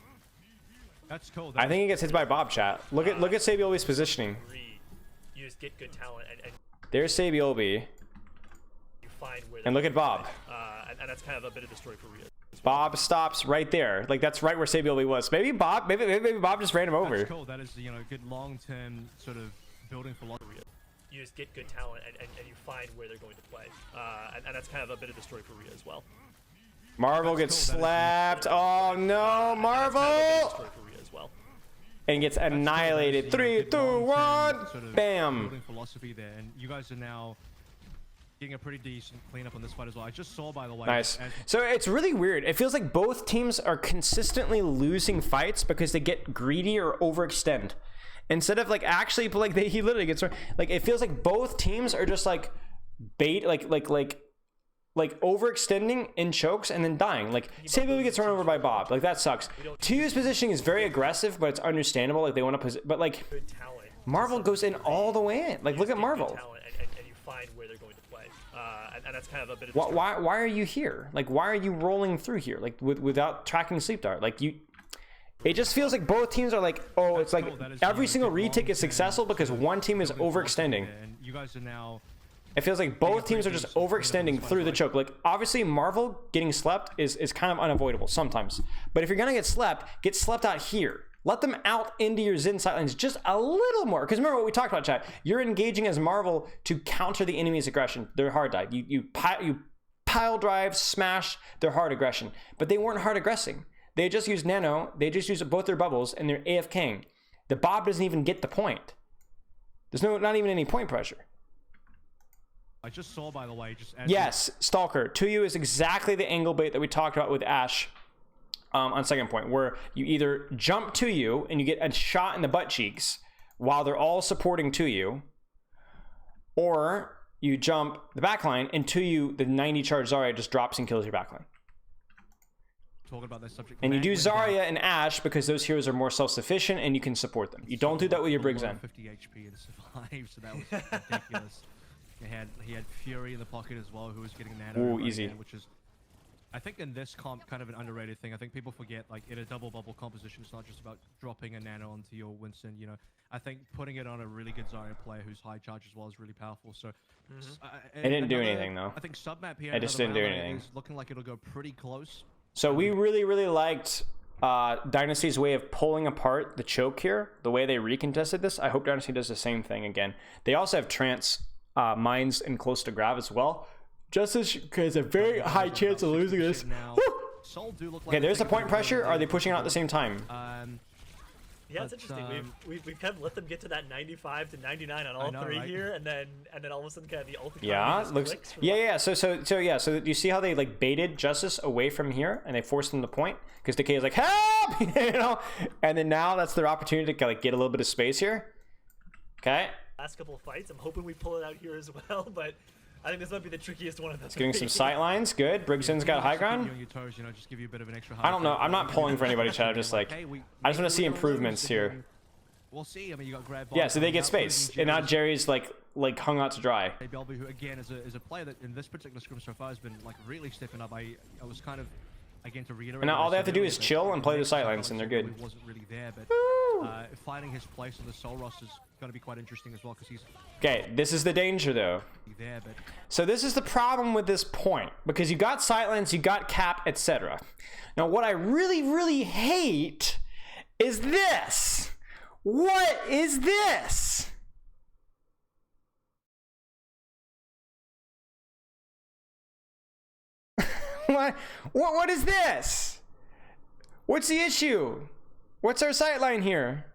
That's cool. I think he gets hit by Bob, chat. Look at Sabiolbi's positioning. You just get good talent, and There's Sabiolbi, you find where. and look at Bob. And that's kind of a bit of the story for Rhea. Bob stops right there. Like that's right where Sabiolbi was. Maybe Bob just ran him over. That's cool. That is, you know, good long-term sort of building philosophy. You just get good talent, and you find where they're going to play. And that's kind of a bit of the story for Rhea as well. Marvel gets That's cool, that is- slapped. Oh no, Kind of a bit of the Marvel! story for Rhea as well. And gets annihilated. That's cool. That is, 3, you know, 2, good long-term 1. sort of Bam. Building philosophy there, and you guys are now getting a pretty decent cleanup on this fight as well. I just saw, by the way. Nice. as- So it's really weird. It feels like both teams are consistently losing fights because they get greedy or overextend. Instead of like actually, like he literally gets like it feels like both teams are just like bait, like overextending in chokes and then dying. Like Sabiolbi gets run over by Bob. Like that sucks. TU's positioning is very aggressive, but it's understandable. Like they want to, but like Good talent. Marvel goes in all the way in. Like look at Get Marvel. good talent, and you find where they're going to play. And that's kind of a bit of the story. Why are you here? Like why are you rolling through here? Like without tracking sleep dart? Like you. It just feels like both teams are like, oh, it's like cool. That is, every you know, single good retake is long-term successful because sort of one team is building philosophy overextending. there, and you guys are now. It feels like both teams are just overextending through the choke. Like obviously Marvel getting slept is kind of unavoidable sometimes. But if you're gonna get slept out here. Let them out into your Zen sightlines just a little more. Because remember what we talked about, chat. You're engaging as Marvel to counter the enemy's aggression. Their hard dive. You pile drive, smash their hard aggression. But they weren't hard aggressing. They just used Nano. They just used both their bubbles and they're AFKing. The Bob doesn't even get the point. There's not even any point pressure. I just saw, by the way, just as Yes, Stalker. To you is exactly the angle bait that we talked about with Ash on second point, where you either jump to you and you get a shot in the butt cheeks while they're all supporting to you, or you jump the backline and to you, the 90 charge Zarya just drops and kills your backline. talking about this subject. And you Mag do went down Zarya and Ash because those heroes are more self-sufficient and you can support them. You don't do that with your Briggs below Zen. 50 HP and survive, so that was ridiculous. He had Fury in the pocket as well, who was getting nano. Ooh, everybody easy. in, which is, I think in this comp, kind of an underrated thing. I think people forget, like in a double bubble composition, it's not just about dropping a nano onto your Winston. You know, I think putting it on a really good Zarya player who's high charge as well is really powerful. So, It didn't do anything, though. I think submap here. It just another didn't do round anything. Is looking like it'll go pretty close. So we really liked Dynasty's way of pulling apart the choke here, the way they recontested this. I hope Dynasty does the same thing again. They also have Trance mines and close to grab as well. Justice has a very high chance of losing this. Now, Woo! Soul do look like Okay, there's the they're point taking pressure. over Are they pushing out at the same time? Yeah, it's But, interesting. We've kind of let them get to that 95 to 99 on all know, three right? here, and then all of a sudden kind of the ultimate. Yeah, looks. Yeah. So you see how they like baited Justice away from here, and they forced him to point because Decay is like help, you know, and then now that's their opportunity to like get a little bit of space here. Okay. Last couple of fights, I'm hoping we pull it out here as well, but I think this might be the trickiest one of the Getting some three. sight lines. Good. Briggson's got high Keep you ground. on your toes, you know, just give you a bit of an extra. I don't know. high I'm not ground. pulling for anybody, Chad. I'm just like, Hey, I just want to maybe see we'll improvements lose, here. and we'll see. I mean, you got Grab. Yeah, so they get space, and now Jerry's like hung out to dry. Belby, who again is a player that in this particular scrim so far has been like really stepping up. I was kind of again to reiterate. And now what I all they have said to do earlier, is that chill and play the next time sidelines, and they're good. Wasn't really there, but Finding his place on the Soul Roster is going to be quite interesting as well because he's Okay, this is the danger though. there, but So this is the problem with this point, because you got Sightlines, you got Cap, etc. Now what I really, really hate is this. What is this? What is this? What's the issue? What's our sightline here?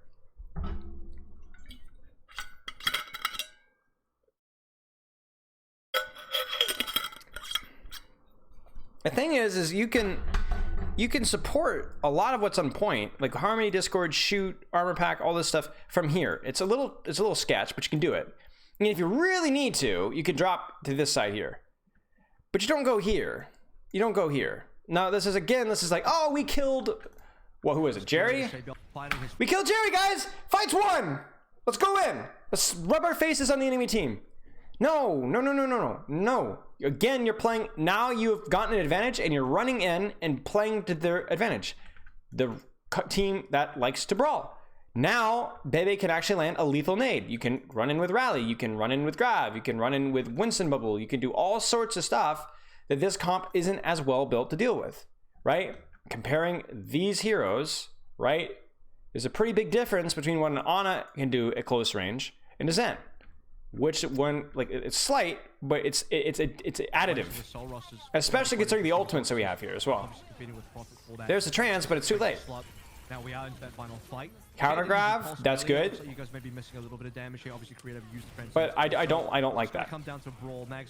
The thing is you can support a lot of what's on point, like Harmony, Discord, Shoot, Armor Pack, all this stuff from here. It's a little sketch, but you can do it. And if you really need to, you can drop to this side here. But you don't go here. You don't go here. Now this is like, oh, we killed, well, who is it? Jerry? We killed Jerry, guys! Fight's won! Let's go in! Let's rub our faces on the enemy team. No. Again, you're playing, now you've gotten an advantage and you're running in and playing to their advantage. The team that likes to brawl. Now, Bebe can actually land a lethal nade. You can run in with Rally, you can run in with Grav, you can run in with Winston Bubble, you can do all sorts of stuff that this comp isn't as well built to deal with, right? Comparing these heroes, right? There's a pretty big difference between what an Ana can do at close range and a Zen. Which one, like, it's slight, but it's additive, especially considering the ultimates that we have here as well. There's the trance, but it's too late. Now we are into that final fight. Counter grab, that's good. You guys may be missing a little bit of damage here. Obviously, Creative used the but I don't like that.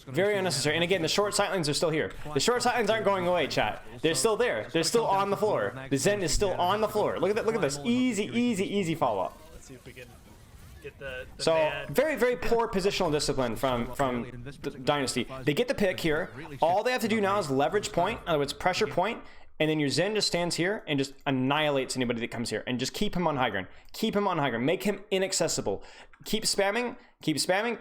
Very unnecessary. And again, the short sightlines are still here. The short sightlines aren't going away, chat. They're still there. They're still on the floor. The Zen is still on the floor. Look at that. Look at this. Easy follow up. Let's see if we can get the So man. very poor positional discipline from the Dynasty. They get the pick here. All they have to do now is leverage point. In other words, pressure point. And then your Zen just stands here and just annihilates anybody that comes here. And just keep him on high ground. Keep him on high ground. Make him inaccessible. Keep spamming.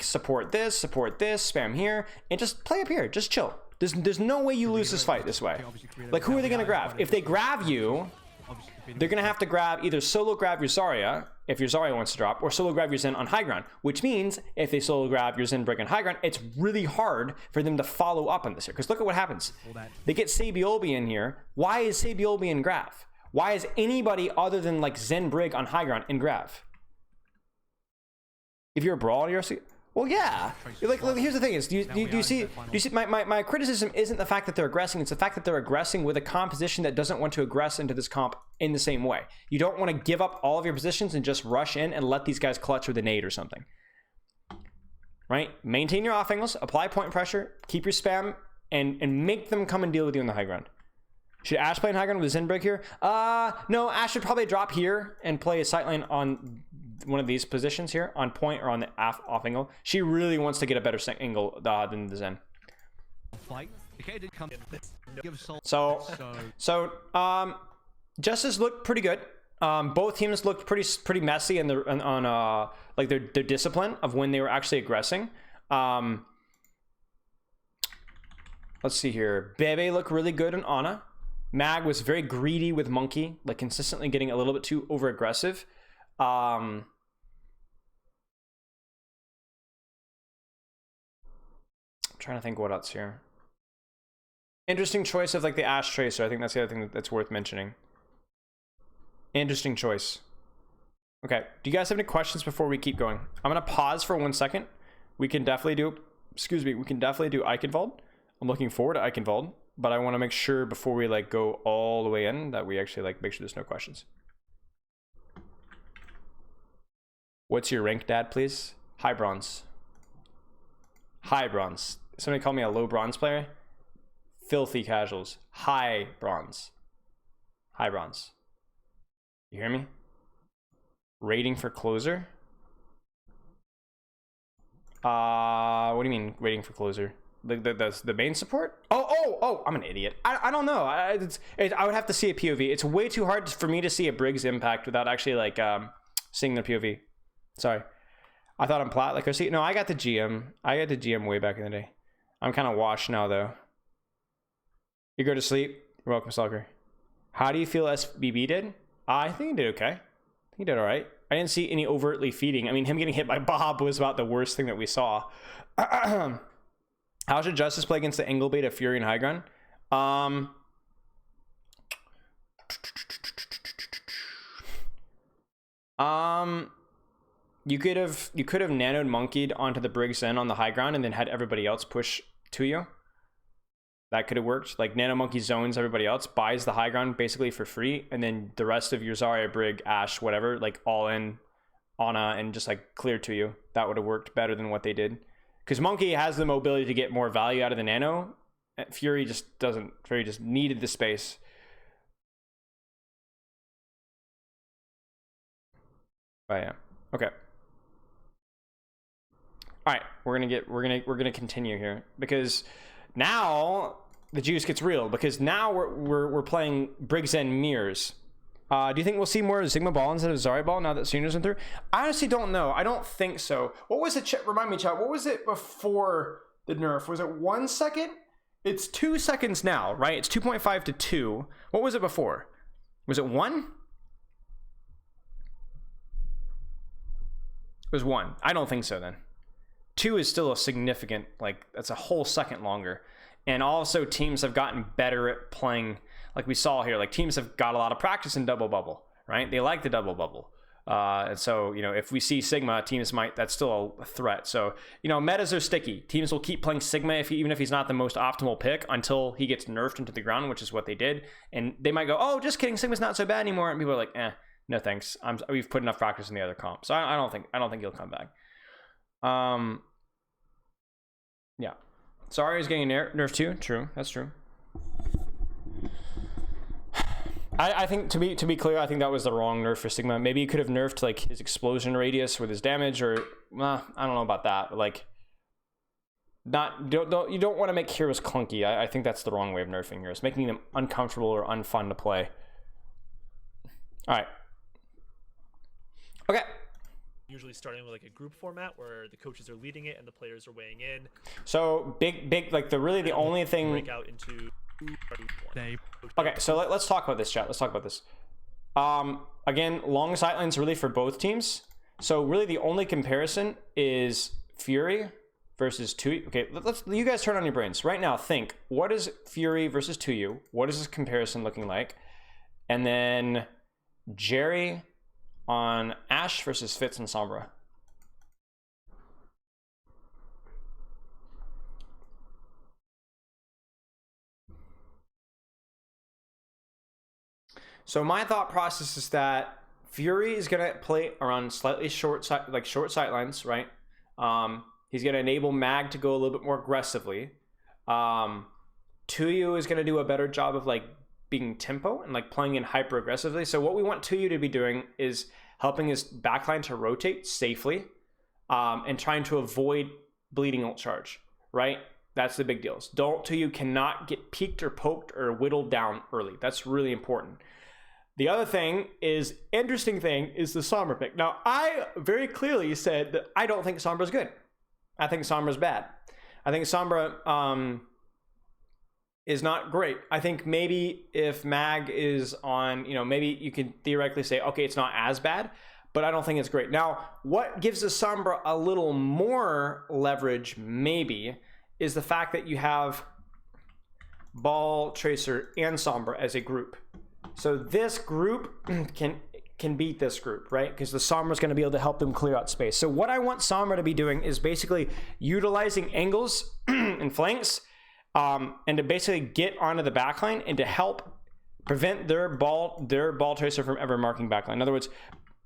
Support this, spam here. And just play up here. Just chill. There's no way you lose this fight this way. Like, who are they going to grab? If they grab you, they're going to have to grab either solo grab your Zarya, if your Zarya wants to drop, or solo grab your Zen on high ground. Which means, if they solo grab your Zen break on high ground, it's really hard for them to follow up on this here. Because look at what happens. They get Sabiolbi in here. Why is Sabiolbi in Grav? Why is anybody other than, like, Zen Brig on high ground in Grav? If you're a brawler, you're... Well, yeah. Like, here's the thing: is do you see? My criticism isn't the fact that they're aggressing; it's the fact that they're aggressing with a composition that doesn't want to aggress into this comp in the same way. You don't want to give up all of your positions and just rush in and let these guys clutch with a nade or something. Right? Maintain your off angles, apply point pressure, keep your spam, and make them come and deal with you on the high ground. Should Ashe play in high ground with a Zen Break here? No, Ashe should probably drop here and play a sight lane on one of these positions here, on point or on the off angle. She really wants to get a better angle than the Zen. So Justice looked pretty good. Both teams looked pretty messy in on like their discipline of when they were actually aggressing. Let's see here. Bebe looked really good in Ana. Mag was very greedy with Monkey, like consistently getting a little bit too over aggressive. I'm trying to think what else here. Interesting choice of like the Ashe Tracer. I think that's the other thing that's worth mentioning. Interesting choice. Okay, do you guys have any questions before we keep going? I'm gonna pause for 1 second. We can definitely do, we can definitely do Eichenwald. I'm looking forward to Eichenwald, but I want to make sure before we like go all the way in that we actually like make sure there's no questions. What's your rank, Dad, please? High bronze. High bronze. Somebody call me a low bronze player? Filthy casuals. High bronze. High bronze. You hear me? Rating for closer? What do you mean rating for closer? The main support? Oh, I'm an idiot. I don't know. I would have to see a POV. It's way too hard for me to see a Briggs impact without actually like seeing their POV. Sorry. I thought I'm plat like no, I got the GM. I got the GM way back in the day. I'm kind of washed now though. You go to sleep. You're welcome, Stalker. How do you feel SBB did? I think he did okay. He did all right. I didn't see any overtly feeding. I mean, him getting hit by Bob was about the worst thing that we saw. How should Justice play against the angle bait of Fury and high ground? You could have nanoed monkeyed onto the Briggs Zen on the high ground and then had everybody else push to you. That could have worked. Like Nano Monkey zones everybody else, buys the high ground basically for free, and then the rest of your Zarya, Brig, Ashe, whatever, like all in Ana and just like clear to you. That would have worked better than what they did. Because Monkey has the mobility to get more value out of the Nano. Fury just doesn't. Fury just needed the space. But yeah. Okay. All right, we're gonna continue here because now the juice gets real, because now we're playing Briggs and Mirrors. Do you think we'll see more Sigma Ball instead of Zarya Ball now that Suna's in through? I honestly don't know. I don't think so. What was it? Remind me, chat. What was it before the nerf? Was it 1 second? It's 2 seconds now, right? It's 2.5 to 2. What was it before? Was it 1? It was 1. I don't think so then. 2 is still a significant, like, that's a whole second longer. And also teams have gotten better at playing, like we saw here, like teams have got a lot of practice in double bubble, right? They like the double bubble. And so, you know, if we see Sigma, teams might, that's still a threat. So, you know, metas are sticky. Teams will keep playing Sigma even if he's not the most optimal pick until he gets nerfed into the ground, which is what they did. And they might go, oh, just kidding, Sigma's not so bad anymore. And people are like, no thanks. We've put enough practice in the other comp. So I don't think he'll come back. Yeah. Zarya is getting nerfed too. True, that's true. I think to be clear, I think that was the wrong nerf for Sigma. Maybe he could have nerfed like his explosion radius with his damage, or I don't know about that. But, like, you don't want to make heroes clunky. I think that's the wrong way of nerfing heroes, making them uncomfortable or unfun to play. All right. Okay. Usually starting with like a group format where the coaches are leading it and the players are weighing in. So big like the only thing. Break out into. Okay, so let's talk about this, chat. Let's talk about this. Again, long sightlines really for both teams. So really the only comparison is Fury versus 2U. Okay, you guys turn on your brains right now. Think, what is Fury versus 2U? What is this comparison looking like? And then Jerry on Ashe versus Fitz and Sombra. So my thought process is that Fury is gonna play around slightly short sightlines, right? He's gonna enable Mag to go a little bit more aggressively. 2U is gonna do a better job of like being tempo and like playing in hyper aggressively. So what we want 2U to be doing is helping his backline to rotate safely, and trying to avoid bleeding ult charge, right? That's the big deals. 2U cannot get peeked or poked or whittled down early. That's really important. The other thing is, interesting thing is the Sombra pick. Now, I very clearly said that I don't think Sombra's good. I think Sombra's bad. I think Sombra is not great. I think maybe if Mag is on, you know, maybe you could theoretically say, okay, it's not as bad, but I don't think it's great. Now, what gives the Sombra a little more leverage, maybe, is the fact that you have Ball, Tracer, and Sombra as a group. So this group can beat this group, right? Because the Sombra's going to be able to help them clear out space. So what I want Sombra to be doing is basically utilizing angles and flanks, and to basically get onto the backline and to help prevent their ball tracer from ever marking backline. In other words,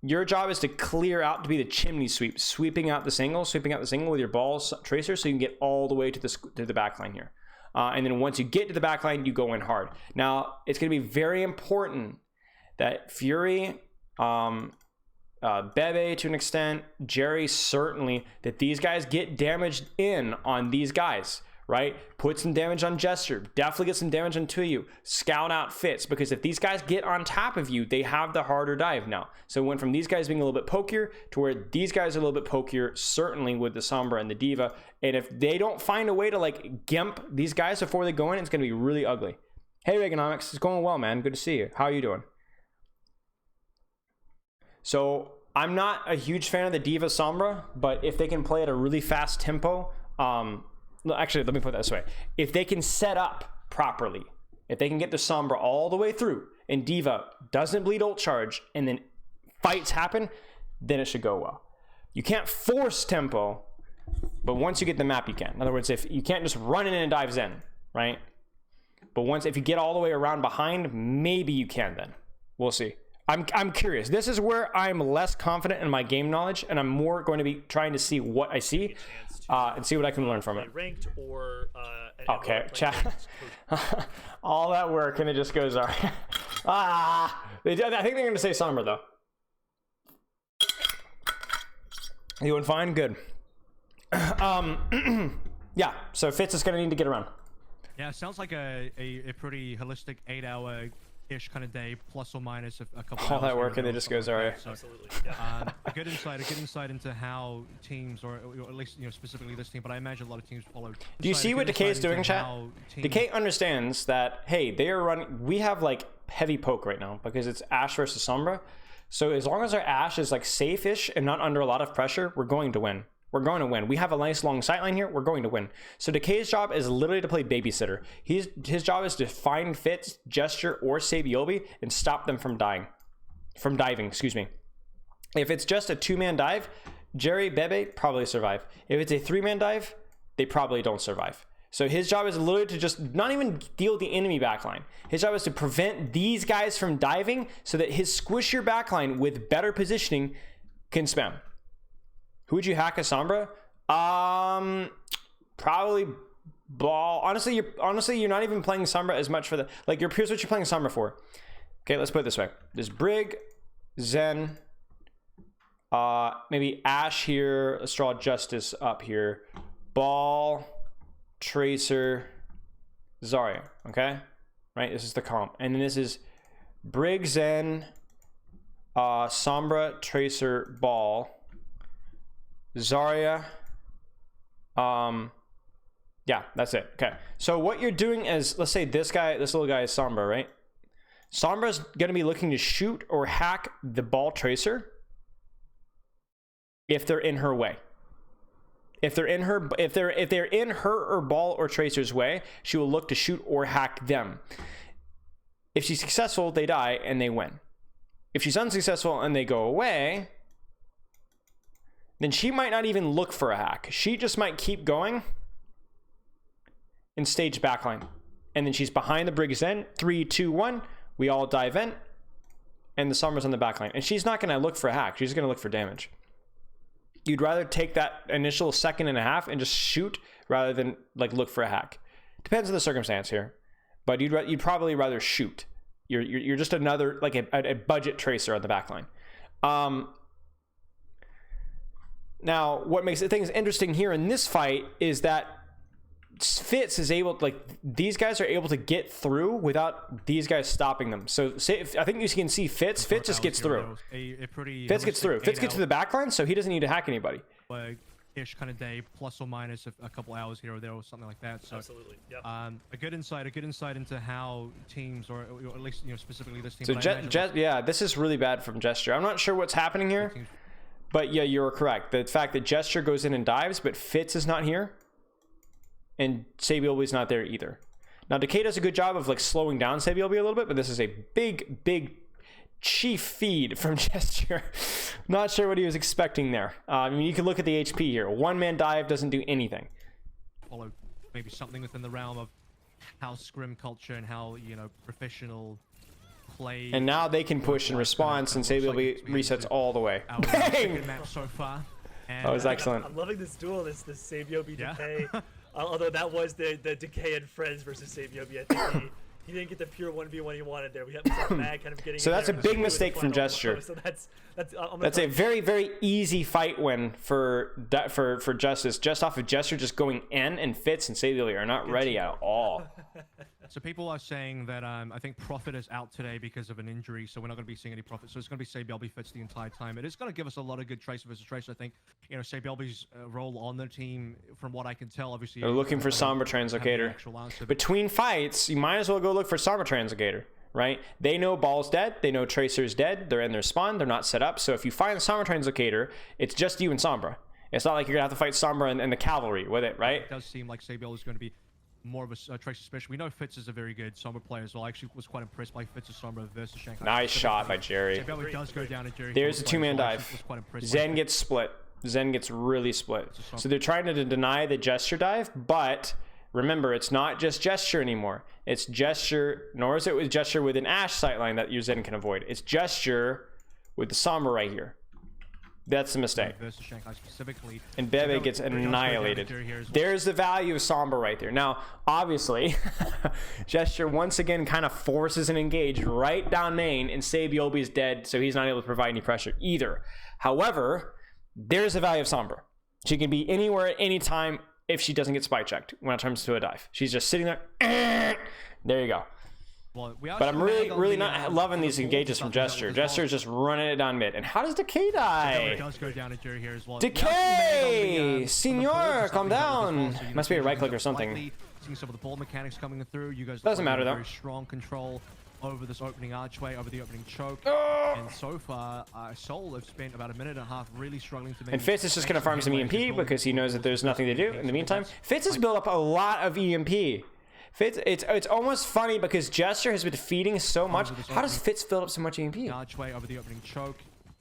your job is to clear out, to be the chimney sweep, sweeping out this angle with your ball tracer, so you can get all the way to the backline here. And then once you get to the backline, you go in hard. Now, it's going to be very important that Fury, Bebe to an extent, Jerry certainly, that these guys get damaged in on these guys, right? Put some damage on Jester. Definitely get some damage on 2U. Scout out Fitz, because if these guys get on top of you, they have the harder dive now. So it went from these guys being a little bit pokier to where these guys are a little bit pokier, certainly with the Sombra and the D.Va. And if they don't find a way to like gimp these guys before they go in, it's going to be really ugly. Hey, Reaganomics, it's going well, man. Good to see you. How are you doing? So I'm not a huge fan of the D.Va Sombra, but if they can play at a really fast tempo, actually, let me put it this way. If they can set up properly, if they can get the Sombra all the way through and D.Va doesn't bleed ult charge and then fights happen, then it should go well. You can't force tempo, but once you get the map, you can. In other words, if you can't just run in and dive Zen, right? But if you get all the way around behind, maybe you can then. We'll see. I'm curious. This is where I'm less confident in my game knowledge, and I'm more going to be trying to see what I see and see what I can learn from it. Ranked or okay, chat. All that work and it just goes all right. I think they're going to say Sombra though. You doing fine? Good. Yeah. So Fitz is going to need to get around. Yeah, it sounds like a pretty holistic 8-hour-ish kind of day, plus or minus a couple All hours. that work and it just goes all right. So, Absolutely. Yeah. a good insight into how teams, or at least specifically this team, but I imagine a lot of teams follow. Do you see what Decay is doing, chat? Decay understands that, hey, they are running. We have like heavy poke right now because it's Ashe versus Sombra. So as long as our Ashe is like safe-ish and not under a lot of pressure, we're going to win. We're going to win. We have a nice long sightline here. We're going to win. So Decay's job is literally to play babysitter. His job is to find Fitz, Gesture, or Saebyeolbe and stop them from diving. Excuse me. If it's just a 2-man dive, Jerry, Bebe probably survive. If it's a 3-man dive, they probably don't survive. So his job is literally to just not even deal with the enemy backline. His job is to prevent these guys from diving so that his squishier backline with better positioning can spam. Who would you hack as Sombra? Probably Ball. Honestly, you're not even playing Sombra as much for the here's what you're playing Sombra for. Okay, let's put it this way. There's Brig, Zen, maybe Ashe here. Let's draw Justice up here. Ball, Tracer, Zarya. Okay, right. This is the comp, and then this is Brig, Zen, Sombra, Tracer, Ball. Zarya, yeah, that's it. Okay, so what you're doing is, let's say this little guy is Sombra, right? Sombra's gonna be looking to shoot or hack the Ball Tracer if they're in her way. If they're in her or Ball or Tracer's way, she will look to shoot or hack them. If she's successful, they die and they win. If she's unsuccessful and they go away, then she might not even look for a hack. She just might keep going and stage backline. And then she's behind the Brig Zen. 3, 2, 1. We all dive in. And the Sombra's on the backline. And she's not going to look for a hack. She's going to look for damage. You'd rather take that initial second and a half and just shoot rather than like look for a hack. Depends on the circumstance here. But you'd probably rather shoot. You're just another, like a budget Tracer on the backline. Now, what makes things interesting here in this fight is that Fitz is able to, these guys are able to get through without these guys stopping them. So I think you can see Fitz just gets through. Fitz gets through. Fitz gets to the backline, so he doesn't need to hack anybody. Ish kind of day, plus or minus a couple hours here or there or something like that. So Absolutely. Yeah. a good insight into how teams, or at least specifically this team. So yeah, this is really bad from Gesture. I'm not sure what's happening here. But yeah, you're correct. The fact that Gesture goes in and dives, but Fitz is not here. And Saebyeolbe's not there either. Now, Decay does a good job of slowing down Saebyeolbe a little bit, but this is a big chief feed from Gesture. Not sure what he was expecting there. I mean, you can look at the HP here. 1-man dive doesn't do anything. Follow maybe something within the realm of how scrim culture and how, professional play. And now they can push in response, and Saebyeolbe resets all the way. Bang! Map so far. And, that was excellent. I'm loving this duel, this Saebyeolbe Decay. Although that was the Decay and Friends versus Saebyeolbe. I think he didn't get the pure 1v1 he wanted there. We have Mag kind of getting. So that's a big mistake from Gesture. So that's a very easy fight win for Justice. Just off of Gesture just going in, and Fitz and Saebyeolbe are not ready at all. So people are saying that I think Prophet is out today because of an injury, so we're not going to be seeing any Prophet. So it's going to be Saebyeolbe Fitz the entire time. It is going to give us a lot of good Tracer versus Tracer. I think Saebyeolbe's role on the team, from what I can tell, obviously. They're looking for Sombra Translocator. Between fights, you might as well go look for Sombra Translocator, right? They know Ball's dead. They know Tracer's dead. They're in their spawn. They're not set up. So if you find Sombra Translocator, it's just you and Sombra. It's not like you're going to have to fight Sombra and the cavalry with it, right? It does seem like Sabiel is going to be more of a Tracer special. We know Fitz is a very good Sombra player as well. I actually was quite impressed by Fitz's Sombra versus Shanghai. Nice shot by Jerry. Sabiel does go down to Jerry. There's a two-man dive. Zen gets split. Zen gets really split. So they're trying to deny the gesture dive, but remember, it's not just gesture anymore. It's gesture, nor is it with gesture with an Ashe sightline that your Zen can avoid. It's gesture with the Sombra right here. That's the mistake. Versus Shanghai specifically. And Bebe gets annihilated. There's the value of Sombra right there. Now, obviously, gesture once again kind of forces an engage right down main, and Sabiobi's dead, so he's not able to provide any pressure either. However, there's the value of Sombra. She can be anywhere at any time if she doesn't get spy checked when it comes to a dive. She's just sitting there. There you go. Well, but I'm really not loving these engages from Gesture. Gesture is just running it down mid. And how does Decay die? Decay! Senor, calm down. Must be a right click or something. Seeing some of the ball mechanics coming through. You guys doesn't matter though. Very strong control over this opening archway, over the opening choke. And so far, Soul have spent about a minute and a half really struggling to make. And Fitz is just going to farm some EMP because he knows that there's nothing to do in the meantime. Fitz has built up a lot of EMP. Fitz, it's almost funny because Gesture has been feeding so much. How does Fitz build up so much EMP? Archway over the opening choke.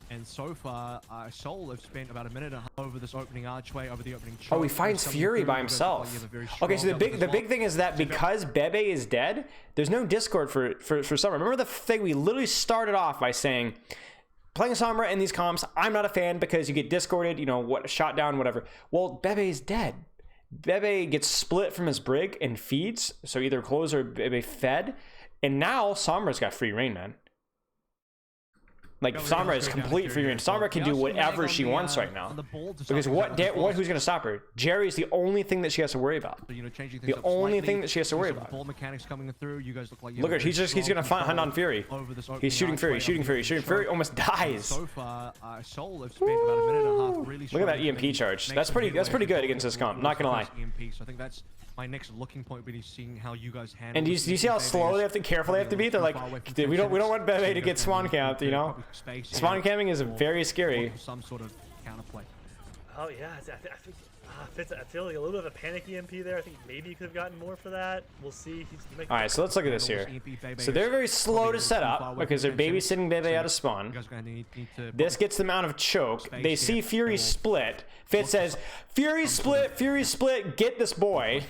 And so far, Soul have spent about a minute and a half over this opening archway, over the opening choke. Oh, he finds Fury by himself. Okay, so the big thing is that because Bebe is dead, there's no Discord for Sombra. Remember the thing we literally started off by saying, playing Sombra in these comps, I'm not a fan because you get discorded, you know, what, shot down, whatever. Well, Bebe is dead. Bebe gets split from his brig and feeds, so either close or Bebe fed, and now Sombra's got free reign, man. Like, Sombra is complete free reign. Sombra can do whatever she wants right now. Because who's gonna stop her? Jerry's the only thing that she has to worry about. The only thing that she has to worry about. Look at her, he's gonna hunt on Fury. He's shooting Fury. Fury almost dies. So far, Soul have spent about a minute and a half really. Look at that EMP charge. That's pretty good against this comp. Not gonna lie. So I think that's my next looking point will be seeing how you guys handle. And do you see how slow they have to, careful they have to be? They're like, we don't want Bebe to get spawn camped, you know? Spawn camping is very scary. Some sort of counterplay. Oh yeah, I feel like a little bit of a panic EMP there. I think maybe you could have gotten more for that. We'll see. All right, so let's look at this here. So they're very slow to set up because they're babysitting Bebe out of spawn. This gets them out of choke. They see Fury split. Fitz says, Fury split, get this boy.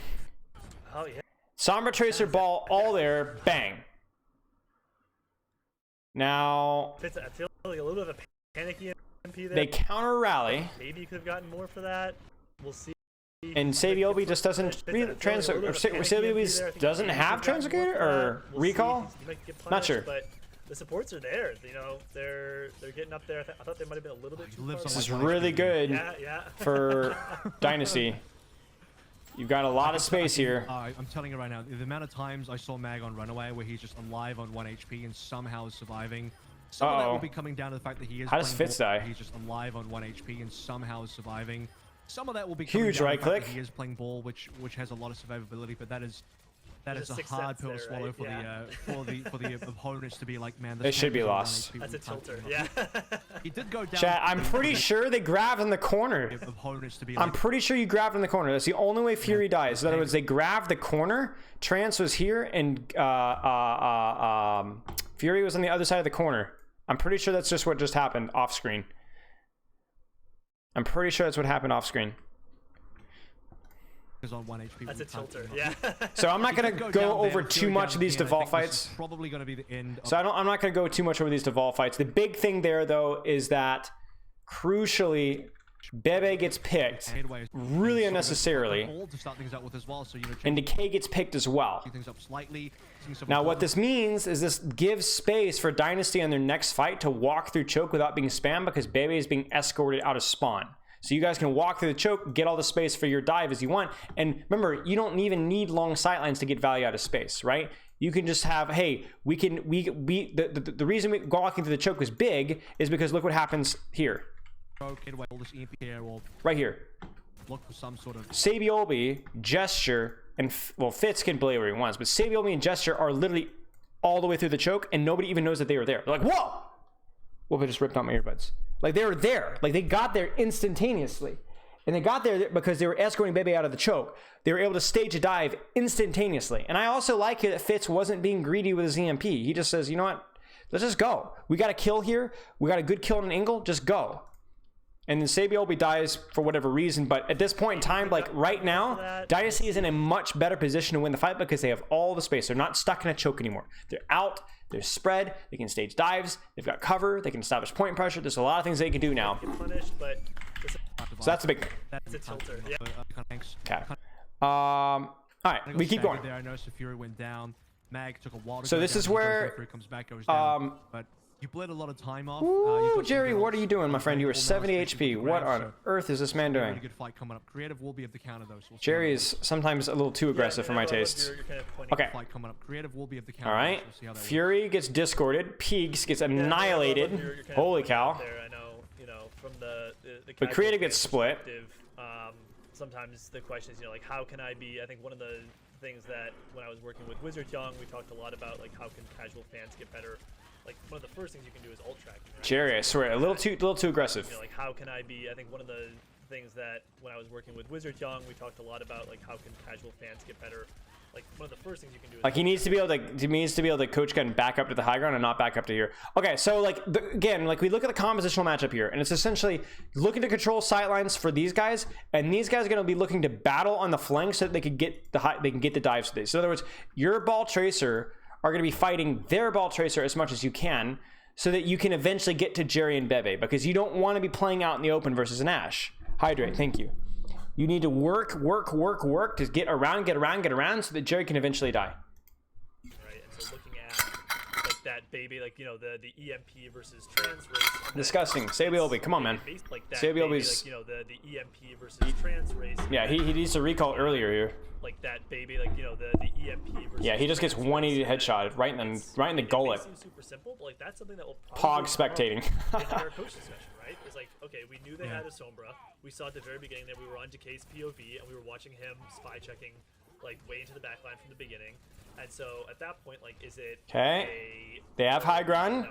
Oh yeah. Sombra, Tracer, Ball, all there, bang. Now, I feel like a little bit of a panic EMP there. They counter rally. Maybe you could have gotten more for that. We'll see. And Sabiobi just doesn't Sabiobi doesn't have Translocator or recall. Not sure. But the supports are there. You know, they're getting up there. I thought they might have been a little bit too far. This is really good for Dynasty. You've got a lot of space here. I'm telling you right now, the amount of times I saw Mag on Runaway where he's just alive on 1 HP and somehow surviving. Some of that will be coming down to the fact that he is. How does Fitz die? He's just alive on 1 HP and somehow surviving. Some of that will be huge right click. He is playing ball, which has a lot of survivability, but that is a hard pill to swallow for the opponents to be like, man, this should be lost. That's a tilter. Yeah. He did go down. Chat, I'm pretty sure they grabbed in the corner. I'm pretty sure you grabbed in the corner. That's the only way Fury dies. In other words, they grabbed the corner. Trance was here, and Fury was on the other side of the corner. I'm pretty sure that's just what just happened off screen. I'm pretty sure that's what happened off screen. On 1 HP. That's a tilter. Yeah. So I'm not gonna go over too much of these Deval fights. Probably gonna be the end. So I'm not gonna go too much over these Deval fights. The big thing there though is that crucially, Bebe gets picked really unnecessarily, and Decay gets picked as well. Now what this means is this gives space for Dynasty on their next fight to walk through choke without being spammed because Bebe is being escorted out of spawn. So you guys can walk through the choke, get all the space for your dive as you want. And remember, you don't even need long sightlines to get value out of space, right? You can just have, hey, the reason we walking through the choke is big is because look what happens here. Right here. Look for some sort of Sabiobi, Gesture, and Fitz can play where he wants, but Sabiobi and Gesture are literally all the way through the choke, and nobody even knows that they were there. They're like, whoa! Whoop, I just ripped out my earbuds. Like, they were there. Like, they got there instantaneously. And they got there because they were escorting Bebe out of the choke. They were able to stage a dive instantaneously. And I also like it that Fitz wasn't being greedy with his EMP. He just says, you know what? Let's just go. We got a kill here. We got a good kill on an angle. Just go. And then Saebyeolbe dies for whatever reason. But at this point in time, like right now, Dynasty is in a much better position to win the fight because they have all the space. They're not stuck in a choke anymore. They're out. They're spread. They can stage dives. They've got cover. They can establish point pressure. There's a lot of things they can do now. Punished, but So that's a big thing. it's a tilter. Yeah. Okay. All right, we keep going. There, I noticed Fury went down. Mag took a while to So go this down, is he goes where, through, comes back, goes down. But you bled a lot of time off. Ooh, you've got Jerry, some what are you doing, my friend? You were good 70 knowledge HP. from What ground, on so earth is this man really doing? good fight coming up. Creative will be able to counter those. We'll see Jerry how is sometimes a little too aggressive for my tastes. You're kind of pointing Okay. fight coming up. Creative will be able to counter All right. those. We'll see how that works. Fury gets discorded. Peaks gets annihilated. You're kind of Holy pointing out cow. there, I know, from the But casual Creative gets fan split. perspective, sometimes the question is, like, how can I be? I think one of the things that when I was working with Wizard Young, we talked a lot about, like, how can casual fans get better. Like, one of the first things you can do is ult tracking. Right? Jerry, I swear, a little too aggressive. Like, how can I be? I think one of the things that when I was working with Wizard Young, we talked a lot about, like, how can casual fans get better. Like, one of the first things you can do is Like he needs to be able to coach gun back up to the high ground and not back up to here. Okay, so like again, like we look at the compositional matchup here, and it's essentially looking to control sightlines for these guys, and these guys are going to be looking to battle on the flanks so that they can get the dives to these. So in other words, your ball tracer are going to be fighting their ball tracer as much as you can, so that you can eventually get to Jerry and Bebe, because you don't want to be playing out in the open versus an Ashe. Hydrate, thank you. You need to work to get around so that Jerry can eventually die. right. And so looking at like that baby, like the EMP versus trans race. Disgusting. Saebyeolbe, come on, man. Like that Saebyeolbe's- baby, like the EMP versus trans race. Yeah, he needs to recall earlier here. Like that baby, like the EMP versus. Yeah, he just gets trans 180 race. headshot right in the It gullet. may seem super simple, but like that's something that will Pog probably spectating. come up in our coach discussion, right? It's like, okay, we knew they had a Sombra. We saw at the very beginning that we were on Decay's POV and we were watching him spy checking like way into the backline from the beginning. And so at that point, like, is it Okay. They have high ground.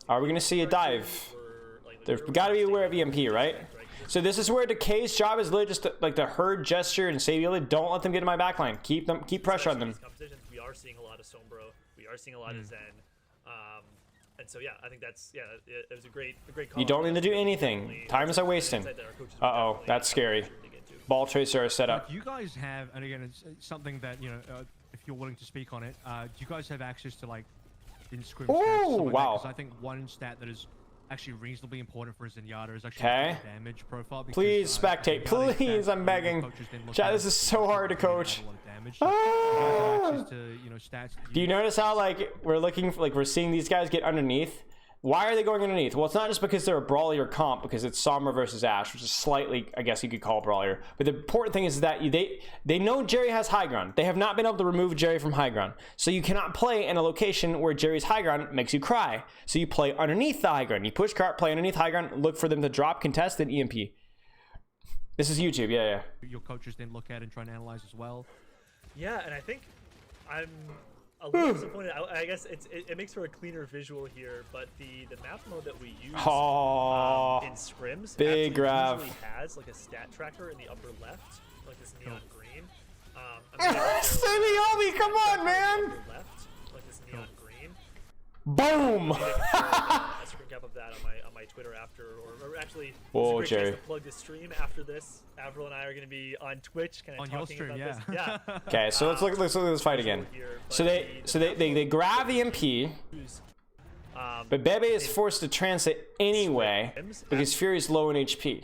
Are we gonna see a dive? There's got to be aware of EMP, right? So this is where Decay's job is literally just like the herd gesture and Saebyeolbe, don't let them get in my backline. Keep pressure on them. Competitions, we are seeing a lot of Sombra. We are seeing a lot of Zen. And so yeah, I think that's it was a great call. You don't need to do anything. Times are wasting. Uh-oh, that's scary. Ball tracer are set up. Do you guys have, and again, it's something that if you're willing to speak on it, do you guys have access to like in scrim stats? Ooh, wow. Because I think one stat that is actually reasonably important for Zenyatta is actually Okay. the damage profile. Because, Please spectate, Zenyatta's please, stats, I'm begging. coaches then look Chat, at this it, is so hard to they have a coach. lot of damage. So you guys have access to stats. that Do you notice how like we're seeing these guys get underneath? Why are they going underneath? Well, it's not just because they're a brawlier comp, because it's Sombra versus Ashe, which is slightly, I guess you could call brawlier. But the important thing is that they know Jerry has high ground. They have not been able to remove Jerry from high ground. So you cannot play in a location where Jerry's high ground makes you cry. So you play underneath the high ground. You push cart, play underneath high ground, look for them to drop, contest, then EMP. This is YouTube, yeah. your coaches then look at and try and analyze as well. Yeah, and I think I'm a little disappointed. I guess it makes for a cleaner visual here, but the map mode that we use Oh, in scrims big actually grab. usually has like a stat tracker in the upper left, like this neon green. Saebyeolbe, come on, man! Upper left, like this neon green. Boom! A screen cap of that on my Twitter after, or actually, Whoa, it's a great Jerry. chance to plug this stream after this. Avril and I are going to be on Twitch, kind of On your talking stream, about yeah. this. Yeah. Okay, so let's look at this fight again. So they grab the MP, but Bebe is forced to transit anyway because Fury's low in HP.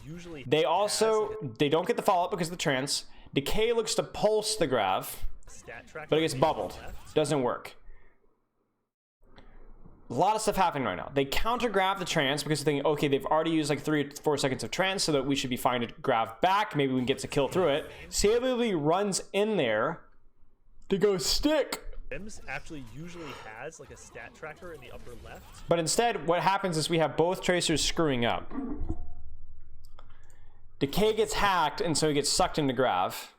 Usually They don't get the follow up because of the trance. Decay looks to pulse the grav, stat tracker but it gets on the bubbled. left. Doesn't work. A lot of stuff happening right now. They counter grav the trance because they think, okay, they've already used like 3 or 4 seconds of trance, so that we should be fine to grav back. Maybe we can get to kill through it. Saebyeolbe runs in there to go stick. Sims actually usually has like a stat tracker in the upper left. But instead, what happens is we have both tracers screwing up. Decay gets hacked, and so he gets sucked into grav.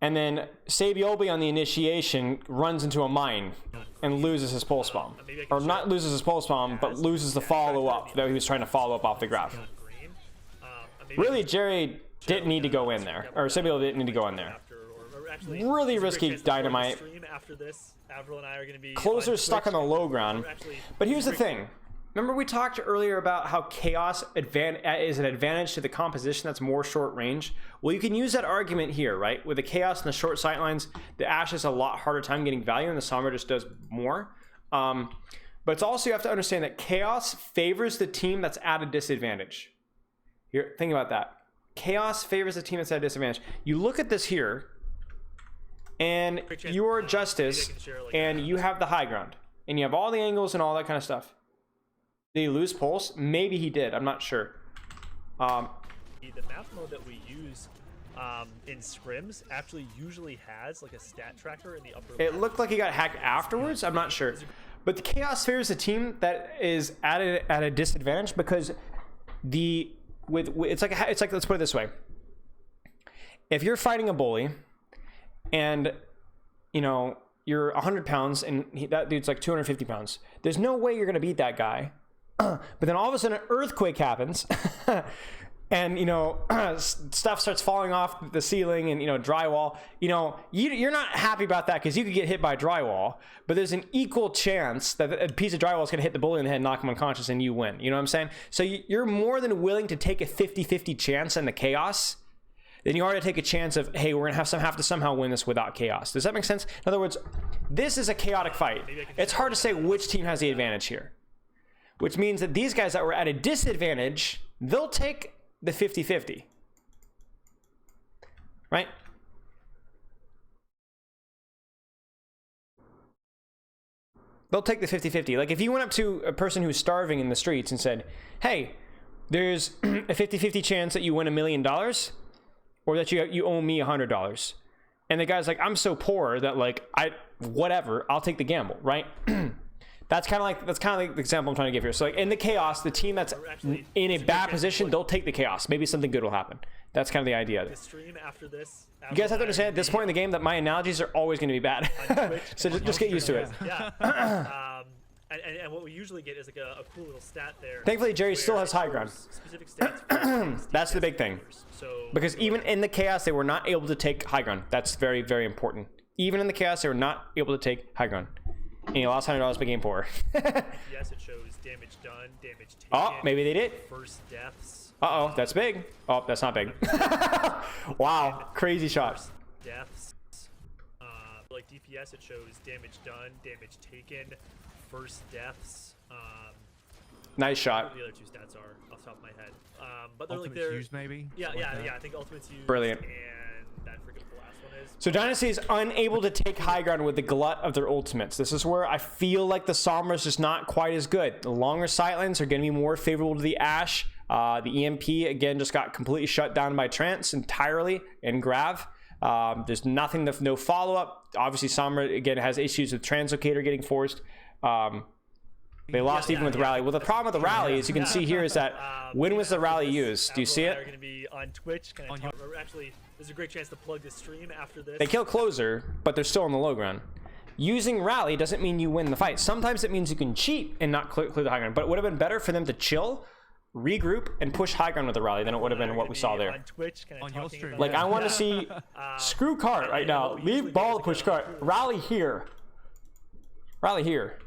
And then Sabiobi on the initiation runs into a mine and loses his pulse bomb. Or not loses his pulse bomb, but loses the follow-up that he was trying to follow up off the graph. Really, Jerry didn't need to go in there. Or Sabiobi didn't need to go in there. Really risky dynamite. Closer stuck on the low ground. But here's the thing. Remember we talked earlier about how Chaos is an advantage to the composition that's more short range? Well, you can use that argument here, right? With the Chaos and the short sightlines, the Ashe has a lot harder time getting value and the Sombra just does more. But it's also, you have to understand that Chaos favors the team that's at a disadvantage. Here, think about that. Chaos favors the team that's at a disadvantage. You look at this here, and you're Justice, and you have the high ground. And you have all the angles and all that kind of stuff. Did he lose pulse? Maybe he did. I'm not sure. The map mode that we use in scrims actually usually has like a stat tracker in the upper It looked like he got hacked afterwards. I'm not sure. But the Chaos favors a team that is at a disadvantage because it's like let's put it this way. If you're fighting a bully and you know you're 100 pounds and that dude's like 250 pounds, there's no way you're gonna beat that guy. But then all of a sudden an earthquake happens and you know stuff starts falling off the ceiling and you know drywall, you know you're not happy about that because you could get hit by drywall, but there's an equal chance that a piece of drywall is going to hit the bully in the head and knock him unconscious and you win. You know what I'm saying? So you're more than willing to take a 50-50 chance in the Chaos than you are to take a chance of, hey, we're gonna have to somehow win this without Chaos. Does that make sense? In other words, this is a chaotic fight. It's hard to say which team has the advantage here, which means that these guys that were at a disadvantage, they'll take the 50-50, right? They'll take the 50-50. Like if you went up to a person who's starving in the streets and said, hey, there's a 50-50 chance that you win $1 million or that you owe me $100. And the guy's like, I'm so poor that like, I'll take the gamble, right? That's kind of like the example I'm trying to give here. So like in the Chaos, the team that's in a bad position, they'll take the Chaos. Maybe something good will happen. That's kind of the idea. You guys have to understand at this point in the game that my analogies are always going to be bad. So just get used to it. Yeah. And what we usually get is like a cool little stat there. Thankfully, Jerry still has high ground. Specific stats That's the big thing. Because even in the Chaos, they were not able to take high ground. That's very, very important. Even in the Chaos, they were not able to take high ground. And you lost $100 by game 4. Yes, it shows damage done, damage taken. Oh, maybe they did. First deaths. Uh-oh, that's big. Oh, that's not big. Wow, crazy shot. First deaths. Like DPS, it shows damage done, damage taken, first deaths. Nice shot. The other two stats are off the top of my head. But they're Ultimate's like they're used, maybe? Yeah, Something like that. I think Ultimate's used. Brilliant. And I forget what the last one is. So Dynasty is unable to take high ground with the glut of their ultimates. This is where I feel like the Sombra is just not quite as good. The longer sightlines are going to be more favorable to the Ashe. The EMP, again, just got completely shut down by Trance entirely and Grav. There's nothing, no follow-up. Obviously, Sombra, again, has issues with Translocator getting forced. They lost even with Rally. Well, the problem with the Rally, as you can see here, is that when was the Rally used? Do you see it? They're going to be on Twitch. Actually, there's a great chance to plug this stream after this. They kill Closer, but they're still on the low ground. Using Rally doesn't mean you win the fight. Sometimes it means you can cheat and not clear the high ground. But it would have been better for them to chill, regroup, and push high ground with the Rally than it would have been what we saw there. On Twitch, On your stream. Like, I want to see... Screw Cart right now. Leave ball to push Cart. Rally here. Rally here.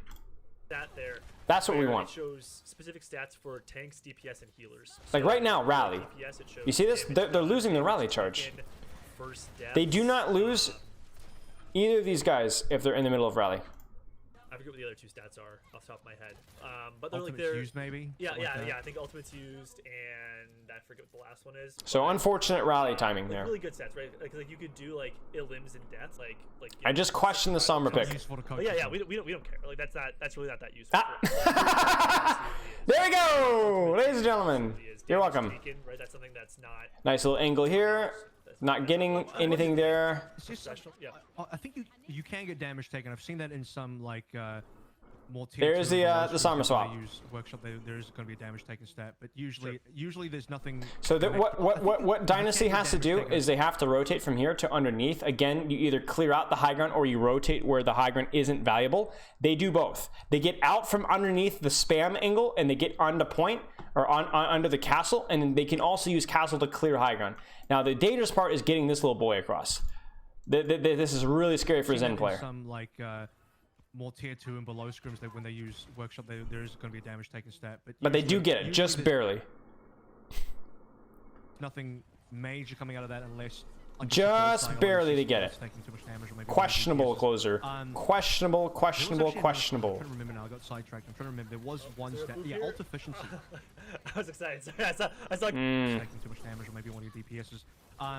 That there. That's what we It want. shows specific stats for tanks, DPS, and healers. Like right now, Rally. DPS, it shows You see this? damage They're done, losing the damage Rally charge. taken, first deaths. They do not lose either of these guys if they're in the middle of Rally. I forget what the other two stats are off the top of my head. But they're Ultimate's like they're used, maybe? yeah, Something like that. I think Ultimate's used, and I forget what the last one is. So unfortunate Rally timing Like there. really good stats, right? Like you could do like elims and deaths, like. I just questioned the Sombra It's pick. useful to Oh, coach yeah, yourself. we don't care. Like that's really not that useful. There we go, ladies and gentlemen. You're welcome. Taken, right? That's something that's not. Nice little angle here. Not getting anything there. It's just, Professional, yeah. I think you can get damage taken. I've seen that in some like more tier There's 2 the, and below the scrims, summer when swap. they use workshop, there is going to be a damage taken stat, but usually there's nothing. So that what Dynasty you can't has to damage do taken. is they have to rotate from here to underneath. Again, you either clear out the high ground or you rotate where the high ground isn't valuable. They do both. They get out from underneath the spam angle and they get onto point or on under the castle, and then they can also use castle to clear high ground. Now the dangerous part is getting this little boy across. This is really scary for a Zen player. Some like more tier 2 and below scrims, that when they use workshop, there is going to be a damage taken stat, But they do usually- get it, usually just there's barely. Nothing major coming out of that unless. Like Just barely they get it. Taking too much damage or maybe Questionable DPS. closer. Questionable, There was questionable, actually another- questionable. I'm trying to remember now. I got sidetracked. I'm trying to remember. There was one stat. Yeah, ult efficiency. I was excited. Sorry, I saw. Taking too much damage or maybe one of your DPSs.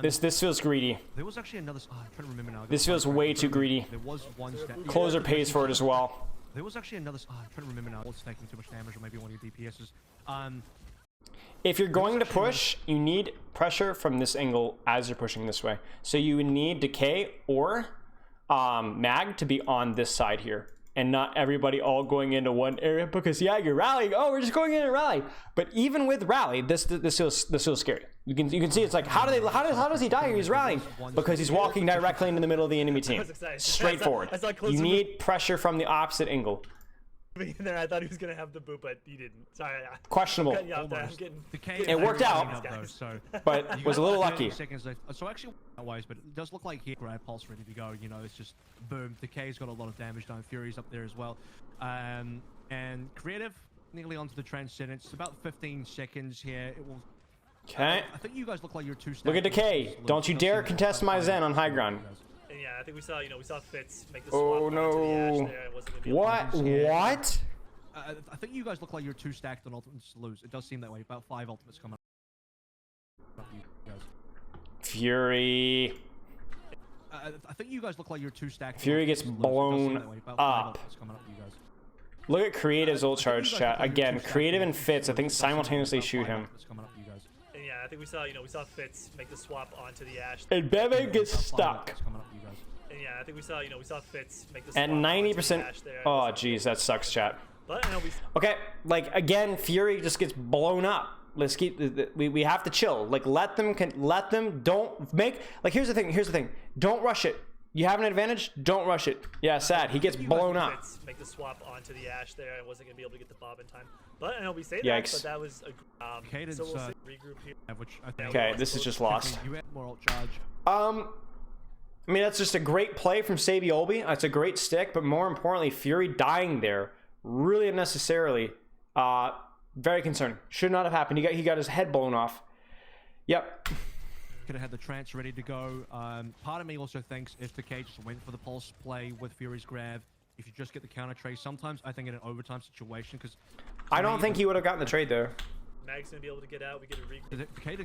This feels greedy. There was actually another. I'm trying to remember now. I got This feels sidetracked. way I'm too trying to remember. greedy. There was one stat. Closer pays for it as well. There was actually another. I'm trying to remember now. Ult's taking too much damage or maybe one of your DPSs. If you're going to push, you need pressure from this angle as you're pushing this way. So you would need Decay or Mag to be on this side here, and not everybody all going into one area, because yeah, you're rallying. Oh, we're just going in and rally. But even with rally, this feels scary. You can see it's like, how does he die here? He's rallying because he's walking directly into the middle of the enemy team. was excited. Straightforward. I saw closer You move. need pressure from the opposite angle. In there, I thought he was gonna have the boot, but he didn't. Sorry. Questionable, Cutting you off there. I'm Almost. getting. Decay It worked out. though, so but you was a got little 30 lucky. Seconds left. So actually, wise, but it does look like here, grab pulse ready to go. You know, it's just boom. Decay's got a lot of damage done. Fury's up there as well, and creative nearly onto the transcendence. It's about 15 seconds here. It will. Okay. I think you guys look like you're too. Look at Decay. Don't you dare contest my Zen on high ground. And yeah, I think we saw Fitz make the Oh, swap onto the no. Ashe there. It wasn't gonna be able to What? What? I think you guys look like you're too stacked on ultimates to lose. It does seem that way. About 5 ultimates coming up. You guys. Fury. I think you guys look like you're too stacked. on Fury ultimates gets to lose. It does seem blown that way. About 5 up. ultimates coming up, you guys. Look at Creative's ult charge chat. Again, Creative and Fitz, I think, simultaneously shoot him. And yeah, I think we saw Fitz make the swap onto the Ashe. And Bebe gets stuck. And yeah, I think we saw Fitz make the swap At onto the 90%. Ashe there. Oh, jeez, that sucks, chat. But I know we. Okay, like, again, Fury just gets blown up. Let's keep, we have to chill. Like, let them, don't make, like, here's the thing. Don't rush it. You have an advantage, don't rush it. Yeah, sad, he gets blown up. Fitz make the swap onto the Ashe there. I wasn't gonna be able to get the bob in time. But I know we say Yikes. that, but that was a. Caden's, so we'll regroup here. Which I think Okay, this is just lost. You had more ult charge. I mean, that's just a great play from Sabiolbi. That's a great stick, but more importantly, Fury dying there really unnecessarily. Very concerning. Should not have happened. He got his head blown off. Yep. Could have had the trance ready to go. Part of me also thinks if Decay just went for the pulse play with Fury's grab, if you just get the counter trade, sometimes I think in an overtime situation, because I don't think he would have gotten the trade there. Mag's gonna be able to get out. We get a regroup. Decay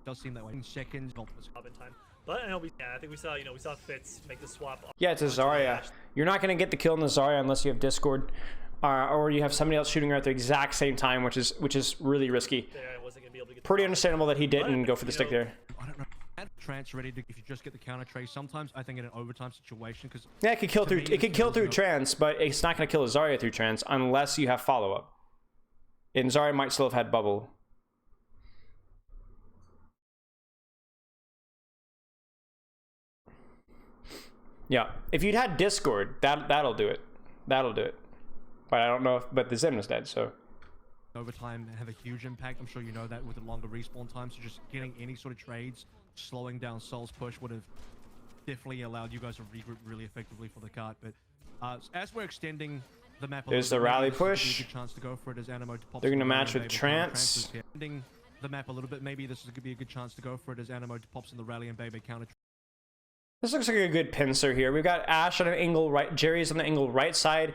does seem that way. In seconds, ultimates. Bob in time. But I know I think we saw Fitz make the swap. Yeah, it's a Zarya. You're not going to get the kill in the Zarya unless you have Discord. Or you have somebody else shooting her at the exact same time, which is really risky. There, I wasn't gonna be able to get. Pretty understandable that he didn't go for the stick there. I don't know. Had trance ready to, if you just get the counter trade, sometimes I think in an overtime situation, because Yeah, it could kill to through. me, It could kill through no- trance, but it's not going to kill a Zarya through trance unless you have follow up. And Zarya might still have had bubble. Yeah, if you'd had Discord, that'll do it. That'll do it. But I don't know if. But the Zen was dead, so. overtime have a huge impact. I'm sure you know that with the longer respawn times. So just getting any sort of trades, slowing down Soul's push would have definitely allowed you guys to regroup really effectively for the cart. But as we're extending the map, There's the rally push. Be a good chance to go for it as Animo pops They're gonna in the match rally with and Bebe Trance. counters here. Extending the map a little bit, maybe this is going to be a good chance to go for it as Animo pops in the rally and Bebe counter. This looks like a good pincer here. We've got Ashe on an angle right, Jerry's on the angle right side,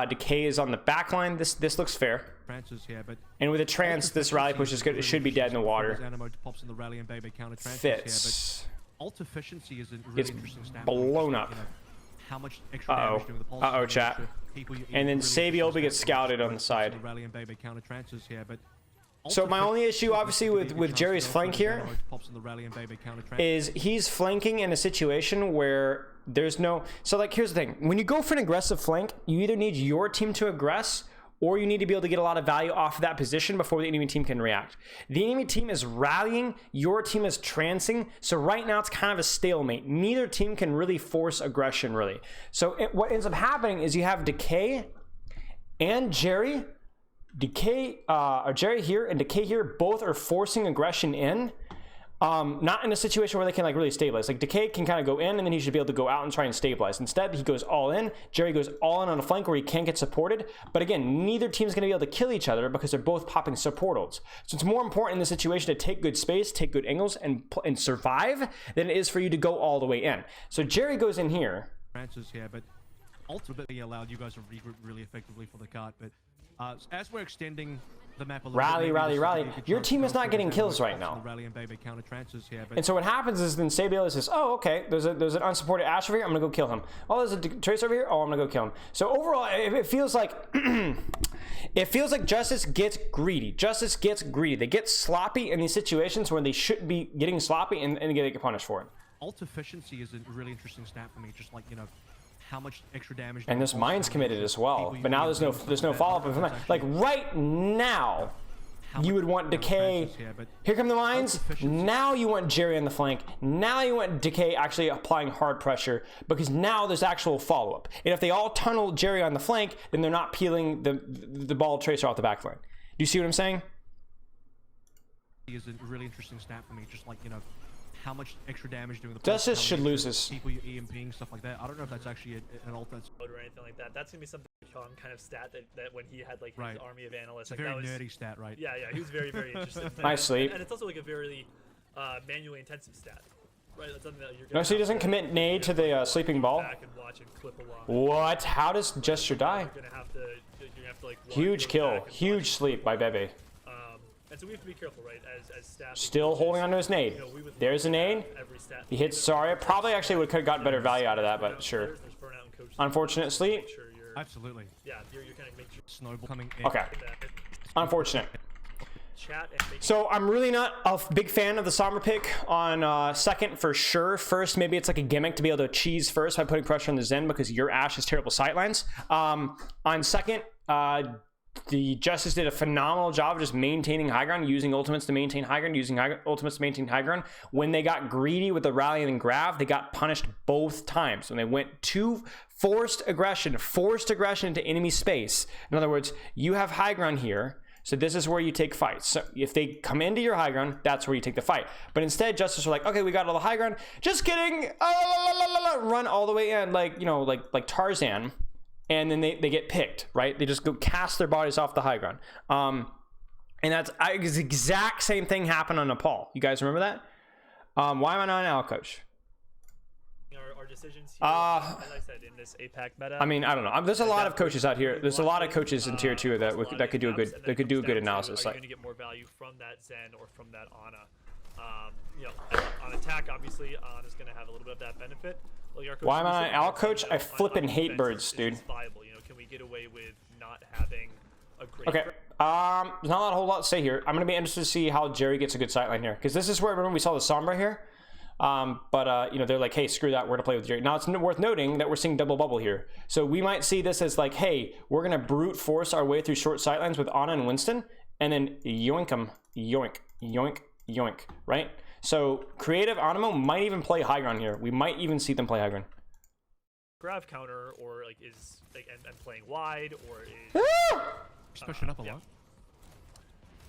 Decay is on the back line. This looks fair. Francis here, but And with a trance, this rally push is good. It should be dead in the water. Animo pops in the rally and Bebe counter Francis here, but Fits. ult efficiency is a really Gets interesting stat. blown Just, up. you know, how much extra Uh-oh. damage doing the pulse. Uh-oh, is chat. extra people you And then really Sabiolbi interesting gets stats. scouted on the Pops in side. the rally and Bebe counter transfers here, but So my only issue, obviously, with Jerry's flank here Pops in the rally and baby counter trend. is he's flanking in a situation where there's no... So, like, here's the thing. When you go for an aggressive flank, you either need your team to aggress, or you need to be able to get a lot of value off of that position before the enemy team can react. The enemy team is rallying, your team is trancing, so right now it's kind of a stalemate. Neither team can really force aggression, really. So what ends up happening is you have Decay and Jerry... Jerry here and Decay here both are forcing aggression in, not in a situation where they can like really stabilize. Like Decay can kind of go in and then he should be able to go out and try and stabilize. Instead, he goes all in. Jerry goes all in on a flank where he can't get supported. But again, neither team's going to be able to kill each other because they're both popping support ults. So it's more important in this situation to take good space, take good angles, and survive than it is for you to go all the way in. So Jerry goes in here. Francis here, but ultimately allowed you guys to regroup really effectively for the cart. But as we're extending the map a little Rally, bit, rally, rally. Your team is not getting kills right now. Rally and baby counter transfers here, but And so what happens is then Sabiel says, oh, okay, there's an unsupported Ashe over here, I'm gonna go kill him. Oh, there's a Tracer over here, oh, I'm gonna go kill him. So overall, it feels like it feels like Justice gets greedy. Justice gets greedy. They get sloppy in these situations where they shouldn't be getting sloppy and they get punished for it. ult efficiency is a really interesting stat for me, just like, you know, how much extra damage. And this mine's committed as well. But now there's no follow-up of that. Like right now, you would want Decay. Here come the mines. Now you want Jerry on the flank. Now you want Decay actually applying hard pressure because now there's actual follow-up. And if they all tunnel Jerry on the flank, then they're not peeling the ball Tracer off the back line. Do you see what I'm saying? Is a really interesting stat for me, just like, you know, how much extra damage doing the Justice should lose this. People you're EMPing, stuff like that. I don't know if that's actually an ult that's Or anything like that. That's gonna be something kind of stat that when he had like his army of analysts. a Like, very that was, nerdy stat, right? Yeah, he was very interested. In that. Nice sleep. And it's also like a very manually intensive stat, right? That's something that you're No, gonna so he have doesn't commit nade to the sleeping ball. back and watch and clip along. What? How does Gesture die? You're gonna have to like watch, Huge go kill. back and Huge watch. sleep by Bebe. And so we have to be careful, right? As stats. Still holding onto his nade. You know, we would There's a nade. every stat. He hits Zarya. Probably actually would have got better value out of that, but sure. There's burnout and coach. Unfortunate sleep. Make sure you're, Absolutely. yeah, you're kind of making sure Snowball coming in. Okay. that Unfortunate. chat and make So I'm really not a big fan of the Sombra pick on second for sure. First, maybe it's like a gimmick to be able to cheese first by putting pressure on the Zen because your Ashe has terrible sightlines. On second, the Justice did a phenomenal job of just maintaining high ground, using ultimates to maintain high ground, ultimates to maintain high ground. When they got greedy with the rally and grab, they got punished both times. When they went to forced aggression into enemy space. In other words, you have high ground here, so this is where you take fights. So if they come into your high ground, that's where you take the fight. But instead, Justice were like, okay, we got all the high ground. Just kidding. Run all the way in, like, you know, like Tarzan. And then they get picked, right? They just go cast their bodies off the high ground. And that's the exact same thing happened on Nepal. You guys remember that? Why am I not an Al coach? our decisions here, as I said, in this APAC meta. I mean, I don't know. There's a lot of coaches out here. There's a lot of coaches in tier 2 that could do a good analysis. Are you going to get more value from that Zen or from that Ana? You know, on attack, obviously, Ana's going to have a little bit of that benefit. Why am I an Al coach? I flippin' hate birds, dude. Viable. You know, can we get away with not having a great? Okay. There's not a whole lot to say here. I'm gonna be interested to see how Jerry gets a good sightline here, because this is where, remember, we saw the Sombra here. You know, they're like, hey, screw that, we're gonna play with Jerry. Now it's worth noting that we're seeing double bubble here, so we might see this as like, hey, we're gonna brute force our way through short sightlines with Ana and Winston, and then yoink them, yoink, yoink, yoink, right? So creative Animo might even play high ground here. We might even see them play high ground. Grab counter, or like is like and playing wide, or is Just pushing up a yeah. lot.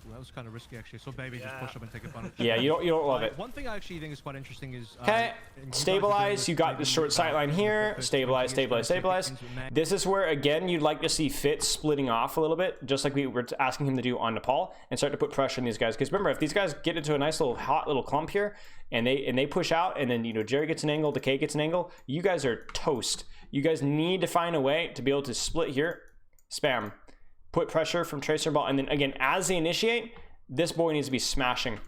Well, that was kind of risky, actually. So baby just push up and take advantage. Yeah, you don't love it. One thing I actually think is quite interesting is Okay, stabilize. You got the short sight line here. Stabilize, stabilize, stabilize. This is where, again, you'd like to see Fitz splitting off a little bit, just like we were asking him to do on Nepal, and start to put pressure on these guys. Because remember, if these guys get into a nice little hot little clump here, and they push out, and then, you know, Jerry gets an angle, Decay gets an angle, you guys are toast. You guys need to find a way to be able to split here, spam, put pressure from Tracer Ball, and then again, as they initiate, this boy needs to be smashing.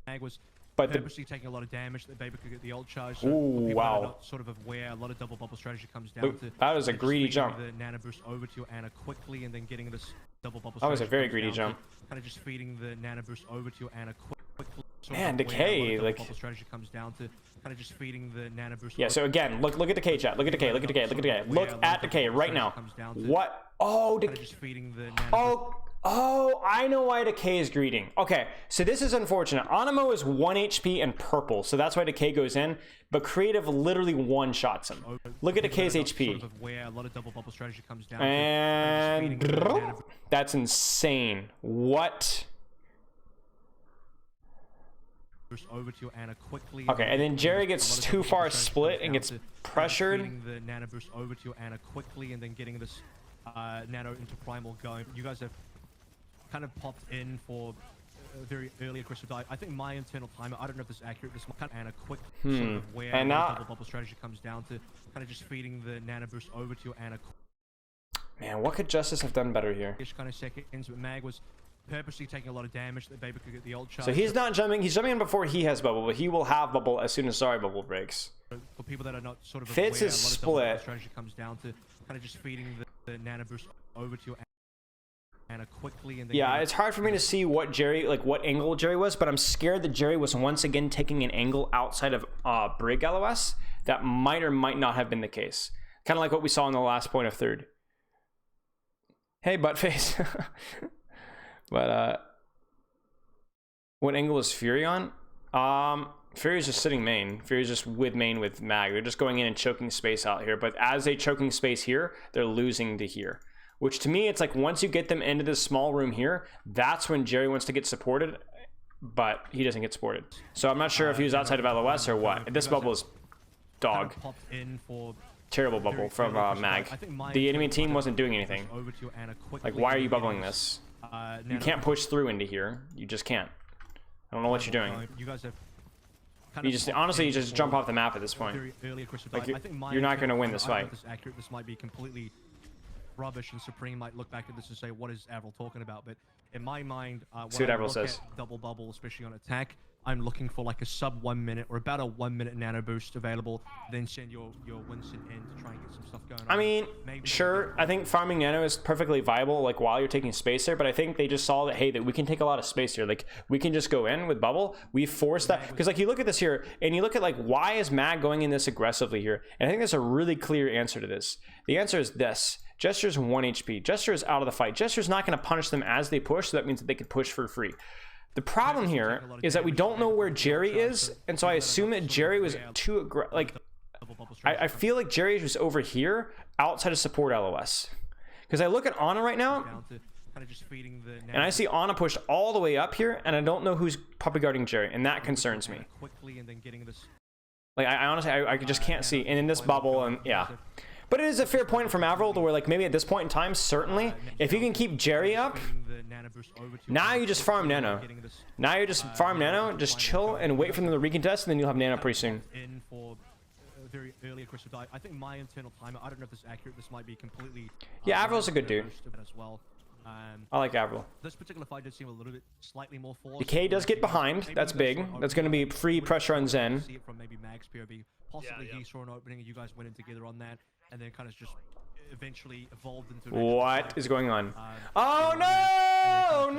Mag was But the, purposely taking a lot of damage that Baby could get the ult charge. So Ooh, for people that wow. are not sort of aware, a lot of double bubble strategy comes down Look, to that was a just greedy feeding jump. the nano boost over to your Ana quickly, and then getting this double bubble. That was a strategy very comes greedy down jump. to Kind of just feeding the nano boost over to your Ana quickly. Sort Man, of aware, Decay, a lot of double like- bubble strategy comes down to kind of just feeding the nano boost. yeah, so again, look at Decay, chat. Look at Decay, look at Decay, look at Decay. Look at Decay right now. What? Oh, Kind of just feeding the nano Oh, oh, I know why Decay is greeting. Okay, so this is unfortunate. Animo is 1 HP and purple, so that's why Decay goes in, but Creative literally one-shots him. Look at Decay's HP. Sort of aware, a lot of double bubble strategy comes down And to kind of just feeding the nano that's insane. What? boost over to your Ana quickly. Okay, and then Jerry a gets lot of too double far bubble strategy split comes and down gets to kind of pressured. feeding the nano boost over to your Ana quickly, and then getting this nano into primal going. You guys have kind of popped in for a very early aggressive dive. I think my internal timer, I don't know if this is accurate, this kind of Ana quick sort of where And the now- double bubble strategy comes down to kind of just feeding the nano boost over to your Ana Man, what could Justice have done better here? quick kind of seconds, but Mag was purposely taking a lot of damage that Baby could get the ult charge. So he's not jumping. He's jumping in before he has bubble, but he will have bubble as soon as Sorry bubble breaks. For people that are not sort of Fitz aware, is a lot of double bubble split. strategy comes down to kind of just feeding the nano boost over to your Ana quickly, and then Yeah, getting it's hard for me to see what Jerry, like what angle Jerry was, but I'm scared that Jerry was once again taking an angle outside of Brig LOS that might or might not have been the case. Kind of like what we saw in the last point of third. Hey, buttface. But what angle is Fury on? Fury's just sitting main. Fury's just with main with Mag. They're just going in and choking space out here. But as they choking space here, they're losing to here. Which to me, it's like once you get them into this small room here, that's when Jerry wants to get supported, but he doesn't get supported. So I'm not sure if he was outside of LOS or what. This bubble is dog. popped in for Terrible bubble from Mag. The enemy team wasn't doing anything. over to your Ana quickly, Like, why are you and then bubbling getting this? nano You can't push through into here. You just can't. I don't know what you're doing. You guys have kind You of just popped honestly, you in just for jump off the map at this a point. very early aggressive Like, dive. I think my you're not internal gonna win timer, this I don't know fight. if this is accurate. This might be completely rubbish, and Supreme might look back at this and say, "What is Avril talking about?" But in my mind, when See what I Avril look says. at double bubble, especially on attack, I'm looking for like a sub 1 minute or about a 1 minute nano boost available. Then send your Winston in to try and get some stuff going on. I mean, Maybe sure. I think farming nano is perfectly viable, like while you're taking space there. But I think they just saw that, hey, that we can take a lot of space here. Like we can just go in with bubble. We force that because, like, you look at this here and you look at like why is Mag going in this aggressively here? And I think there's a really clear answer to this. The answer is this: Jester's 1 HP. Jester is out of the fight. Jester's not going to punish them as they push, so that means that they can push for free. The problem here is that we don't know where Jerry is, and so I assume that Jerry was too aggressive. Like, double bubble I feel like Jerry was over here outside of support LOS. Because I look at Ana right now, down to kind of just feeding the and I see Ana pushed all the way up here, and I don't know who's puppy guarding Jerry, and that concerns me. quickly, and then getting this Like, I honestly, I just can't see. And in this bubble, and yeah. But it is a fair point from Avril to where, like, maybe at this point in time, certainly, if you can keep Jerry up, the nano boost over to now you just farm Nano. getting this Now you just farm Nano, just chill and wait for them to recontest, and then you'll have Nano pretty soon. in for a very early aggressive dive. I think my internal timer, I don't know if this is accurate. This might be completely Yeah, Avril's a good dude. boost of it as well. I like Avril. This particular fight did seem a little bit slightly more forced. Decay does get behind. Maybe That's you guys big. saw an That's going to be opening. free pressure on Zen. See it from maybe Mag's POV. Possibly Yeah. he saw an opening and you guys went in together on that, and then kind of just eventually evolved into. An actual What fight. is going on? Oh No!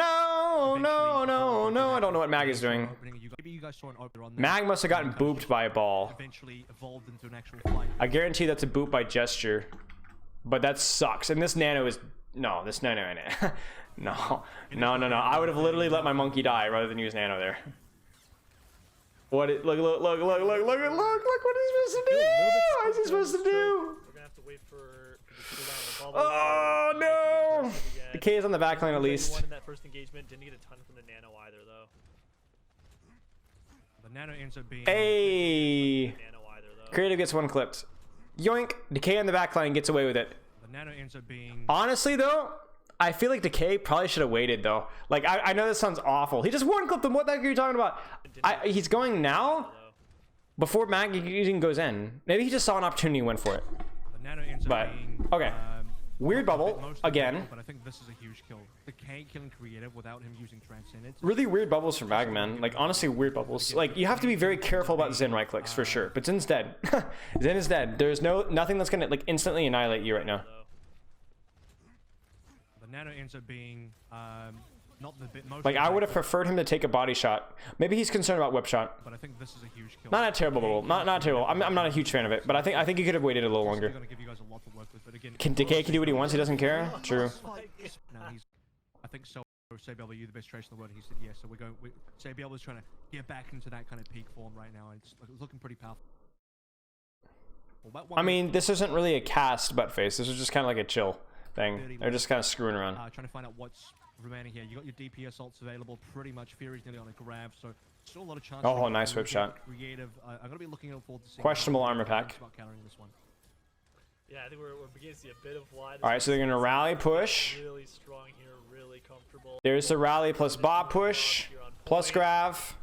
I don't know what Mag is doing. Maybe you guys saw an opener on that. Mag must have gotten booped by a ball. Eventually evolved into an actual fight. I guarantee that's a boop by gesture. But that sucks. And this Nano is... No, this Nano in it. No. I would have literally let my monkey die rather than use Nano there. What it... Look what he's supposed to do! What is he supposed to do? We're gonna have to wait for the cooldown of the bubble. Oh, no! Again. The K is on the backline at He least. won in that first engagement. Didn't get a ton from the nano either, though. The nano ends up being. Hey! Nano either, though. Creative gets one clipped. Yoink! Decay on the backline gets away with it. The nano ends up being. Honestly, though, I feel like Decay probably should have waited, though. Like, I know this sounds awful. He just one-clipped him. What the heck are you talking about? He's going now before Mag even goes in. Maybe he just saw an opportunity and went for it. The nano ends up But, being. okay. Weird bubble Most of the again. bubble, but I think this is a huge kill. The can't kill in creative without him using Transcendence. Really weird bubbles from Magman. Like, honestly, weird bubbles. Like, you have to be very careful about Zen right clicks for sure. But Zen's dead. Zen is dead. There's nothing that's gonna like instantly annihilate you right now. The Nano ends up being not the bit most. Like, I would have preferred him to take a body shot. Maybe he's concerned about whip shot. But I think this is a huge kill. Not a terrible bubble. Not terrible. I'm not a huge fan of it. But I think he could have waited a little longer. Gonna give you guys a lot to work with, but again, Decay can do what he wants. He doesn't care. True. No, I think so. Sabiel, you the best tracer in the world. He said yes. So we're going. Sabiel was trying to get back into that kind of peak form right now. And it's looking pretty powerful. I mean, this isn't really a cast butt face. This is just kind of like a chill thing. They're just kind of screwing around. Trying to find out what's remaining here. You got your DPS ults available. Pretty much Fury's nearly on a grab, so still a lot of chance. Oh, nice whip shot. Creative. I'm gonna be looking forward to seeing Questionable armor pack. about countering this one. Yeah, I think we're beginning to see a bit of why. All right, so they're gonna rally push. Really strong here, really comfortable. There's the rally plus Bob push plus Grav.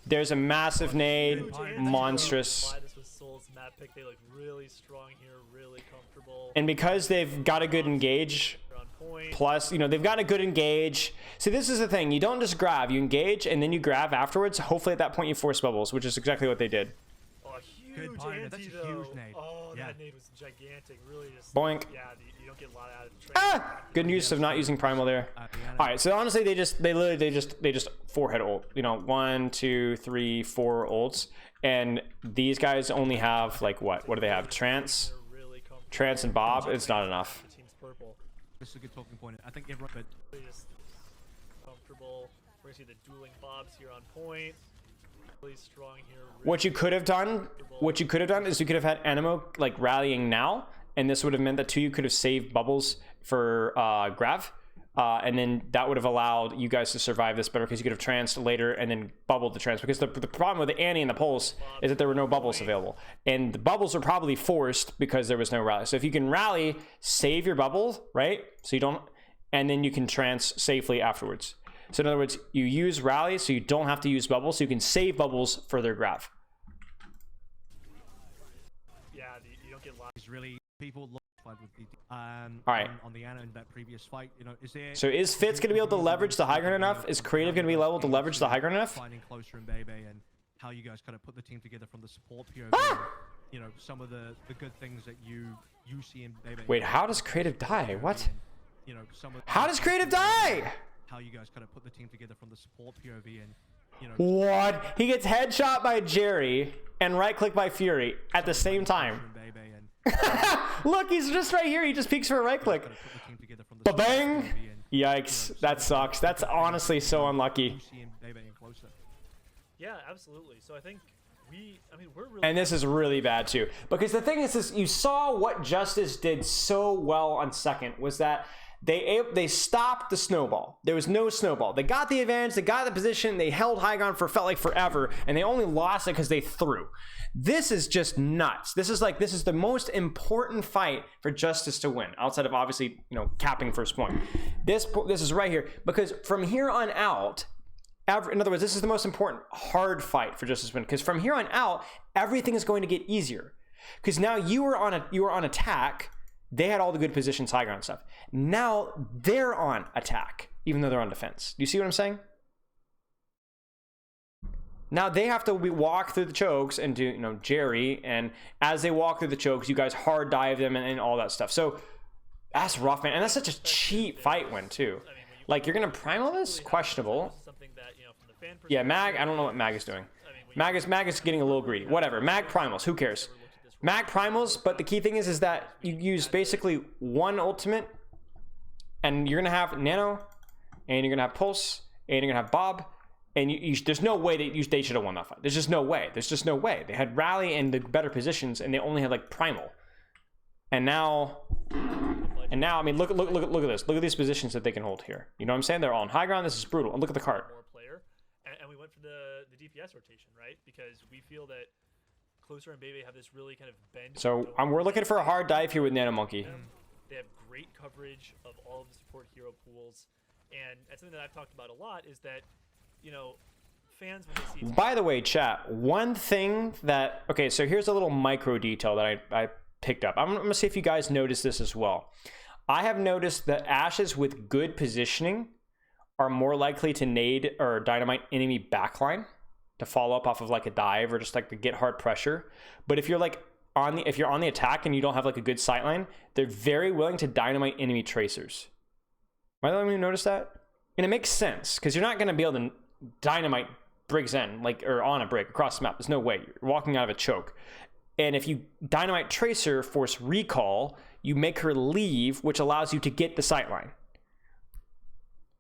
There's a massive nade, monstrous. Why this was Soul's map pick? They look really strong here, really comfortable. And because they've got a good engage, They're on point. plus, you know, they've got a good engage. See, this is the thing. You don't just grab. You engage, and then you grab afterwards. Hopefully at that point you force bubbles, which is exactly what they did. Oh, huge Binder. anti, That's a though. huge nade. Oh, Yeah. that nade was gigantic. Really just... Boink. Yeah, you don't get a lot out of the trade. Ah! Good use of not using primal there. All right, so honestly, they just forehead ult. You know, 1, 2, 3, 4 ults, and these guys only have like what? What do they have? Trance, Really comfortable. Trance, and Bob. It's not enough. The team's purple. This is a good talking point. I think everyone, but Really just comfortable. We're gonna see the dueling Bobs here on point. Really strong here. Really What you could have done, is you could have had Anemo like rallying now, and this would have meant that two you could have saved bubbles for Grav, and then that would have allowed you guys to survive this better because you could have tranced later and then bubbled the trance. Because the problem with the Annie and the Pulse is that there were no bubbles available, and the bubbles are probably forced because there was no rally. So if you can rally, save your bubble, right? So you don't, and then you can trance safely afterwards. So in other words, you use rally so you don't have to use bubbles, so you can save bubbles for their Grav. Yeah, you don't get lots. it's really people look with the Alright. on the Ana in that previous fight. You know, is there? So is Fitz going to be able to leverage the high ground enough? Is Creative going to be able to leverage the high ground enough? Finding closer in Bebe and how you guys kind of put the team together from the support POV. Ah! You know, some of the good things that you see in Bebe. Wait, how does Creative die? What? You know, some of How does Creative die? how you guys kind of put the team together from the support POV and you know What? He gets headshot by Jerry and right click by Fury at the same time. in Bebe and Look, he's just right here. He just peeks for a right click. kind of put the team together from the support Ba-bang! POV and Yikes. That sucks. That's honestly so unlucky. you see in Bebe and closer. Yeah, absolutely. So I think we're really. And this is really bad too. Because the thing is you saw what Justice did so well on second was that they stopped the snowball. There was no snowball. They got the advantage, they got the position, they held high ground for felt like forever, and they only lost it because they threw. This is just nuts. This is the most important fight for Justice to win, outside of obviously, you know, capping first point. This is right here, because from here on out, in other words, this is the most important hard fight for Justice to win, because from here on out, everything is going to get easier. Because now you were on attack. They had all the good positions, high ground stuff. Now they're on attack, even though they're on defense. Do you see what I'm saying? Now they have to walk through the chokes and do, you know, Jerry, and as they walk through the chokes, you guys hard dive them and all that stuff. So that's rough, man. And that's such a cheap fight win too. Like, you're gonna primal this? Questionable. Something that, you know, from the fan Yeah, Mag. I don't know what Mag is doing. Mag is getting a little greedy. Whatever. Mag primals. Who cares? Mag primals, but the key thing is that you use basically one ultimate, and you're gonna have Nano, and you're gonna have Pulse, and you're gonna have Bob, and there's no way that they should have won that fight. There's just no way. There's just no way. They had Rally and the better positions, and they only had like primal. And now, I mean, look at this. Look at these positions that they can hold here. You know what I'm saying? They're all on high ground. This is brutal. And look at the card. more player, and we went for the DPS rotation, right? Because we feel that Closer and Bebe have this really kind of bend. So we're looking for a hard dive here with Nano Monkey. They have great coverage of all of the support hero pools, and that's something that I've talked about a lot. Is that, you know, fans when they see. By the way, chat, one thing that, okay, so here's a little micro detail that I picked up. I'm gonna see if you guys notice this as well. I have noticed that Ashes with good positioning are more likely to nade or dynamite enemy backline to follow up off of like a dive or just like to get hard pressure. But if you're like if you're on the attack and you don't have like a good sightline, they're very willing to dynamite enemy tracers. Am I the only one who noticed that? And it makes sense because you're not going to be able to dynamite Briggs in, like, or on a Brig across the map. There's no way. You're walking out of a choke. And if you dynamite tracer, force recall, you make her leave, which allows you to get the sightline.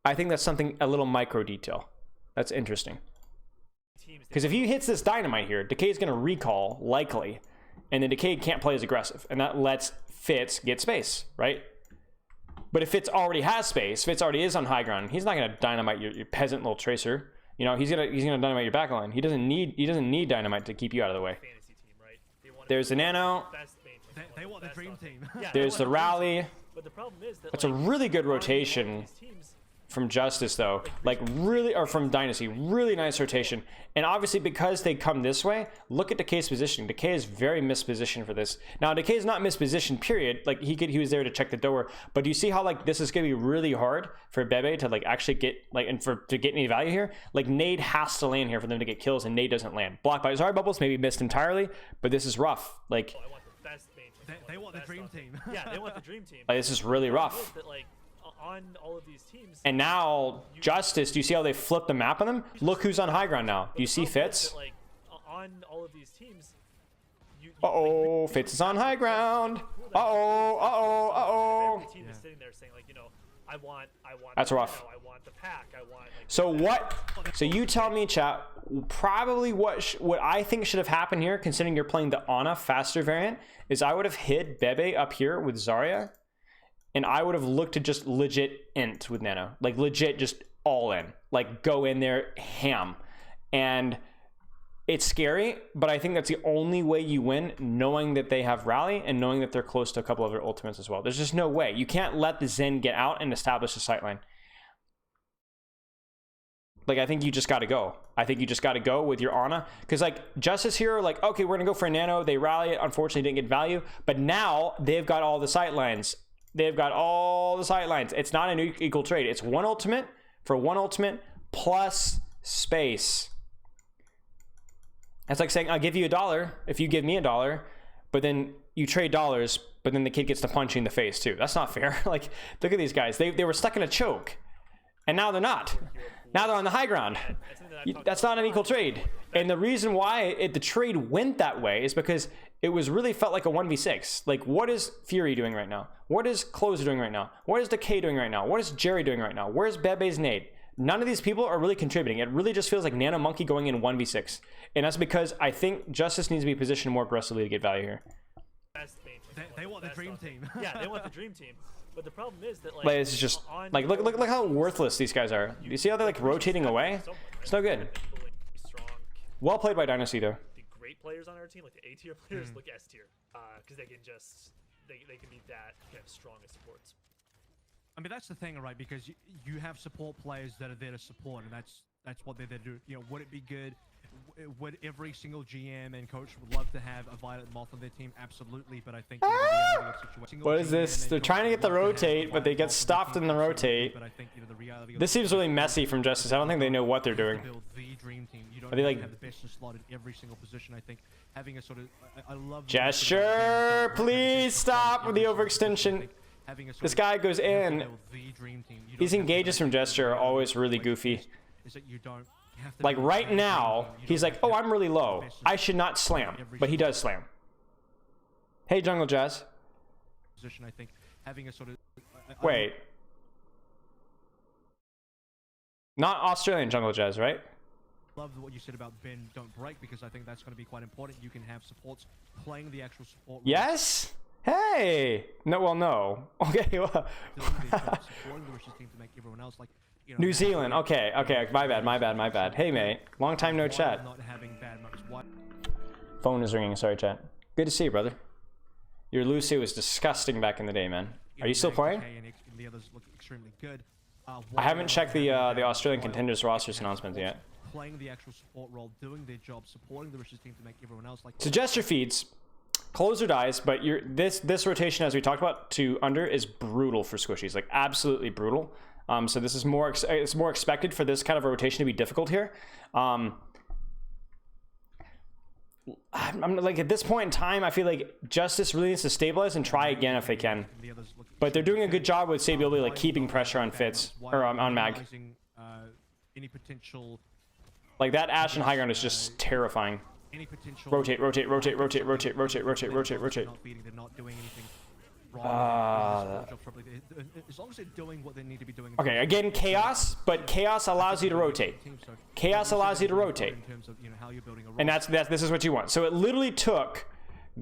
I think that's something, a little micro detail. That's interesting. Because if he hits this dynamite here, Decay is going to recall, likely, and then Decay can't play as aggressive, and that lets Fitz get space, right? But if Fitz already has space, Fitz already is on high ground, he's not going to dynamite your peasant little tracer. You know, he's gonna dynamite your backline. He doesn't need dynamite to keep you out of the way. There's the nano. They want the dream team. There's the rally. But the problem is that That's a really good rotation from Justice, though. Like, really, or from Dynasty. Really nice rotation. And obviously, because they come this way, look at Decay's positioning. Decay is very mispositioned for this. Now, Decay is not mispositioned, period. Like, he was there to check the door. But do you see how, like, this is going to be really hard for Bebe to, like, actually get, like, and to get any value here? Like, Nade has to land here for them to get kills, and Nade doesn't land. Blocked by his hard bubbles, maybe missed entirely, but this is rough. Like, They want the dream team. Yeah, they want the dream team. this is really rough. That, like, on all of these teams. And now, Justice, do you see how they flipped the map on them? Look who's on high ground now. Do you see Fitz? That, like, on all of these teams. Uh-oh, Fitz is on high ground. Uh-oh. Every team is sitting there saying, like, you know, I want. That's the rough. Nano, I want the pack. I want. Like, So what? So you tell me, chat. Probably what I think should have happened here, considering you're playing the Ana faster variant, is I would have hid Bebe up here with Zarya, and I would have looked to just legit int with Nano, like legit just all in, like go in there ham. And it's scary, but I think that's the only way you win, knowing that they have rally and knowing that they're close to a couple of their ultimates as well. There's just no way. You can't let the Zen get out and establish a sightline. Like, I think you just got to go. I think you just got to go with your Ana. Because, like, Justice here, like, okay, we're going to go for a Nano. They rally it. Unfortunately, didn't get value. But now they've got all the sightlines. They've got all the sightlines. It's not an equal trade. It's one ultimate for one ultimate plus space. That's like saying, I'll give you $1 if you give me $1. But then you trade dollars, but then the kid gets to punch you in the face, too. That's not fair. Like, look at these guys. They were stuck in a choke. And now they're not. Now they're on the high ground. That's not an equal trade. And the reason why the trade went that way is because it was really felt like a 1v6. Like, what is Fury doing right now? What is Closer doing right now? What is Decay doing right now? What is Jerry doing right now? Where's Bebe's nade? None of these people are really contributing. It really just feels like Nano Monkey going in 1v6. And that's because I think Justice needs to be positioned more aggressively to get value here. They want the dream team. Yeah, they want the dream team. But the problem is that, like, This is just like look how worthless these guys are. You see how they're like rotating away? It's no good. Well played by Dynasty though. The great players on our team, like the A tier players, look S tier, because they can just they can be that kind of strong as supports. I mean, that's the thing, right? Because you have support players that are there to support, and that's what they're there to do. You know, would it be good? Would every single GM and coach would love to have a Violet Moth on their team? Absolutely, but I think the reality of the situation. What is this? They're trying to get the rotate, but they get stopped in the rotate. This seems really messy from Justice. I don't think they know what they're doing. Are they like have the best slot in every single position? I think having a sort of I love Gesture? Please stop with the overextension. This guy goes in. These engages from Gesture are always really goofy. Like right now, he's like, oh, I'm really low. I should not slam, but he does slam. Hey, Jungle Jazz. I think having a sort of wait. Not Australian Jungle Jazz, right? Love what you said about Ben don't break, because I think that's going to be quite important. You can have supports playing the actual support role. Yes? Hey! No, well, no. Okay, well. Supporting the Wishes team to make everyone else like, you know, New Zealand. Okay, okay. My bad. Hey, mate. Long time no chat. Not having bad marks. Phone is ringing. Sorry, chat. Good to see you, brother. Your Lucy was disgusting back in the day, man. Are you still playing? The others look extremely good. I haven't checked the Australian contenders rosters announcements yet. Playing the actual support role, doing their job, supporting the Wishes team to make everyone else like. So gesture feeds. Closer dies, but this rotation, as we talked about, to under is brutal for squishies, like absolutely brutal. So this is it's more expected for this kind of a rotation to be difficult here. I'm like, at this point in time, I feel like Justice really needs to stabilize and try again if they can. But they're doing a good job with Sabioli, like keeping pressure on Fitz or on Mag. Any potential, like that Ashe and high ground is just terrifying. any potential Rotate, rotate, rotate, rotate, rotate, rotate, rotate, rotate, rotate. They're not doing anything wrong. As long as they're doing what they need to be doing. Okay, again, chaos, but chaos allows you to rotate. Chaos allows you to rotate. In terms of, how you're building a And this is what you want. So it literally took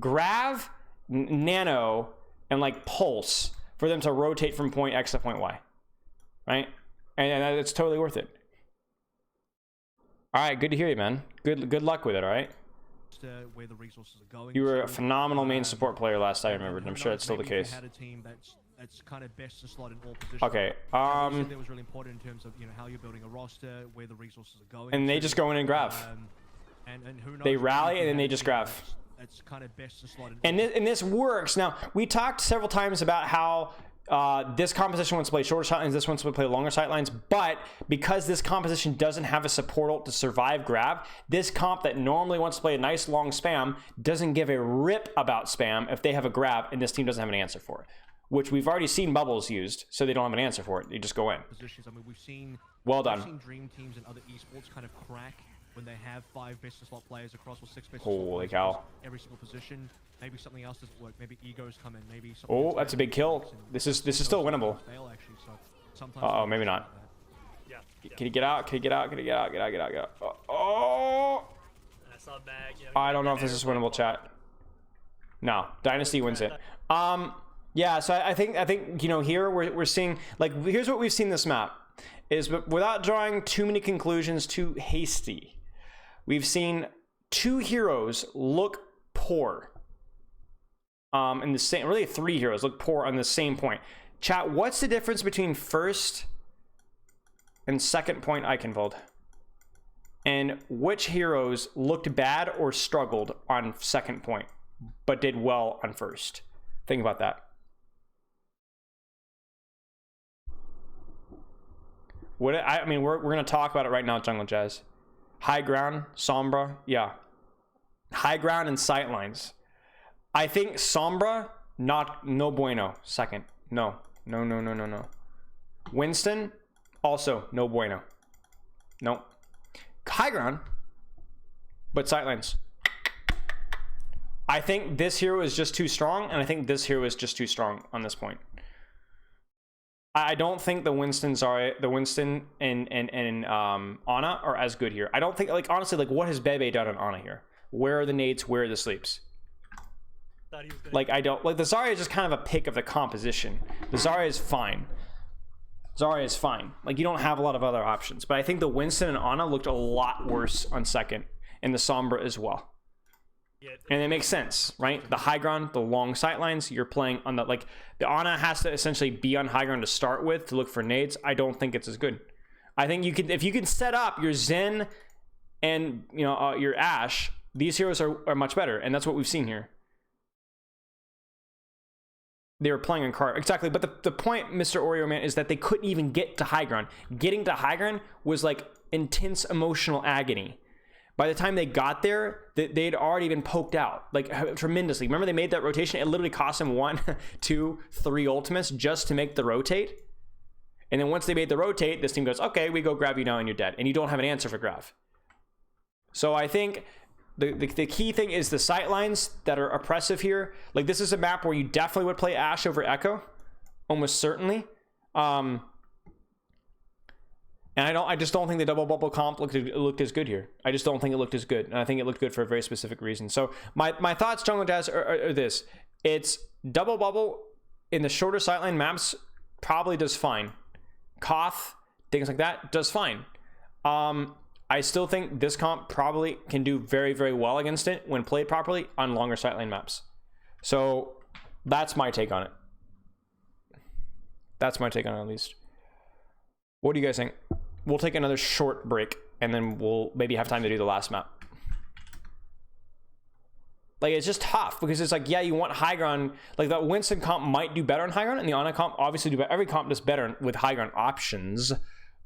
Grav, Nano, and like Pulse for them to rotate from point X to point Y, right? And it's totally worth it. All right, good to hear you, man. Good luck with it. All right. Where the resources are going. You were a phenomenal main support player last I remembered, and I'm sure that's still the Maybe if case. you had a team that's kind of best to slot in all positions. Okay. That was really important in terms of how you're building a roster, where the resources are going. And they just go in and grab. And who knows, They rally maybe and then they have a just team grab. That's kind of best to slot in. And this works. Now, we talked several times about how this composition wants to play shorter sightlines, this wants to play longer sightlines, but because this composition doesn't have a support ult to survive grab, this comp that normally wants to play a nice long spam doesn't give a rip about spam if they have a grab and this team doesn't have an answer for it, which we've already seen Bubbles used, so they don't have an answer for it. They just go in. Positions. I mean, we've seen dream teams and other esports kind of crack when they have 5 best slot players across, or 6 best slot Holy players cow. across every single position. Maybe something else doesn't work. Maybe egos come in. Maybe something Oh, else that's a big kill. This is still winnable. fail, actually, so sometimes Uh-oh, maybe not. Yeah. Can he get out? Can he get out? Can he get out? Get out, get out, get out. Oh! I saw Mag. I don't know if this is winnable, chat. No, Dynasty wins it. Yeah, so I think here we're seeing, like, here's what we've seen this map is, but without drawing too many conclusions too hasty, we've seen 2 heroes look poor. In the same, really 3 heroes look poor on the same point. Chat, what's the difference between first and second point Eichenwald? And which heroes looked bad or struggled on second point, but did well on first? Think about that. I mean, we're gonna talk about it right now, Jungle Jazz. High ground, Sombra, yeah. High ground and sightlines. I think Sombra, no bueno. Second, no. Winston, also no bueno. No. High ground, but sightlines. I think this hero is just too strong, and I think this hero is just too strong on this point. I don't think the Winston and Ana are as good here. I don't think, like, honestly, like, what has Bebe done on Ana here? Where are the nades? Where are the sleeps? Like, I don't, like, the Zarya is just kind of a pick of the composition. The Zarya is fine. Zarya is fine. Like, you don't have a lot of other options. But I think the Winston and Ana looked a lot worse on second, and the Sombra as well. And it makes sense, right? The high ground, the long sightlines, you're playing on the, like, the Ana has to essentially be on high ground to start with to look for nades. I don't think it's as good. I think you could, if you can set up your Zen and, your Ashe, these heroes are much better, and that's what we've seen here. They were playing on card. Exactly, but the point, Mr. Oreo Man, is that they couldn't even get to high ground. Getting to high ground was like intense emotional agony. By the time they got there, they'd already been poked out, like, tremendously. Remember, they made that rotation? It literally cost them 1, 2, 3 ultimates just to make the rotate. And then once they made the rotate, this team goes, okay, we go grab you now and you're dead. And you don't have an answer for Grav. So I think the key thing is the sightlines that are oppressive here. Like, this is a map where you definitely would play Ashe over Echo, almost certainly. And I just don't think the double bubble comp looked as good here. I just don't think it looked as good, and I think it looked good for a very specific reason. So my thoughts, Jungle Jazz, are this: it's double bubble in the shorter sightline maps probably does fine. Koth, things like that, does fine. I still think this comp probably can do very, very well against it when played properly on longer sightline maps. So that's my take on it. That's my take on it, at least. What do you guys think? We'll take another short break, and then we'll maybe have time to do the last map. Like, it's just tough because it's like, yeah, you want high ground. Like, that Winston comp might do better on high ground, and the Ana comp obviously do better. Every comp does better with high ground options,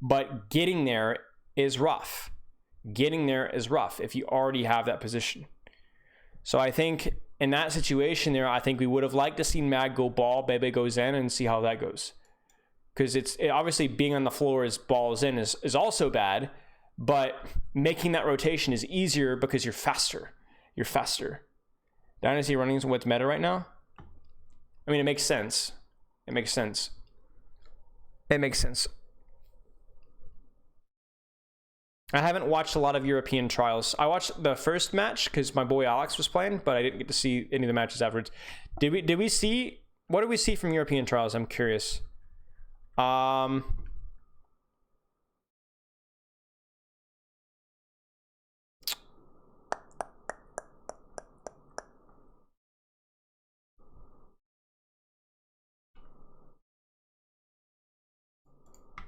but getting there is rough. Getting there is rough if you already have that position. So I think in that situation there, I think we would have liked to see Mag go ball, Bebe goes in, and see how that goes. Because obviously being on the floor as ball is in is also bad, but making that rotation is easier because you're faster. You're faster. Dynasty running what's meta right now? I mean, it makes sense. It makes sense. It makes sense. I haven't watched a lot of European trials. I watched the first match because my boy Alex was playing, but I didn't get to see any of the matches afterwards. What did we see from European trials? I'm curious.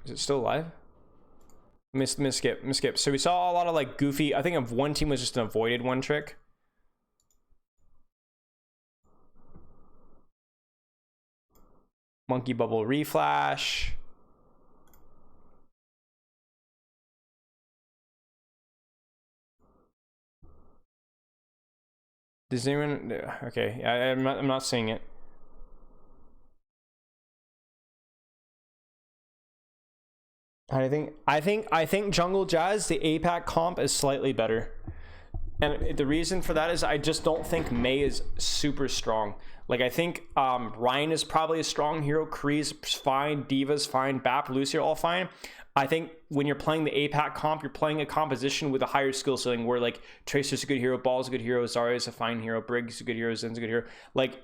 Is it still live? Skip. So we saw a lot of like goofy. I think of one team was just an avoided one trick. Monkey bubble reflash. Does anyone? Okay, I'm not seeing it. I think Jungle Jazz, the APAC comp, is slightly better. And the reason for that is I just don't think Mei is super strong. Like, I think Ryan is probably a strong hero. Kree's fine. Diva's fine. Bap, Lucy are all fine. I think when you're playing the APAC comp, you're playing a composition with a higher skill ceiling where, like, Tracer's a good hero, Ball's a good hero, Zarya's a fine hero, Brig's a good hero, Zen's a good hero. Like,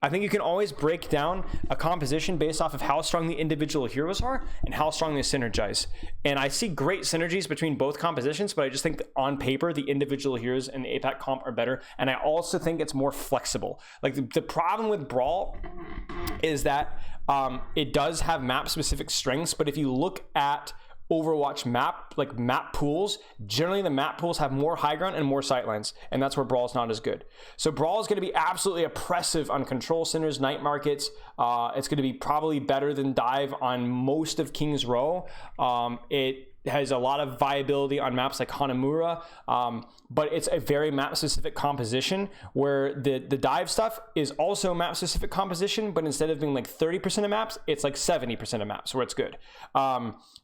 I think you can always break down a composition based off of how strong the individual heroes are and how strong they synergize. And I see great synergies between both compositions, but I just think that on paper, the individual heroes and the APAC comp are better. And I also think it's more flexible. Like, the problem with Brawl is that it does have map-specific strengths, but if you look at Overwatch map pools, generally the map pools have more high ground and more sightlines, and that's where Brawl is not as good. So Brawl is going to be absolutely oppressive on control centers, night markets. It's going to be probably better than Dive on most of King's Row. It has a lot of viability on maps like Hanamura, but it's a very map-specific composition where the Dive stuff is also map-specific composition, but instead of being like 30% of maps, it's like 70% of maps where it's good.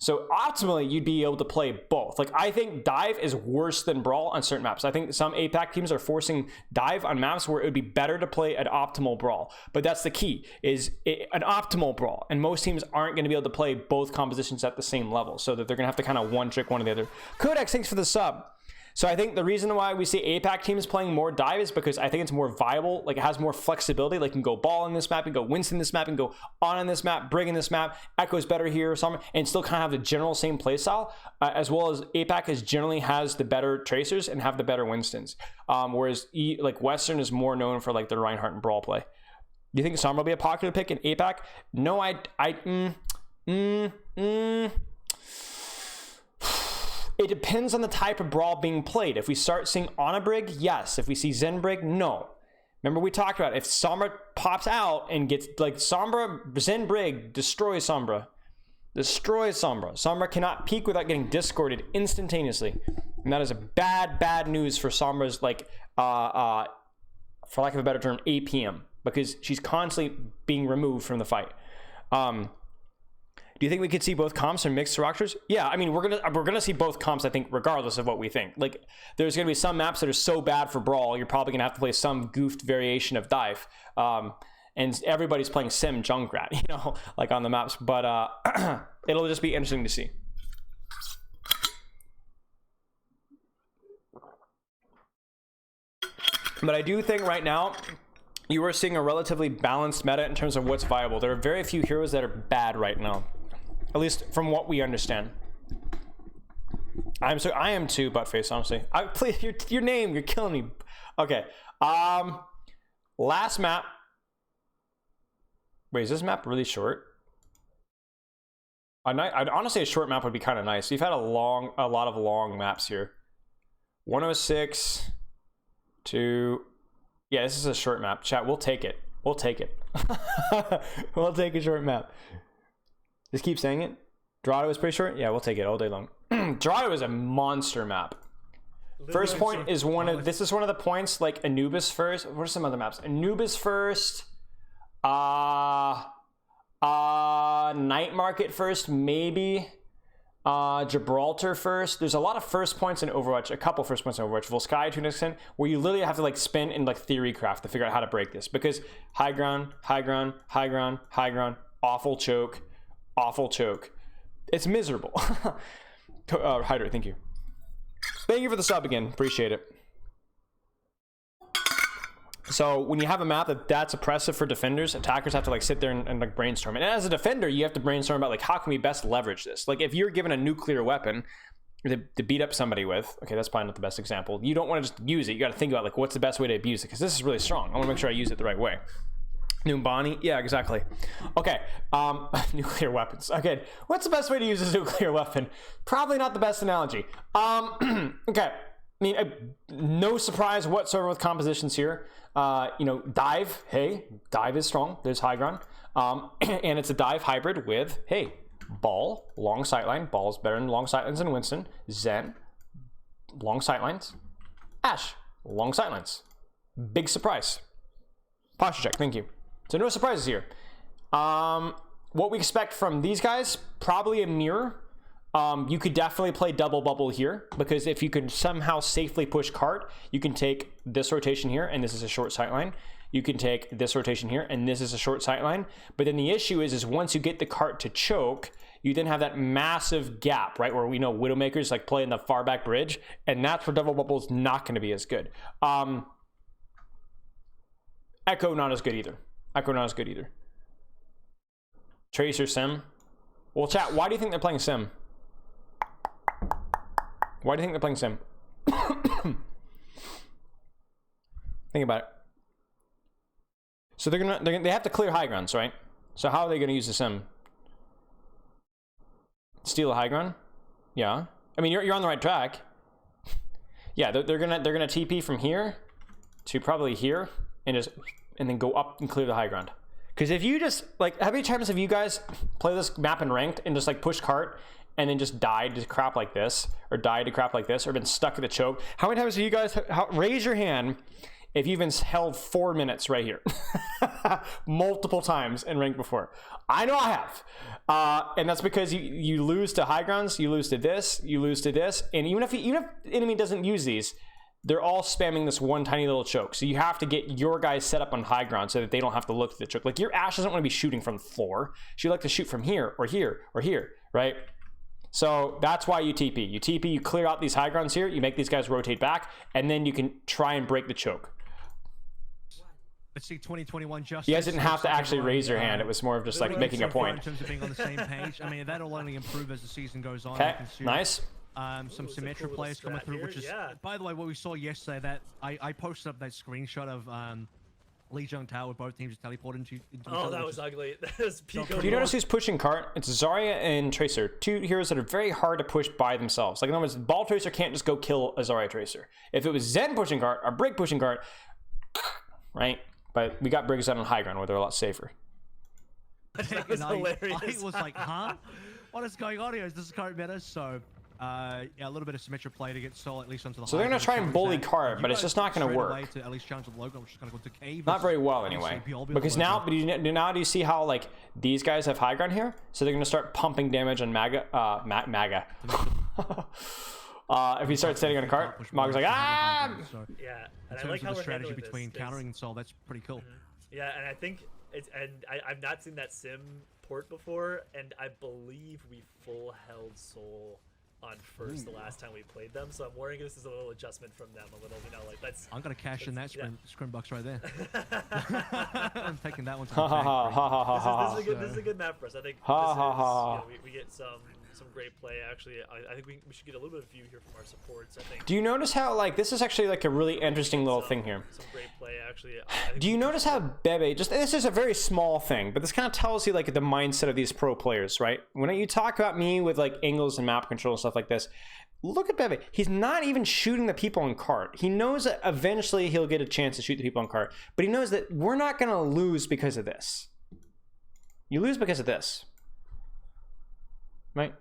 So optimally, you'd be able to play both. Like, I think Dive is worse than Brawl on certain maps. I think some APAC teams are forcing Dive on maps where it would be better to play an optimal Brawl. But that's the key, is an optimal Brawl. And most teams aren't going to be able to play both compositions at the same level, so that they're going to have to kind of one trick one or the other. Codex, thanks for the sub. So I think the reason why we see APAC teams playing more Dive is because I think it's more viable. Like, it has more flexibility. Like, you can go Ball in this map, and go Winston in this map, and go On in this map, Brig in this map, Echo's better here, and still kind of have the general same playstyle, as well as APAC generally has the better Tracers and have the better Winstons. Whereas like Western is more known for like the Reinhardt and Brawl play. Do you think Sombra will be a popular pick in APAC? No, It depends on the type of Brawl being played. If we start seeing Brig, yes. If we see Brig, no. Remember we talked about if Sombra pops out and gets like Brig destroys Sombra. Destroys Sombra. Sombra cannot peek without getting discorded instantaneously. And that is a bad news for Sombra's, like, for lack of a better term, APM. Because she's constantly being removed from the fight. Do you think we could see both comps or mixed rosters? Yeah, I mean, we're gonna see both comps, I think, regardless of what we think. Like, there's gonna be some maps that are so bad for Brawl, you're probably gonna have to play some goofed variation of Dive. And everybody's playing Sim Junkrat, you know, like on the maps. But it'll just be interesting to see. But I do think right now, you are seeing a relatively balanced meta in terms of what's viable. There are very few heroes that are bad right now. At least from what we understand. I am too, Buttface, honestly. Please, your name, you're killing me. Okay. Last map. Wait, is this map really short? Honestly, a short map would be kind of nice. You've had a lot of long maps here. 106 to Yeah, this is a short map. Chat, we'll take it. We'll take it. We'll take a short map. Just keep saying it. Dorado is pretty short? Yeah, we'll take it all day long. Dorado is a monster map. First point is this is one of the points, like Anubis first. What are some other maps? Anubis first. Night Market first, maybe. Gibraltar first. There's a lot of first points in Overwatch, a couple first points in Overwatch, Volskaya to an extent, where you literally have to like spin and like theory craft to figure out how to break this, because high ground, high ground, high ground, high ground, awful choke, awful choke. It's miserable. Hydrate, thank you. Thank you for the sub again, appreciate it. So when you have a map that's oppressive for defenders, attackers have to like sit there and like brainstorm. And as a defender, you have to brainstorm about like how can we best leverage this. Like if you're given a nuclear weapon to beat up somebody with, okay, that's probably not the best example. You don't want to just use it. You got to think about like what's the best way to abuse it, because this is really strong. I want to make sure I use it the right way. Numbani, yeah, exactly. Okay, nuclear weapons. Okay, what's the best way to use this nuclear weapon? Probably not the best analogy. Okay, I mean, no surprise whatsoever with compositions here. You know, dive, hey, dive is strong. There's high ground. And it's a dive hybrid with, hey, ball, long sightline. Ball's better than long sightlines than Winston. Zen, long sightlines. Ash, long sightlines. Big surprise. Posture check, thank you. So no surprises here. What we expect from these guys, probably a mirror. You could definitely play double bubble here, because if you could somehow safely push cart, you can take this rotation here, and this is a short sight line. You can take this rotation here, and this is a short sight line. But then the issue is once you get the cart to choke, you then have that massive gap, right, where we know Widowmakers like play in the far back bridge, and that's where double bubble is not going to be as good. Echo not as good either. Echo not as good either. Tracer Sim. Well, chat, why do you think they're playing Sim? Why do you think they're playing Sim? Think about it. So they have to clear high grounds, right? So how are they gonna use the Sim? Steal a high ground? Yeah. I mean, you're on the right track. Yeah, they're gonna TP from here to probably here and then go up and clear the high ground. Because if you just like, how many times have you guys play this map in ranked and just like push cart and then just died to crap like this, or died to crap like this, or been stuck in the choke? How many times have you guys raise your hand if you've been held 4 minutes right here? Multiple times in ranked before. I know I have. And that's because you lose to high grounds, you lose to this, you lose to this, and even if enemy doesn't use these, they're all spamming this one tiny little choke. So you have to get your guys set up on high ground so that they don't have to look at the choke. Like your Ashe doesn't want to be shooting from the floor. She like to shoot from here or here or here, right? So that's why you TP. You TP, you clear out these high grounds here, you make these guys rotate back, and then you can try and break the choke. Let's see 2021 Justice. You guys didn't have to actually raise your hand. It was more of just like making a point. In terms of being on the same page, I mean, that'll only improve as the season goes on. Okay, nice. Some Symmetra cool players coming through, here, which is, yeah. by the way, what we saw yesterday, that I posted up that screenshot of Lee Jung Tao with both teams teleported into each Oh, other, that was ugly. That was Pico. Do you notice who's pushing cart? It's Zarya and Tracer, two heroes that are very hard to push by themselves. Like in other words, Ball Tracer can't just go kill a Zarya Tracer. If it was Zen pushing cart or Brig pushing cart, right? But we got Briggs out on high ground where they're a lot safer. That was hilarious. I was like, huh? What is going on here? Is this cart meta? So, yeah, a little bit of Symmetra play to get Sol at least onto the So they're going to try and bully cart, but it's just not going to work. To at least challenge the Logan, which is going to go to Cave. Not very well anyway. Because now do you see how like these guys have high ground here? So they're going to start pumping damage on Maga. If he starts setting on a cart, Maga's like, ah! Yeah, and in I like terms how of the we're strategy handling between this. countering and Sol, that's pretty cool. Yeah, and I think it's, and I've not seen that Sim port before, and I believe we full held Sol on first the last time we played them, so I'm worrying this is a little adjustment from them, a little, you know, like that's. I'm gonna cash in that scrim bucks right there. I'm taking that one. To This is a good map for us. I think we get some great play. Actually, I think we should get a little bit of view here from our supports. I think. Do you notice how like this is actually like a really interesting little thing here? Some great play actually. Do you notice how Bebe, just this is a very small thing, but this kind of tells you like the mindset of these pro players, right? When you talk about me with like angles and map control and stuff like this, Look at Bebe. He's not even shooting the people on cart. He knows that eventually he'll get a chance to shoot the people on cart, but he knows that we're not going to lose because of this. You lose because of this. Right?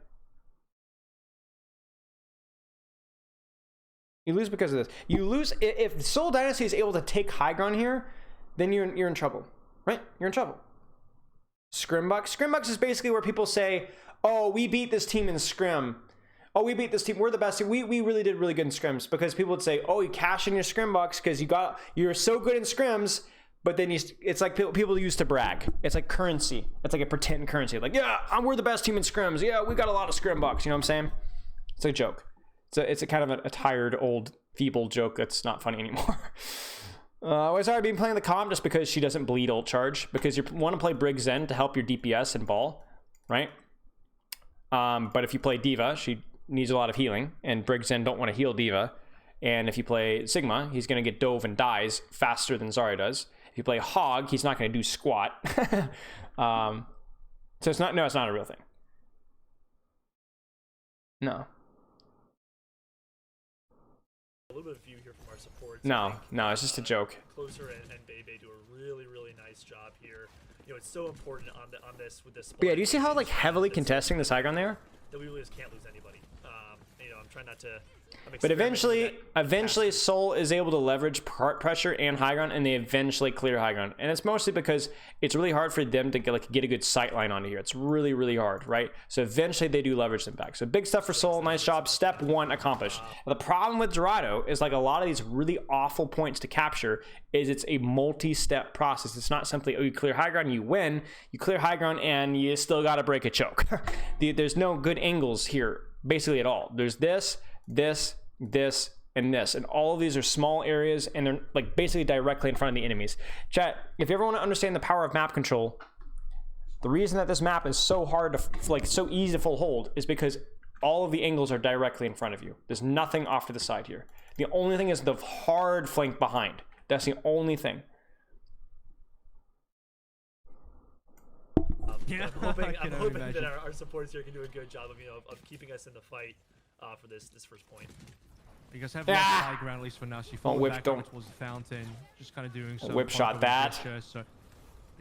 You lose because of this. You lose if Seoul Dynasty is able to take high ground here, then you're in trouble. Right? You're in trouble. Scrimbucks. Scrimbucks is basically where people say, "Oh, we beat this team in scrim. Oh, we beat this team. We're the best team. We really did really good in scrims," because people would say, "Oh, you cash in your Scrimbucks because you're so good in scrims." But then it's like people used to brag. It's like currency. It's like a pretend currency. Like, yeah, we're the best team in scrims. Yeah, we got a lot of Scrimbucks. You know what I'm saying? It's a joke. It's a kind of a tired, old, feeble joke that's not funny anymore. I've already been playing the comp just because she doesn't bleed ult charge, because you want to play Brig Zen to help your DPS and ball, right? But if you play D.Va, she needs a lot of healing, and Brig Zen don't want to heal D.Va. And if you play Sigma, he's going to get dove and dies faster than Zarya does. If you play Hog, he's not going to do squat. So it's not a real thing. No. A little bit of view here from our supports. No, it's just a joke. Closer and Bebe do a really, really nice job here. You know, it's so important on this with this. But yeah, do you see how like heavily contesting this high ground there? That we really just can't lose anybody. You know, I'm trying not to. But eventually Seoul is able to leverage pressure and high ground, and they eventually clear high ground. And it's mostly because it's really hard for them to get a good sight line onto here. It's really, really hard, right? So eventually they do leverage them back. So big stuff for Seoul. Nice job. Step 1 accomplished. The problem with Dorado is like a lot of these really awful points to capture is it's a multi-step process. It's not simply, oh, you clear high ground and you win. You clear high ground and you still got to break a choke. There's no good angles here basically at all. There's this, and this, and all of these are small areas, and they're like basically directly in front of the enemies. Chat, if you ever want to understand the power of map control, the reason that this map is so hard to so easy to full hold is because all of the angles are directly in front of you. There's nothing off to the side here. The only thing is the hard flank behind. That's the only thing. I'm hoping that our supporters here can do a good job of keeping us in the fight for this first point. You guys have lost high ground, at least for now. So you fall back towards the fountain, just kind of doing some whip shot that. So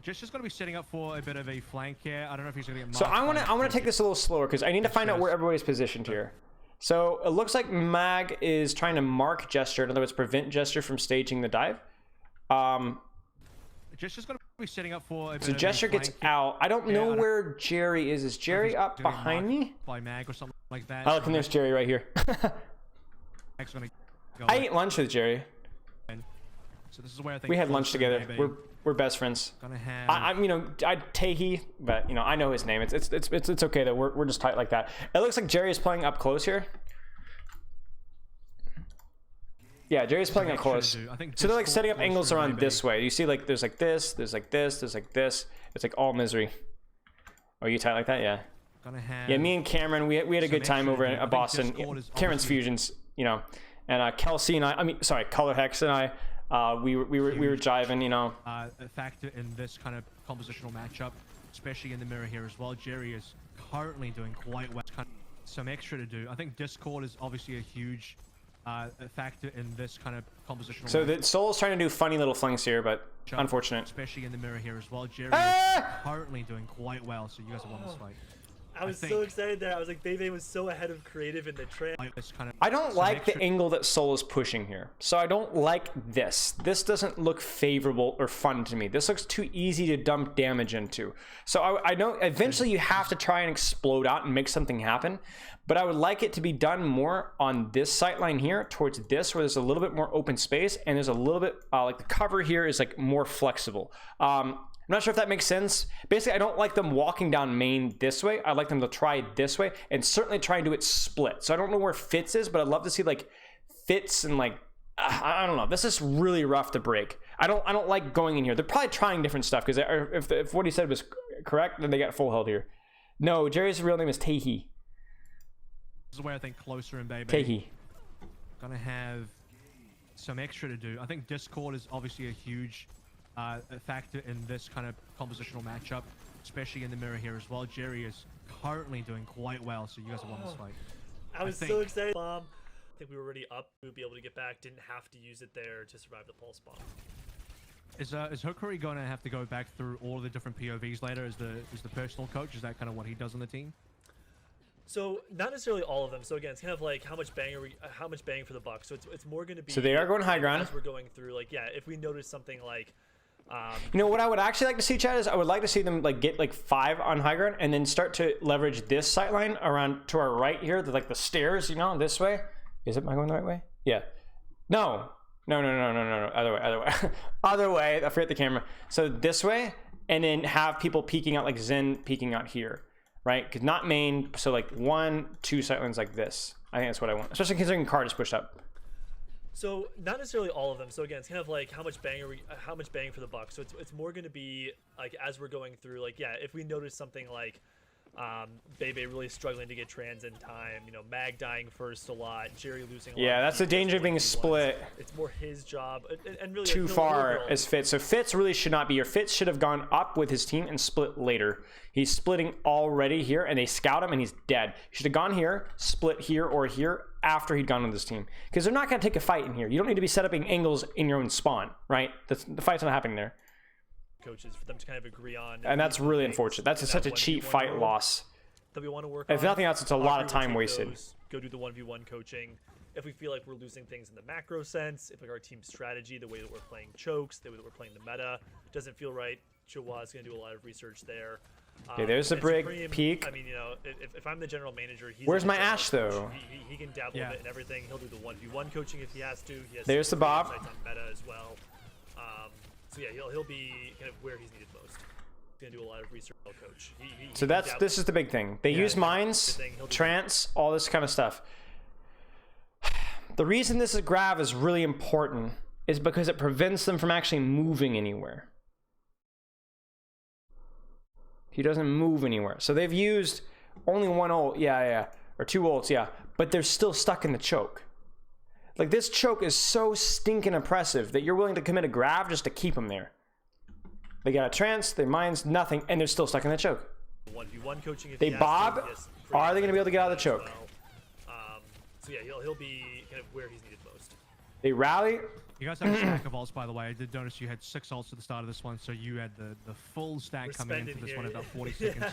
just going to be setting up for a bit of a flank here. I don't know if he's going to get. So I want to take this a little slower because I need to find out where everybody's positioned here. So it looks like Mag is trying to mark Gesture, in other words, prevent Gesture from staging the dive. Gesture's going to be setting up for a bit so Gesture gets out. I don't know where Jerry is. Is Jerry up behind me? By Mag or something like that. Oh, look, and there's Jerry right here. Mag's gonna go I ate lunch with Jerry. So this is where I think we had lunch together. We're best friends. Gonna have. I'm Taehi, but I know his name. It's okay though. We're just tight like that. It looks like Jerry is playing up close here. Yeah, Jerry's playing up close. So they're like setting up angles around this way. You see, like there's like this, there's like this, there's like this. It's like all misery. Oh, you tight like that? Yeah. Yeah, me and Cameron, we had a good time over in Boston. Cameron's Fusions, and Kelsey and I Color Hex and I, we were jiving, A factor in this kind of compositional matchup, especially in the mirror here as well. Jerry is currently doing quite well. Kind of some extra to do. I think Discord is obviously a huge a factor in this kind of compositional. So the Soul's trying to do funny little flanks here, but unfortunate. Especially in the mirror here as well. Jerry is currently doing quite well, so you guys have won this fight. I was so excited there. I was like, Bebe was so ahead of creative in the train. I don't like the angle that Soul is pushing here. So I don't like this. This doesn't look favorable or fun to me. This looks too easy to dump damage into. So I know eventually you have to try and explode out and make something happen. But I would like it to be done more on this sight line here towards this, where there's a little bit more open space and there's a little bit like the cover here is like more flexible. I'm not sure if that makes sense. Basically, I don't like them walking down main this way. I'd like them to try this way and certainly try and do it split. So I don't know where Fitz is, but I'd love to see like Fitz and like, I don't know. This is really rough to break. I don't like going in here. They're probably trying different stuff because if what he said was correct, then they got full held here. No, Jerry's real name is Taehi. This is where I think Closer and Bebe Taehi gonna have some extra to do. I think Discord is obviously a huge a factor in this kind of compositional matchup, especially in the mirror here as well. Jerry is currently doing quite well, so you guys have won this fight. I was so excited. Bomb. I think we were already up. We would be able to get back. Didn't have to use it there to survive the pulse bomb. Is Hookery going to have to go back through all the different POVs later as the personal coach? Is that kind of what he does on the team? So not necessarily all of them. So again, it's kind of like how much bang for the buck. So it's more going to be. So they are going high ground. As we're going through, like if we notice something like. You know what I would actually like to see, Chad, is I would like to see them like get like 5 on high ground and then start to leverage this sight line around to our right here, the stairs, you know, this way. Am I going the right way? Yeah. No. Other way. Other way. I forget the camera. So this way, and then have people peeking out, like Zen peeking out here, right? Because not main. So like 1, 2 sight lines like this. I think that's what I want, especially considering card is pushed up. So not necessarily all of them. So again, it's kind of like how much bang for the buck. So it's more going to be like as we're going through, like if we notice something like Bebe really struggling to get trans in time, you know, Mag dying first a lot, Jerry losing a lot. Yeah, that's the danger of being split. It's more his job and really too far as Fitz. So Fitz really should not be here. Fitz should have gone up with his team and split later. He's splitting already here, and they scout him, and he's dead. He should have gone here, split here or here after he'd gone with his team. Because they're not going to take a fight in here. You don't need to be set up angles in your own spawn, right? The fight's not happening there. Coaches for them to kind of agree on. And that's really unfortunate. That's such a cheap fight loss. That we want to work if on. Nothing else, it's a lot of time wasted. Go do the 1v1 coaching. If we feel like we're losing things in the macro sense, if like our team's strategy, the way that we're playing chokes, the way that we're playing the meta doesn't feel right, Chihuahua is going to do a lot of research there. Okay, there's a brig peak. I mean, you know, if I'm the general manager, where's my Ash though? He can dabble a bit in everything. He'll do the 1v1 coaching if he has to. He has there's the Bob. On meta as well. So yeah, he'll be kind of where he's needed most. He's gonna do a lot of research. Coach. So this is the big thing. They use mines, trance, all this kind of stuff. The reason this grav is really important is because it prevents them from actually moving anywhere. He doesn't move anywhere. So they've used only 1 ult, or 2 ults, but they're still stuck in the choke. Like, this choke is so stinking oppressive that you're willing to commit a grav just to keep them there. They got a trance, they mines, nothing, and they're still stuck in the choke. 1v1 coaching. They bob. Are they going to be able to get out of the choke? So yeah, he'll be kind of where he's needed most. They rally. You guys have a stack of ults, by the way. I did notice you had 6 ults at the start of this one, so you had the full stack coming into this one in about 40 seconds.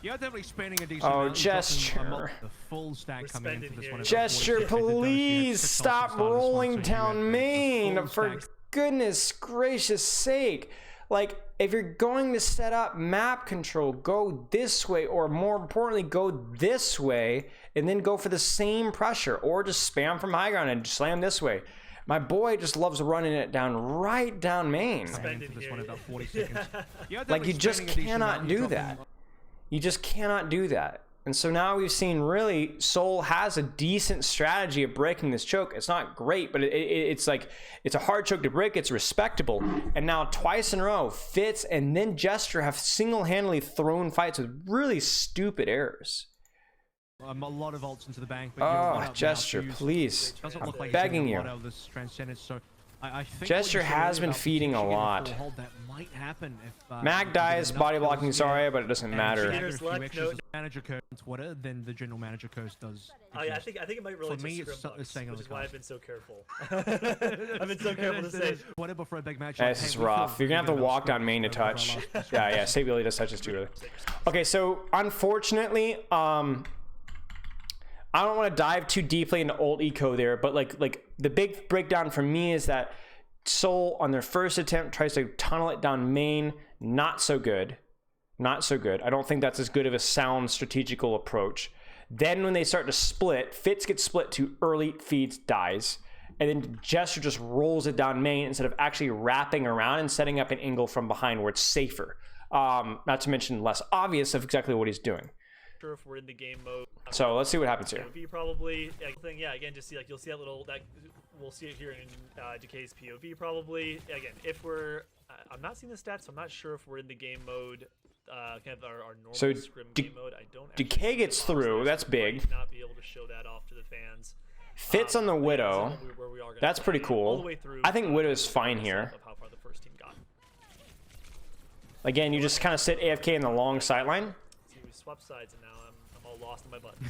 You're definitely spending a decent amount. Gesture. The full stack coming into this one. Gesture, please stop rolling down main. For goodness gracious sake. Like, if you're going to set up map control, go this way, or more importantly, go this way, and then go for the same pressure, or just spam from high ground and slam this way. My boy just loves running it down right down main. This one in about 40 seconds. Like, you just cannot do that. You just cannot do that. And so now we've seen really Soul has a decent strategy of breaking this choke. It's not great, but it's like, it's a hard choke to break. It's respectable. And now twice in a row, Fitz and then Gesture have single-handedly thrown fights with really stupid errors. A lot of ults into the bank. But Gesture, please. I'm begging you. So I think Gesture has been feeding a lot. That might happen if, Mag dies, body blocking, sorry, but it doesn't matter. Manager curse on Twitter, then the general manager curse does. I think it might relate to me, it's saying which is why I've been so careful. I've been so careful to say. Whatever for a big match. This is rough. You're gonna have to walk down main to touch. Yeah, Save really does touches too early. Okay, so unfortunately, I don't want to dive too deeply into ult eco there, but like the big breakdown for me is that Soul on their first attempt tries to tunnel it down main. Not so good. Not so good. I don't think that's as good of a sound strategical approach. Then when they start to split, Fitz gets split to early, feeds, dies. And then Gesture just rolls it down main instead of actually wrapping around and setting up an angle from behind where it's safer. Not to mention less obvious of exactly what he's doing. Sure, if we're in the game mode. So let's see what happens here. POV probably. Again, just see, like, you'll see that little, we'll see it here in Decay's POV probably. Again, if we're, I'm not seeing the stats, so I'm not sure if we're in the game mode, kind of our normal scrim game mode. I don't. Decay gets through. That's big. Not be able to show that off to the fans. Fitz on the Widow. That's pretty cool. I think Widow is fine here. How far the first team got. Again, you just kind of sit AFK in the long sideline. swapped sides, and now I'm all lost in my buttons.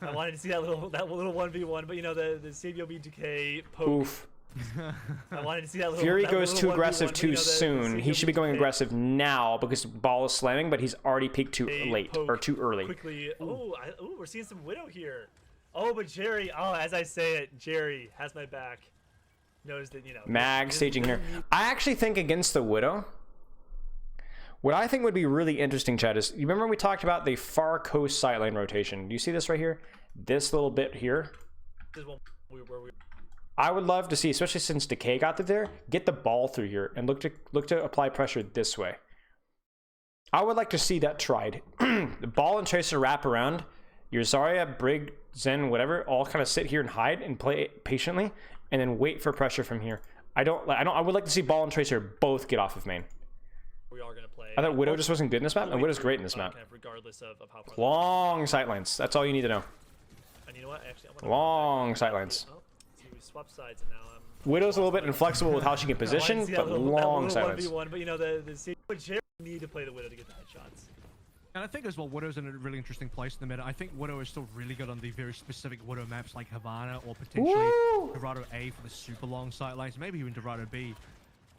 I wanted to see that little 1v1, but you know the Sabio B2K poke. Oof. I wanted to see that little. Fury that goes little too 1v1, aggressive but, too you know, the soon. He Sabio should be going B2K aggressive now because ball is slamming, but he's already peaked too late or poke too early. Quickly. Oh, we're seeing some Widow here. Oh, but Jerry. Oh, as I say it, Jerry has my back. Knows that, you know. Mag staging here. I actually think against the Widow, what I think would be really interesting, Chad, is you remember we talked about the far coast sideline rotation. Do you see this right here? This little bit here. This is one where we. I would love to see, especially since Decay got through there, get the ball through here and look to apply pressure this way. I would like to see that tried. The ball and Tracer wrap around. Your Zarya, Brig, Zen, whatever, all kind of sit here and hide and play patiently, and then wait for pressure from here. I would like to see ball and Tracer both get off of main. We are gonna play. I thought Widow just wasn't good in this map, and Widow's great in this map. Kind of regardless of how far. Long sightlines. That's all you need to know. And you know what? Actually, I'm gonna Long sightlines. Oh, see, we swapped sides, and now I'm. Widow's a little bit inflexible with how she can position, but long sightlines. 1v1, but you know the Jerry need to play the Widow to get the headshots. And I think as well, Widow's in a really interesting place in the meta. I think Widow is still really good on the very specific Widow maps like Havana or potentially Dorado A for the super long sight lines, maybe even Dorado B.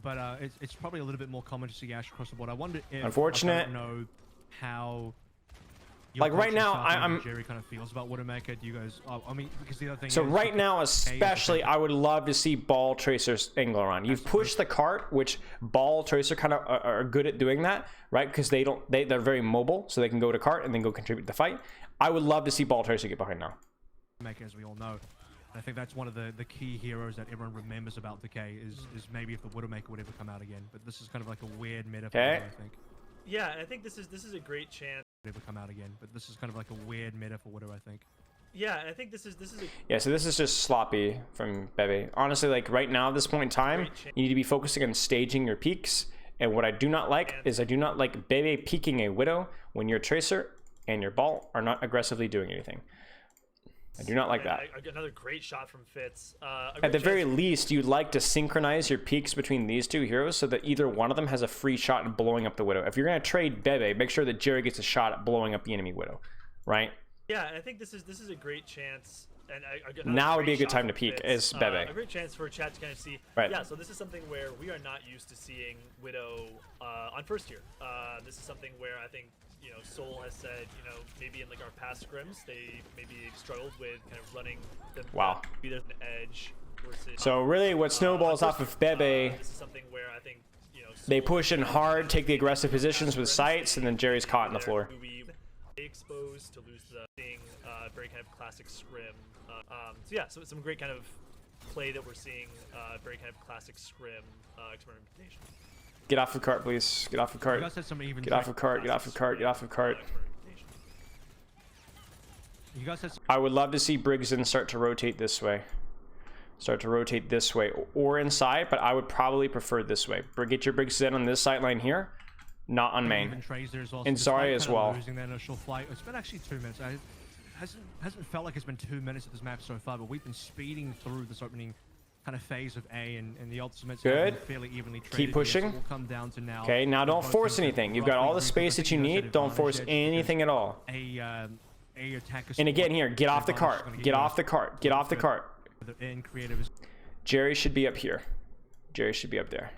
But it's probably a little bit more common to see Ashe across the board. I wonder if Unfortunate. I don't know how. Like right now, I'm Jerry kind of feels about Widowmaker. Do you guys? I mean, because the other thing. so is, right now, especially, I would love to see Ball Tracer's angle around. You've pushed the cart, which Ball Tracer kind of are good at doing that, right? Because they're very mobile, so they can go to cart and then go contribute to the fight. I would love to see Ball Tracer get behind now. Widowmaker, as we all know. I think that's one of the key heroes that everyone remembers about Decay is maybe if the Widowmaker would ever come out again. But this is kind of like a weird meta for Okay. Widow, I think. Yeah, and I think this is a great chance. Ever come out again, but this is kind of like a weird meta for Widow, I think. Yeah, and I think this is a Yeah, so this is just sloppy from Bebe. Honestly, like right now at this point in time, you need to be focusing on staging your peaks. And what I do not like is I do not like Bebe peeking a Widow when your Tracer and your Ball are not aggressively doing anything. I do not like that. Another great shot from Fitz. At the very least, you'd like to synchronize your peaks between these two heroes so that either one of them has a free shot at blowing up the Widow. If you're going to trade Bebe, make sure that Jerry gets a shot at blowing up the enemy Widow, right? Yeah, and I think this is a great chance. And now would be a good time to peek as Bebe. A great chance for chat to kind of see. Right. Yeah, so this is something where we are not used to seeing Widow on first tier. This is something where I think, you know, Soul has said, you know, maybe in like our past scrims, they maybe struggled with kind of running the either an edge versus. So really, what snowballs off of Bebe, this is something where I think, you know, they push in hard, take the aggressive positions with sights, and then Jerry's caught on the floor. We exposed to lose the thing, very kind of classic scrim. So yeah, so some great kind of play that we're seeing, very kind of classic scrim experimentation. Get off the cart, please. Get off the cart. You guys had some even Get off the cart. Get off the cart. Get off the cart. You guys had some I would love to see Brigson start to rotate this way. Start to rotate this way or inside, but I would probably prefer this way. Get your Brigson on this sight line here, not on main. even trades there as well. And despite Zarya as kind of well. Losing their initial flight. It's been actually 2 minutes. Hasn't felt like it's been 2 minutes at this map so far, but we've been speeding through this opening kind of phase of A, and the ultimates have Good. been fairly evenly traded. Keep pushing. Here, so we'll come down to now. Okay, now don't both force teams anything. You've roughly got all the regroup. space I that you think you guys need. had Don't advantage force edge anything at all. A attacker. And again here, get off the advantage is cart. gonna Get you off the cart. Get off the cart. In creative is Jerry should be up here. Jerry should be up there.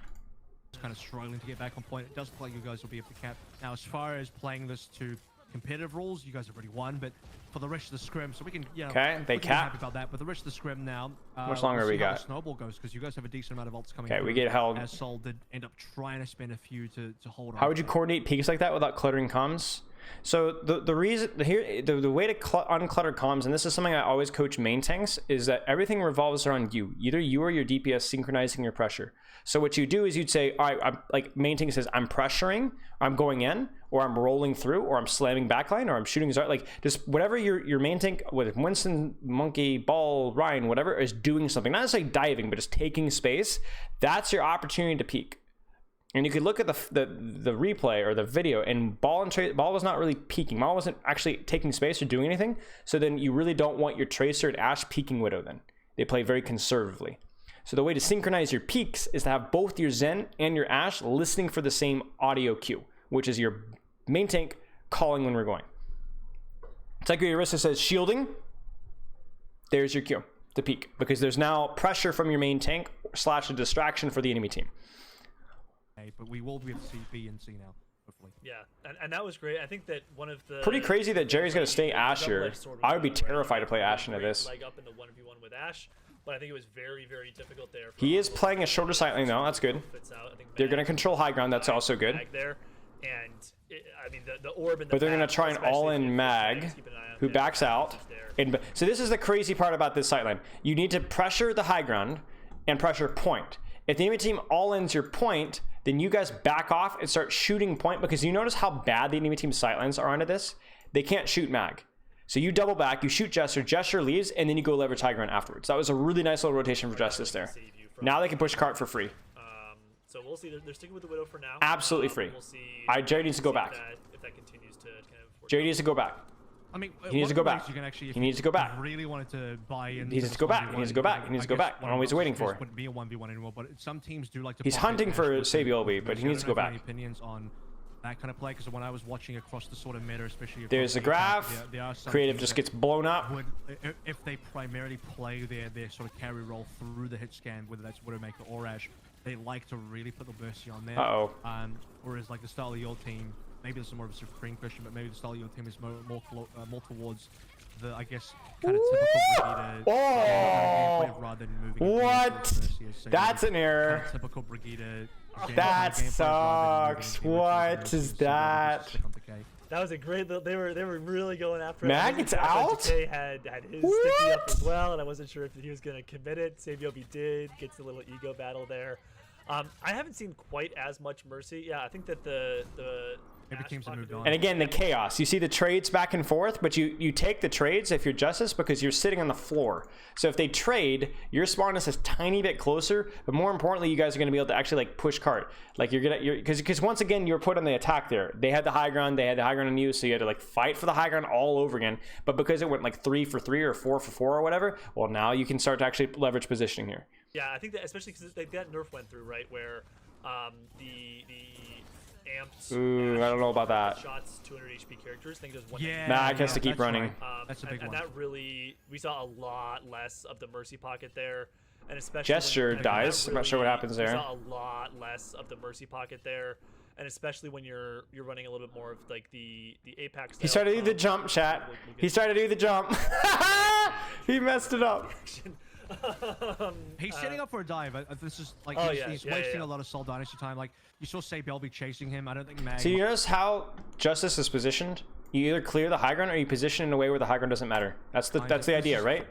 kind of struggling to get back on point. It does look like you guys will be up the cap. Now, as far as playing this to competitive rules, you guys have already won, but for the rest of the scrim, so we can, you know, Okay, they we can be cap. happy about that. But the rest of the scrim now, How much longer we'll we see how got? the snowball goes, because you guys have a decent amount of ults coming. Okay, we through, get held. As Sol did end up trying to spend a few to hold on. How would you coordinate peaks like that without cluttering comms? So the reason here the way to unclutter comms, and this is something I always coach main tanks, is that everything revolves around you. Either you or your DPS synchronizing your pressure. So what you do is you'd say, all right, I'm, like main tank says, I'm pressuring, I'm going in, or I'm rolling through, or I'm slamming backline, or I'm shooting Zard, like just whatever your main tank, with Winston, Monkey, Ball, Ryan, whatever, is doing something, not necessarily diving, but just taking space. That's your opportunity to peak. And you could look at the replay or the video, and Ball was not really peeking. Ball wasn't actually taking space or doing anything. So then you really don't want your Tracer and Ashe peeking Widow then. They play very conservatively. So the way to synchronize your peaks is to have both your Zen and your Ashe listening for the same audio cue, which is your main tank calling when we're going. Psycho Orisa says shielding. There's your Q to peek, because there's now pressure from your main tank / a distraction for the enemy team. Okay, but we will be able to see B and C now, hopefully. Yeah, and that was great. I think that one of the Pretty crazy that Jerry's going to stay Ashe here. I would be terrified to play Ashe into this. Leg up in the 1v1 with Ashe, but I think it was very, very difficult there. He is playing a shorter sight lane though. That's good. They're going to control high ground. That's also good. There, and I mean the orb and the But they're going to map, try and all especially in if Mag, keep an eye on who him. backs out. He's there. And so this is the crazy part about this sight line. You need to pressure the high ground and pressure point. If the enemy team all-ins your point, then you guys back off and start shooting point, because you notice how bad the enemy team's sight lines are onto this? They can't shoot Mag. So you double back, you shoot Jester, Jester leaves, and then you go leverage high ground afterwards. That was a really nice little rotation for Justice there. Now they can push cart for free. So we'll see. They're sticking with the Widow for now. Absolutely free. We'll see. Jerry needs to go back. If that continues to kind of work. Jerry needs to go back. I mean, He needs to go back. You can actually, He needs to go back. If you really wanted to buy in. He needs to go back. He needs to go back. He needs to go back. I don't know what he's waiting for. Wouldn't be a 1v1 anymore, but some teams do like to. He's pocket hunting Ashe for with Sabiolbe, the but he Mercy. I needs to don't go know if you have back. any opinions on that kind of play? Because when I was watching across the sort of meta, especially There's the across graph. attack, there are some Creative teams just that gets blown up. would, if they primarily play their sort of carry role through the hit scan, whether that's Widowmaker or Ashe, they like to really put the Mercy on there. Uh-oh. Whereas like the style of your team, maybe this is more of a Supreme question, but maybe the style of your team is more towards the, I guess, kind of typical Brigitte gameplay rather than moving. What? Mercy as, say, That's an error. kind of typical Brigitte. That gameplay rather than sucks. moving into What Mercy, is so they'll that? just stick on Decay. That was a great. They were really going after it. Mag I wasn't gets sure if out? Decay had his sticky up as well, and I wasn't sure if he was going to commit it. Sabiolbe did. Gets a little ego battle there. I haven't seen quite as much Mercy. Yeah, I think that the Maybe Ashe teams have moved pocket on. And again, the chaos. You see the trades back and forth, but you take the trades if you're Justice because you're sitting on the floor. So if they trade, your spawn is a tiny bit closer, but more importantly, you guys are going to be able to actually like push cart. Like because once again, you're put on the attack there. They had the high ground on you, so you had to like fight for the high ground all over again. But because it went like 3 for 3 or 4 for 4 or whatever, well, now you can start to actually leverage positioning here. Yeah, I think that especially because that nerf went through right where the amped. Ooh, I don't know about that. Shots 200 HP characters. I think there's one. Yeah, Mag has to keep that's running. right. That's a big and one. that really, we saw a lot less of the Mercy pocket there, and especially Gesture when, dies. I'm not sure what happens there. We saw a lot less of the Mercy pocket there, and especially when you're running a little bit more of like the Apex. He started to do the jump, chat. He started to do the jump. He messed it up. He's setting up for a dive. This is like Oh, he's, yeah, he's yeah, wasting yeah. a lot of Soul Dynasty time. Like you saw Sabiolbe chasing him. I don't think Mag. So you notice how Justice is positioned? You either clear the high ground or you position in a way where the high ground doesn't matter. That's the idea, right?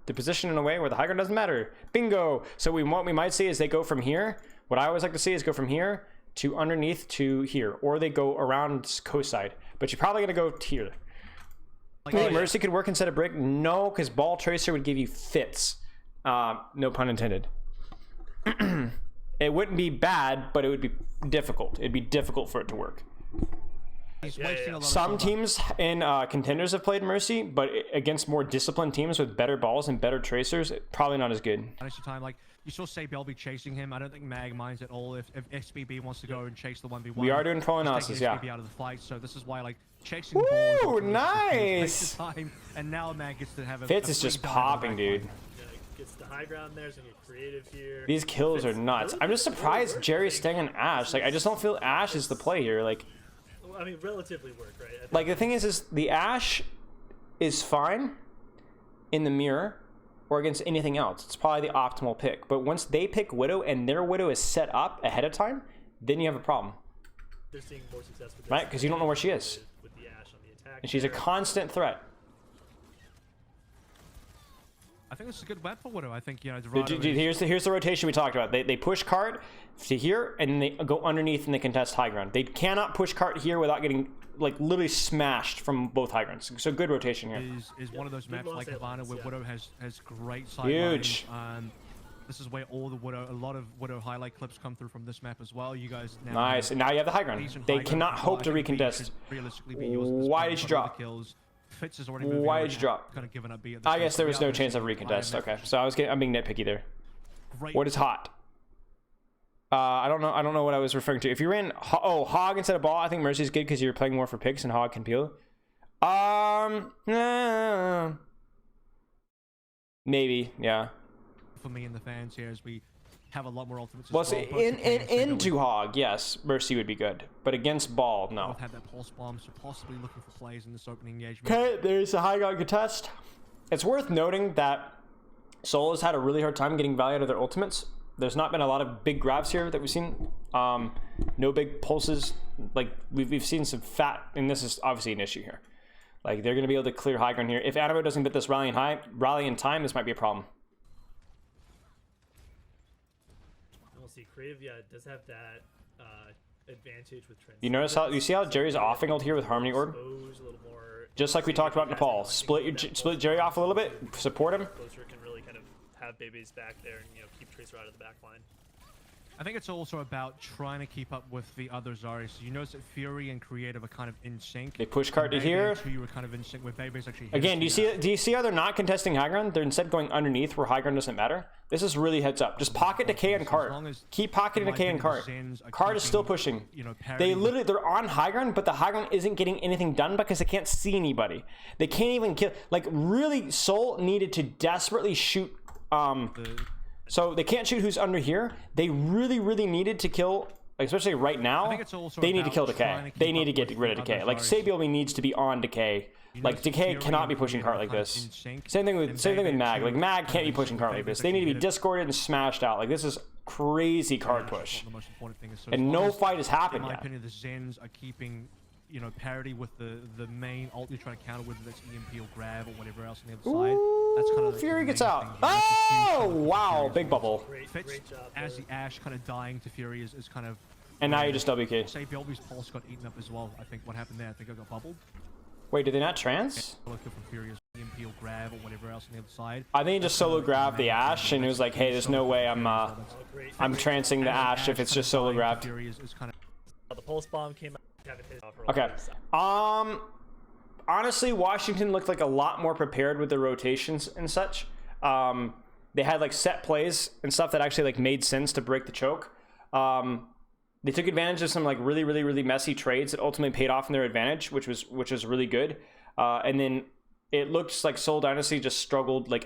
To position in a way where the high ground doesn't matter. Bingo. So what we might see is they go from here. What I always like to see is go from here to underneath to here, or they go around coast side. But you're probably gonna go here. Like, You think Mercy could work instead of Brick? No, because Ball Tracer would give you fits. No pun intended. It wouldn't be bad, but it would be difficult. It'd be difficult for it to work. he's Yeah, wasting yeah. a lot Some of Soul teams in contenders have played Mercy, but against more disciplined teams with better balls and better tracers, probably not as good. Dynasty time. Like you saw Sabiolbe chasing him. I don't think Mag minds at all if SBB wants to go and chase the 1v1. We are doing pro he's analysis, taking yeah. SBB out of the fight. So this is why like chasing the ball is Ooh, ultimately the nice. time, and now Mag gets to have a Fitz a is just free dive on the popping, back dude. line. Gets the high ground there, so get creative here. These kills are nuts. I'm just surprised Jerry's staying on Ashe. Like, I just don't feel Ashe is the play here. Like I mean, relatively work, right? I think the thing is the Ashe is fine in the mirror or against anything else. It's probably the optimal pick. But once they pick Widow and their Widow is set up ahead of time, then you have a problem, they're seeing more success with this right? Because you don't know where she is, with the Ashe on the attack. and she's a there. constant threat. I think this is a good web for Widow. I think Dude, here's the rotation we talked about. They push cart to here, and then they go underneath and they contest high ground. They cannot push cart here without getting like literally smashed from both high grounds. So good rotation here. is one of those Big maps long like side Havana lines, where yeah. Widow has great sight Huge. lines. This is where a lot of Widow highlight clips come through from this map as well. You guys now Nice, and now you have the high ground. decent They high ground cannot as hope well. to I think B recontest. should realistically be yours at this Why point, did you but drop? the kills. Fitz is already moving Why around did you now, drop? kind of giving up B at this I stage, guess so there we was are no gonna chance see of high recontest. map. Okay, so I'm being nitpicky there. Great. What is hot? I don't know what I was referring to. If you ran Hog instead of Ball, I think Mercy's good because you're playing more for picks and Hog can peel. Maybe, yeah. For me and the fans here, as we have a lot more ultimates. Well, as see, well. into Hog, yes, Mercy would be good, but against Ball, no. Both had that pulse bomb, so possibly looking for plays in this opening engagement. Okay, there's a high ground contest. It's worth noting that Seoul has had a really hard time getting value out of their ultimates. There's not been a lot of big grabs here that we've seen. No big pulses. Like we've seen some fat, and this is obviously an issue here. Like they're going to be able to clear high ground here. If Animo doesn't get this rally in time, this might be a problem. We'll see. Crave, yeah, does have that advantage with Trent. You notice how you see how Jerry's offing ult here with Harmony Orb? Just like we talked about in Nepal. Split Jerry off a little bit, support him. Closer can really kind of have babies back there and keep Tracer out of the back line. I think it's also about trying to keep up with the other Zarya. So you notice that Fury and Creative are kind of in sync. They push cart to here. You were kind of in sync with Bebe's actually. Again, do you see how they're not contesting high ground? They're instead going underneath where high ground doesn't matter. This is really heads up. Just pocket decay and cart. Keep pocketing decay and cart. Cart is still pushing. They're on high ground, but the high ground isn't getting anything done because they can't see anybody. They can't even kill. Like really, Seoul needed to desperately shoot. So they can't shoot who's under here. They really, really needed to kill, especially right now. They need to kill Decay. They need to get rid of Decay. Like Sabielby needs to be on Decay. Like Decay cannot be pushing cart like this. Same thing with Mag. Like Mag can't be pushing cart like this. They need to be discorded and smashed out. Like this is crazy card push. And no fight has happened yet. In my opinion, the Zens are keeping parity with the main ult you're trying to counter, whether that's EMP or grab or whatever else on the other side. That's kind of Fury gets out. Oh wow, big bubble. Fits as the Ashe kind of dying to Fury is kind of. And now you just WK. Sabielby's pulse got eaten up as well. I think what happened there. I think I got bubbled. Wait, did they not trans? From Furious EMP or grab or whatever else on the other side. I think he just solo grabbed the Ashe and it was like, hey, there's no way I'm transing the Ashe if it's just solo grabbed. The pulse bomb came out. Okay. Honestly, Washington looked like a lot more prepared with their rotations and such. They had like set plays and stuff that actually like made sense to break the choke. They took advantage of some like really messy trades that ultimately paid off in their advantage, which was really good. And then it looks like Seoul Dynasty just struggled. Like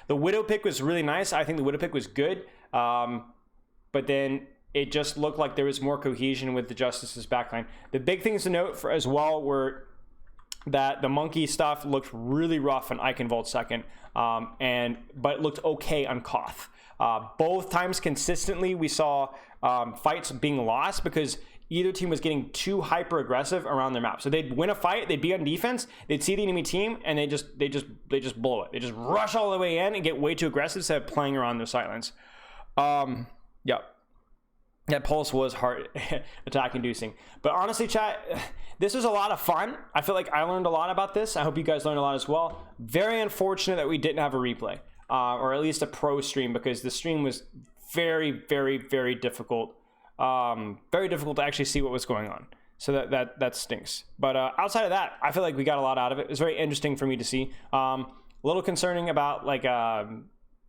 the Widow pick was really nice. I think the Widow pick was good. But then it just looked like there was more cohesion with the Justice's backline. The big things to note as well were that the Monkey stuff looked really rough on Eichenwald second, but it looked okay on Koth. Both times consistently we saw fights being lost because either team was getting too hyper aggressive around their map. So they'd win a fight, they'd be on defense, they'd see the enemy team, and they just blow it. They just rush all the way in and get way too aggressive instead of playing around their sidelines. Yep. That pulse was hard attack inducing. But honestly, chat, this was a lot of fun. I feel like I learned a lot about this. I hope you guys learned a lot as well. Very unfortunate that we didn't have a replay, or at least a pro stream, because the stream was very difficult. Very difficult to actually see what was going on. So that stinks. But outside of that, I feel like we got a lot out of it. It was very interesting for me to see. A little concerning about like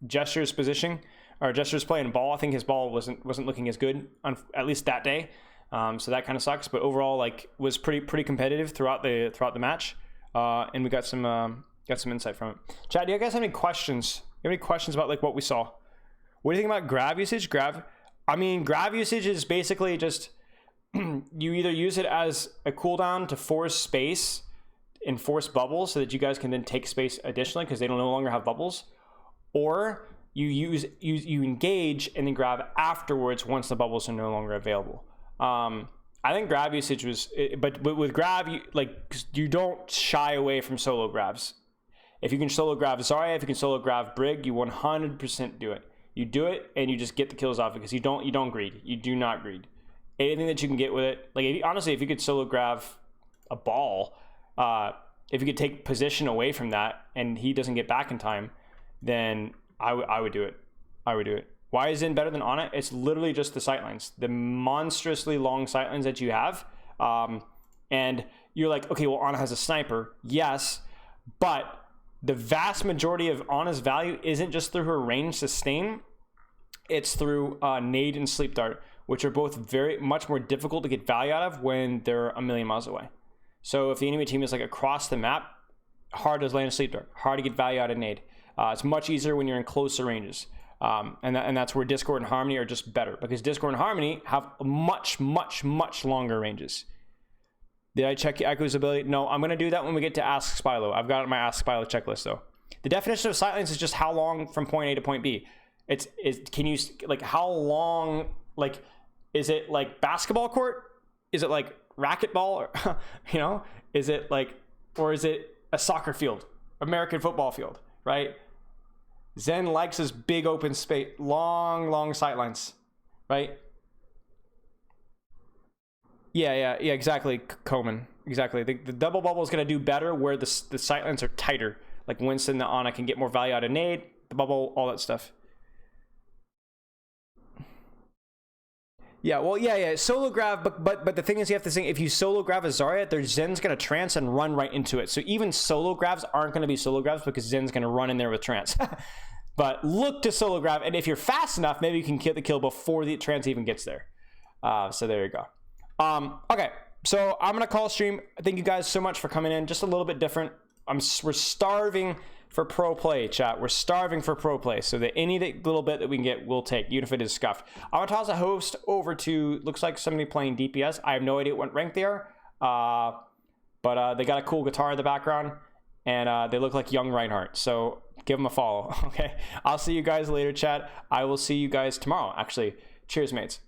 Gesture's positioning. Or Gesture's playing ball. I think his ball wasn't looking as good on at least that day. So that kind of sucks. But overall, like, was pretty competitive throughout the match. And we got some insight from it. Chat, do you guys have any questions? You have any questions about like what we saw? What do you think about grab usage? Grab usage is basically just you either use it as a cooldown to force space and force bubbles so that you guys can then take space additionally because they don't no longer have bubbles, or you engage and then grab afterwards once the bubbles are no longer available. I think grab usage was, but with grab, you don't shy away from solo grabs. If you can solo grab Zarya, if you can solo grab Brig, you 100% do it. You do it and you just get the kills off because you don't greed. You do not greed. Anything that you can get with it, like honestly, if you could solo grab a ball, if you could take position away from that and he doesn't get back in time, then I would do it. I would do it. Why is Zen better than Ana? It's literally just the sightlines, the monstrously long sightlines that you have. And you're like, okay, well, Ana has a sniper. Yes, but the vast majority of Ana's value isn't just through her range sustain. It's through nade and sleep dart, which are both very much more difficult to get value out of when they're a million miles away. So if the enemy team is like across the map, hard to land a sleep dart, hard to get value out of nade. It's much easier when you're in closer ranges. And that's where Discord and Harmony are just better, because Discord and Harmony have much longer ranges. Did I check Echo's ability? No, I'm going to do that when we get to Ask Spylo. I've got my Ask Spylo checklist though. The definition of sightlines is just how long from point A to point B. Can you, like, how long, like, is it like basketball court? Is it like racquetball? Or, you know, is it like, or is it a soccer field, American football field, right? Zen likes his big open space, long sightlines, right? Yeah, exactly, Coleman. Exactly. The double bubble is going to do better where the sightlines are tighter. Like Winston, the Ana can get more value out of nade, the bubble, all that stuff. Yeah, well, yeah. Solo grab, but the thing is, you have to think, if you solo grab a Zarya, their Zen's going to trance and run right into it. So even solo grabs aren't going to be solo grabs because Zen's going to run in there with trance. But look to solo grab, and if you're fast enough, maybe you can get the kill before the trance even gets there. So there you go. Okay, so I'm going to call stream. Thank you guys so much for coming in. Just a little bit different. We're starving for pro play, chat. We're starving for pro play, so that any little bit that we can get, we'll take, even if it is scuffed. I'm gonna toss a host over to, looks like somebody playing DPS. I have no idea what rank they are, but they got a cool guitar in the background, and they look like young Reinhardt, so give them a follow. Okay, I'll see you guys later, chat. I will see you guys tomorrow, actually. Cheers, mates.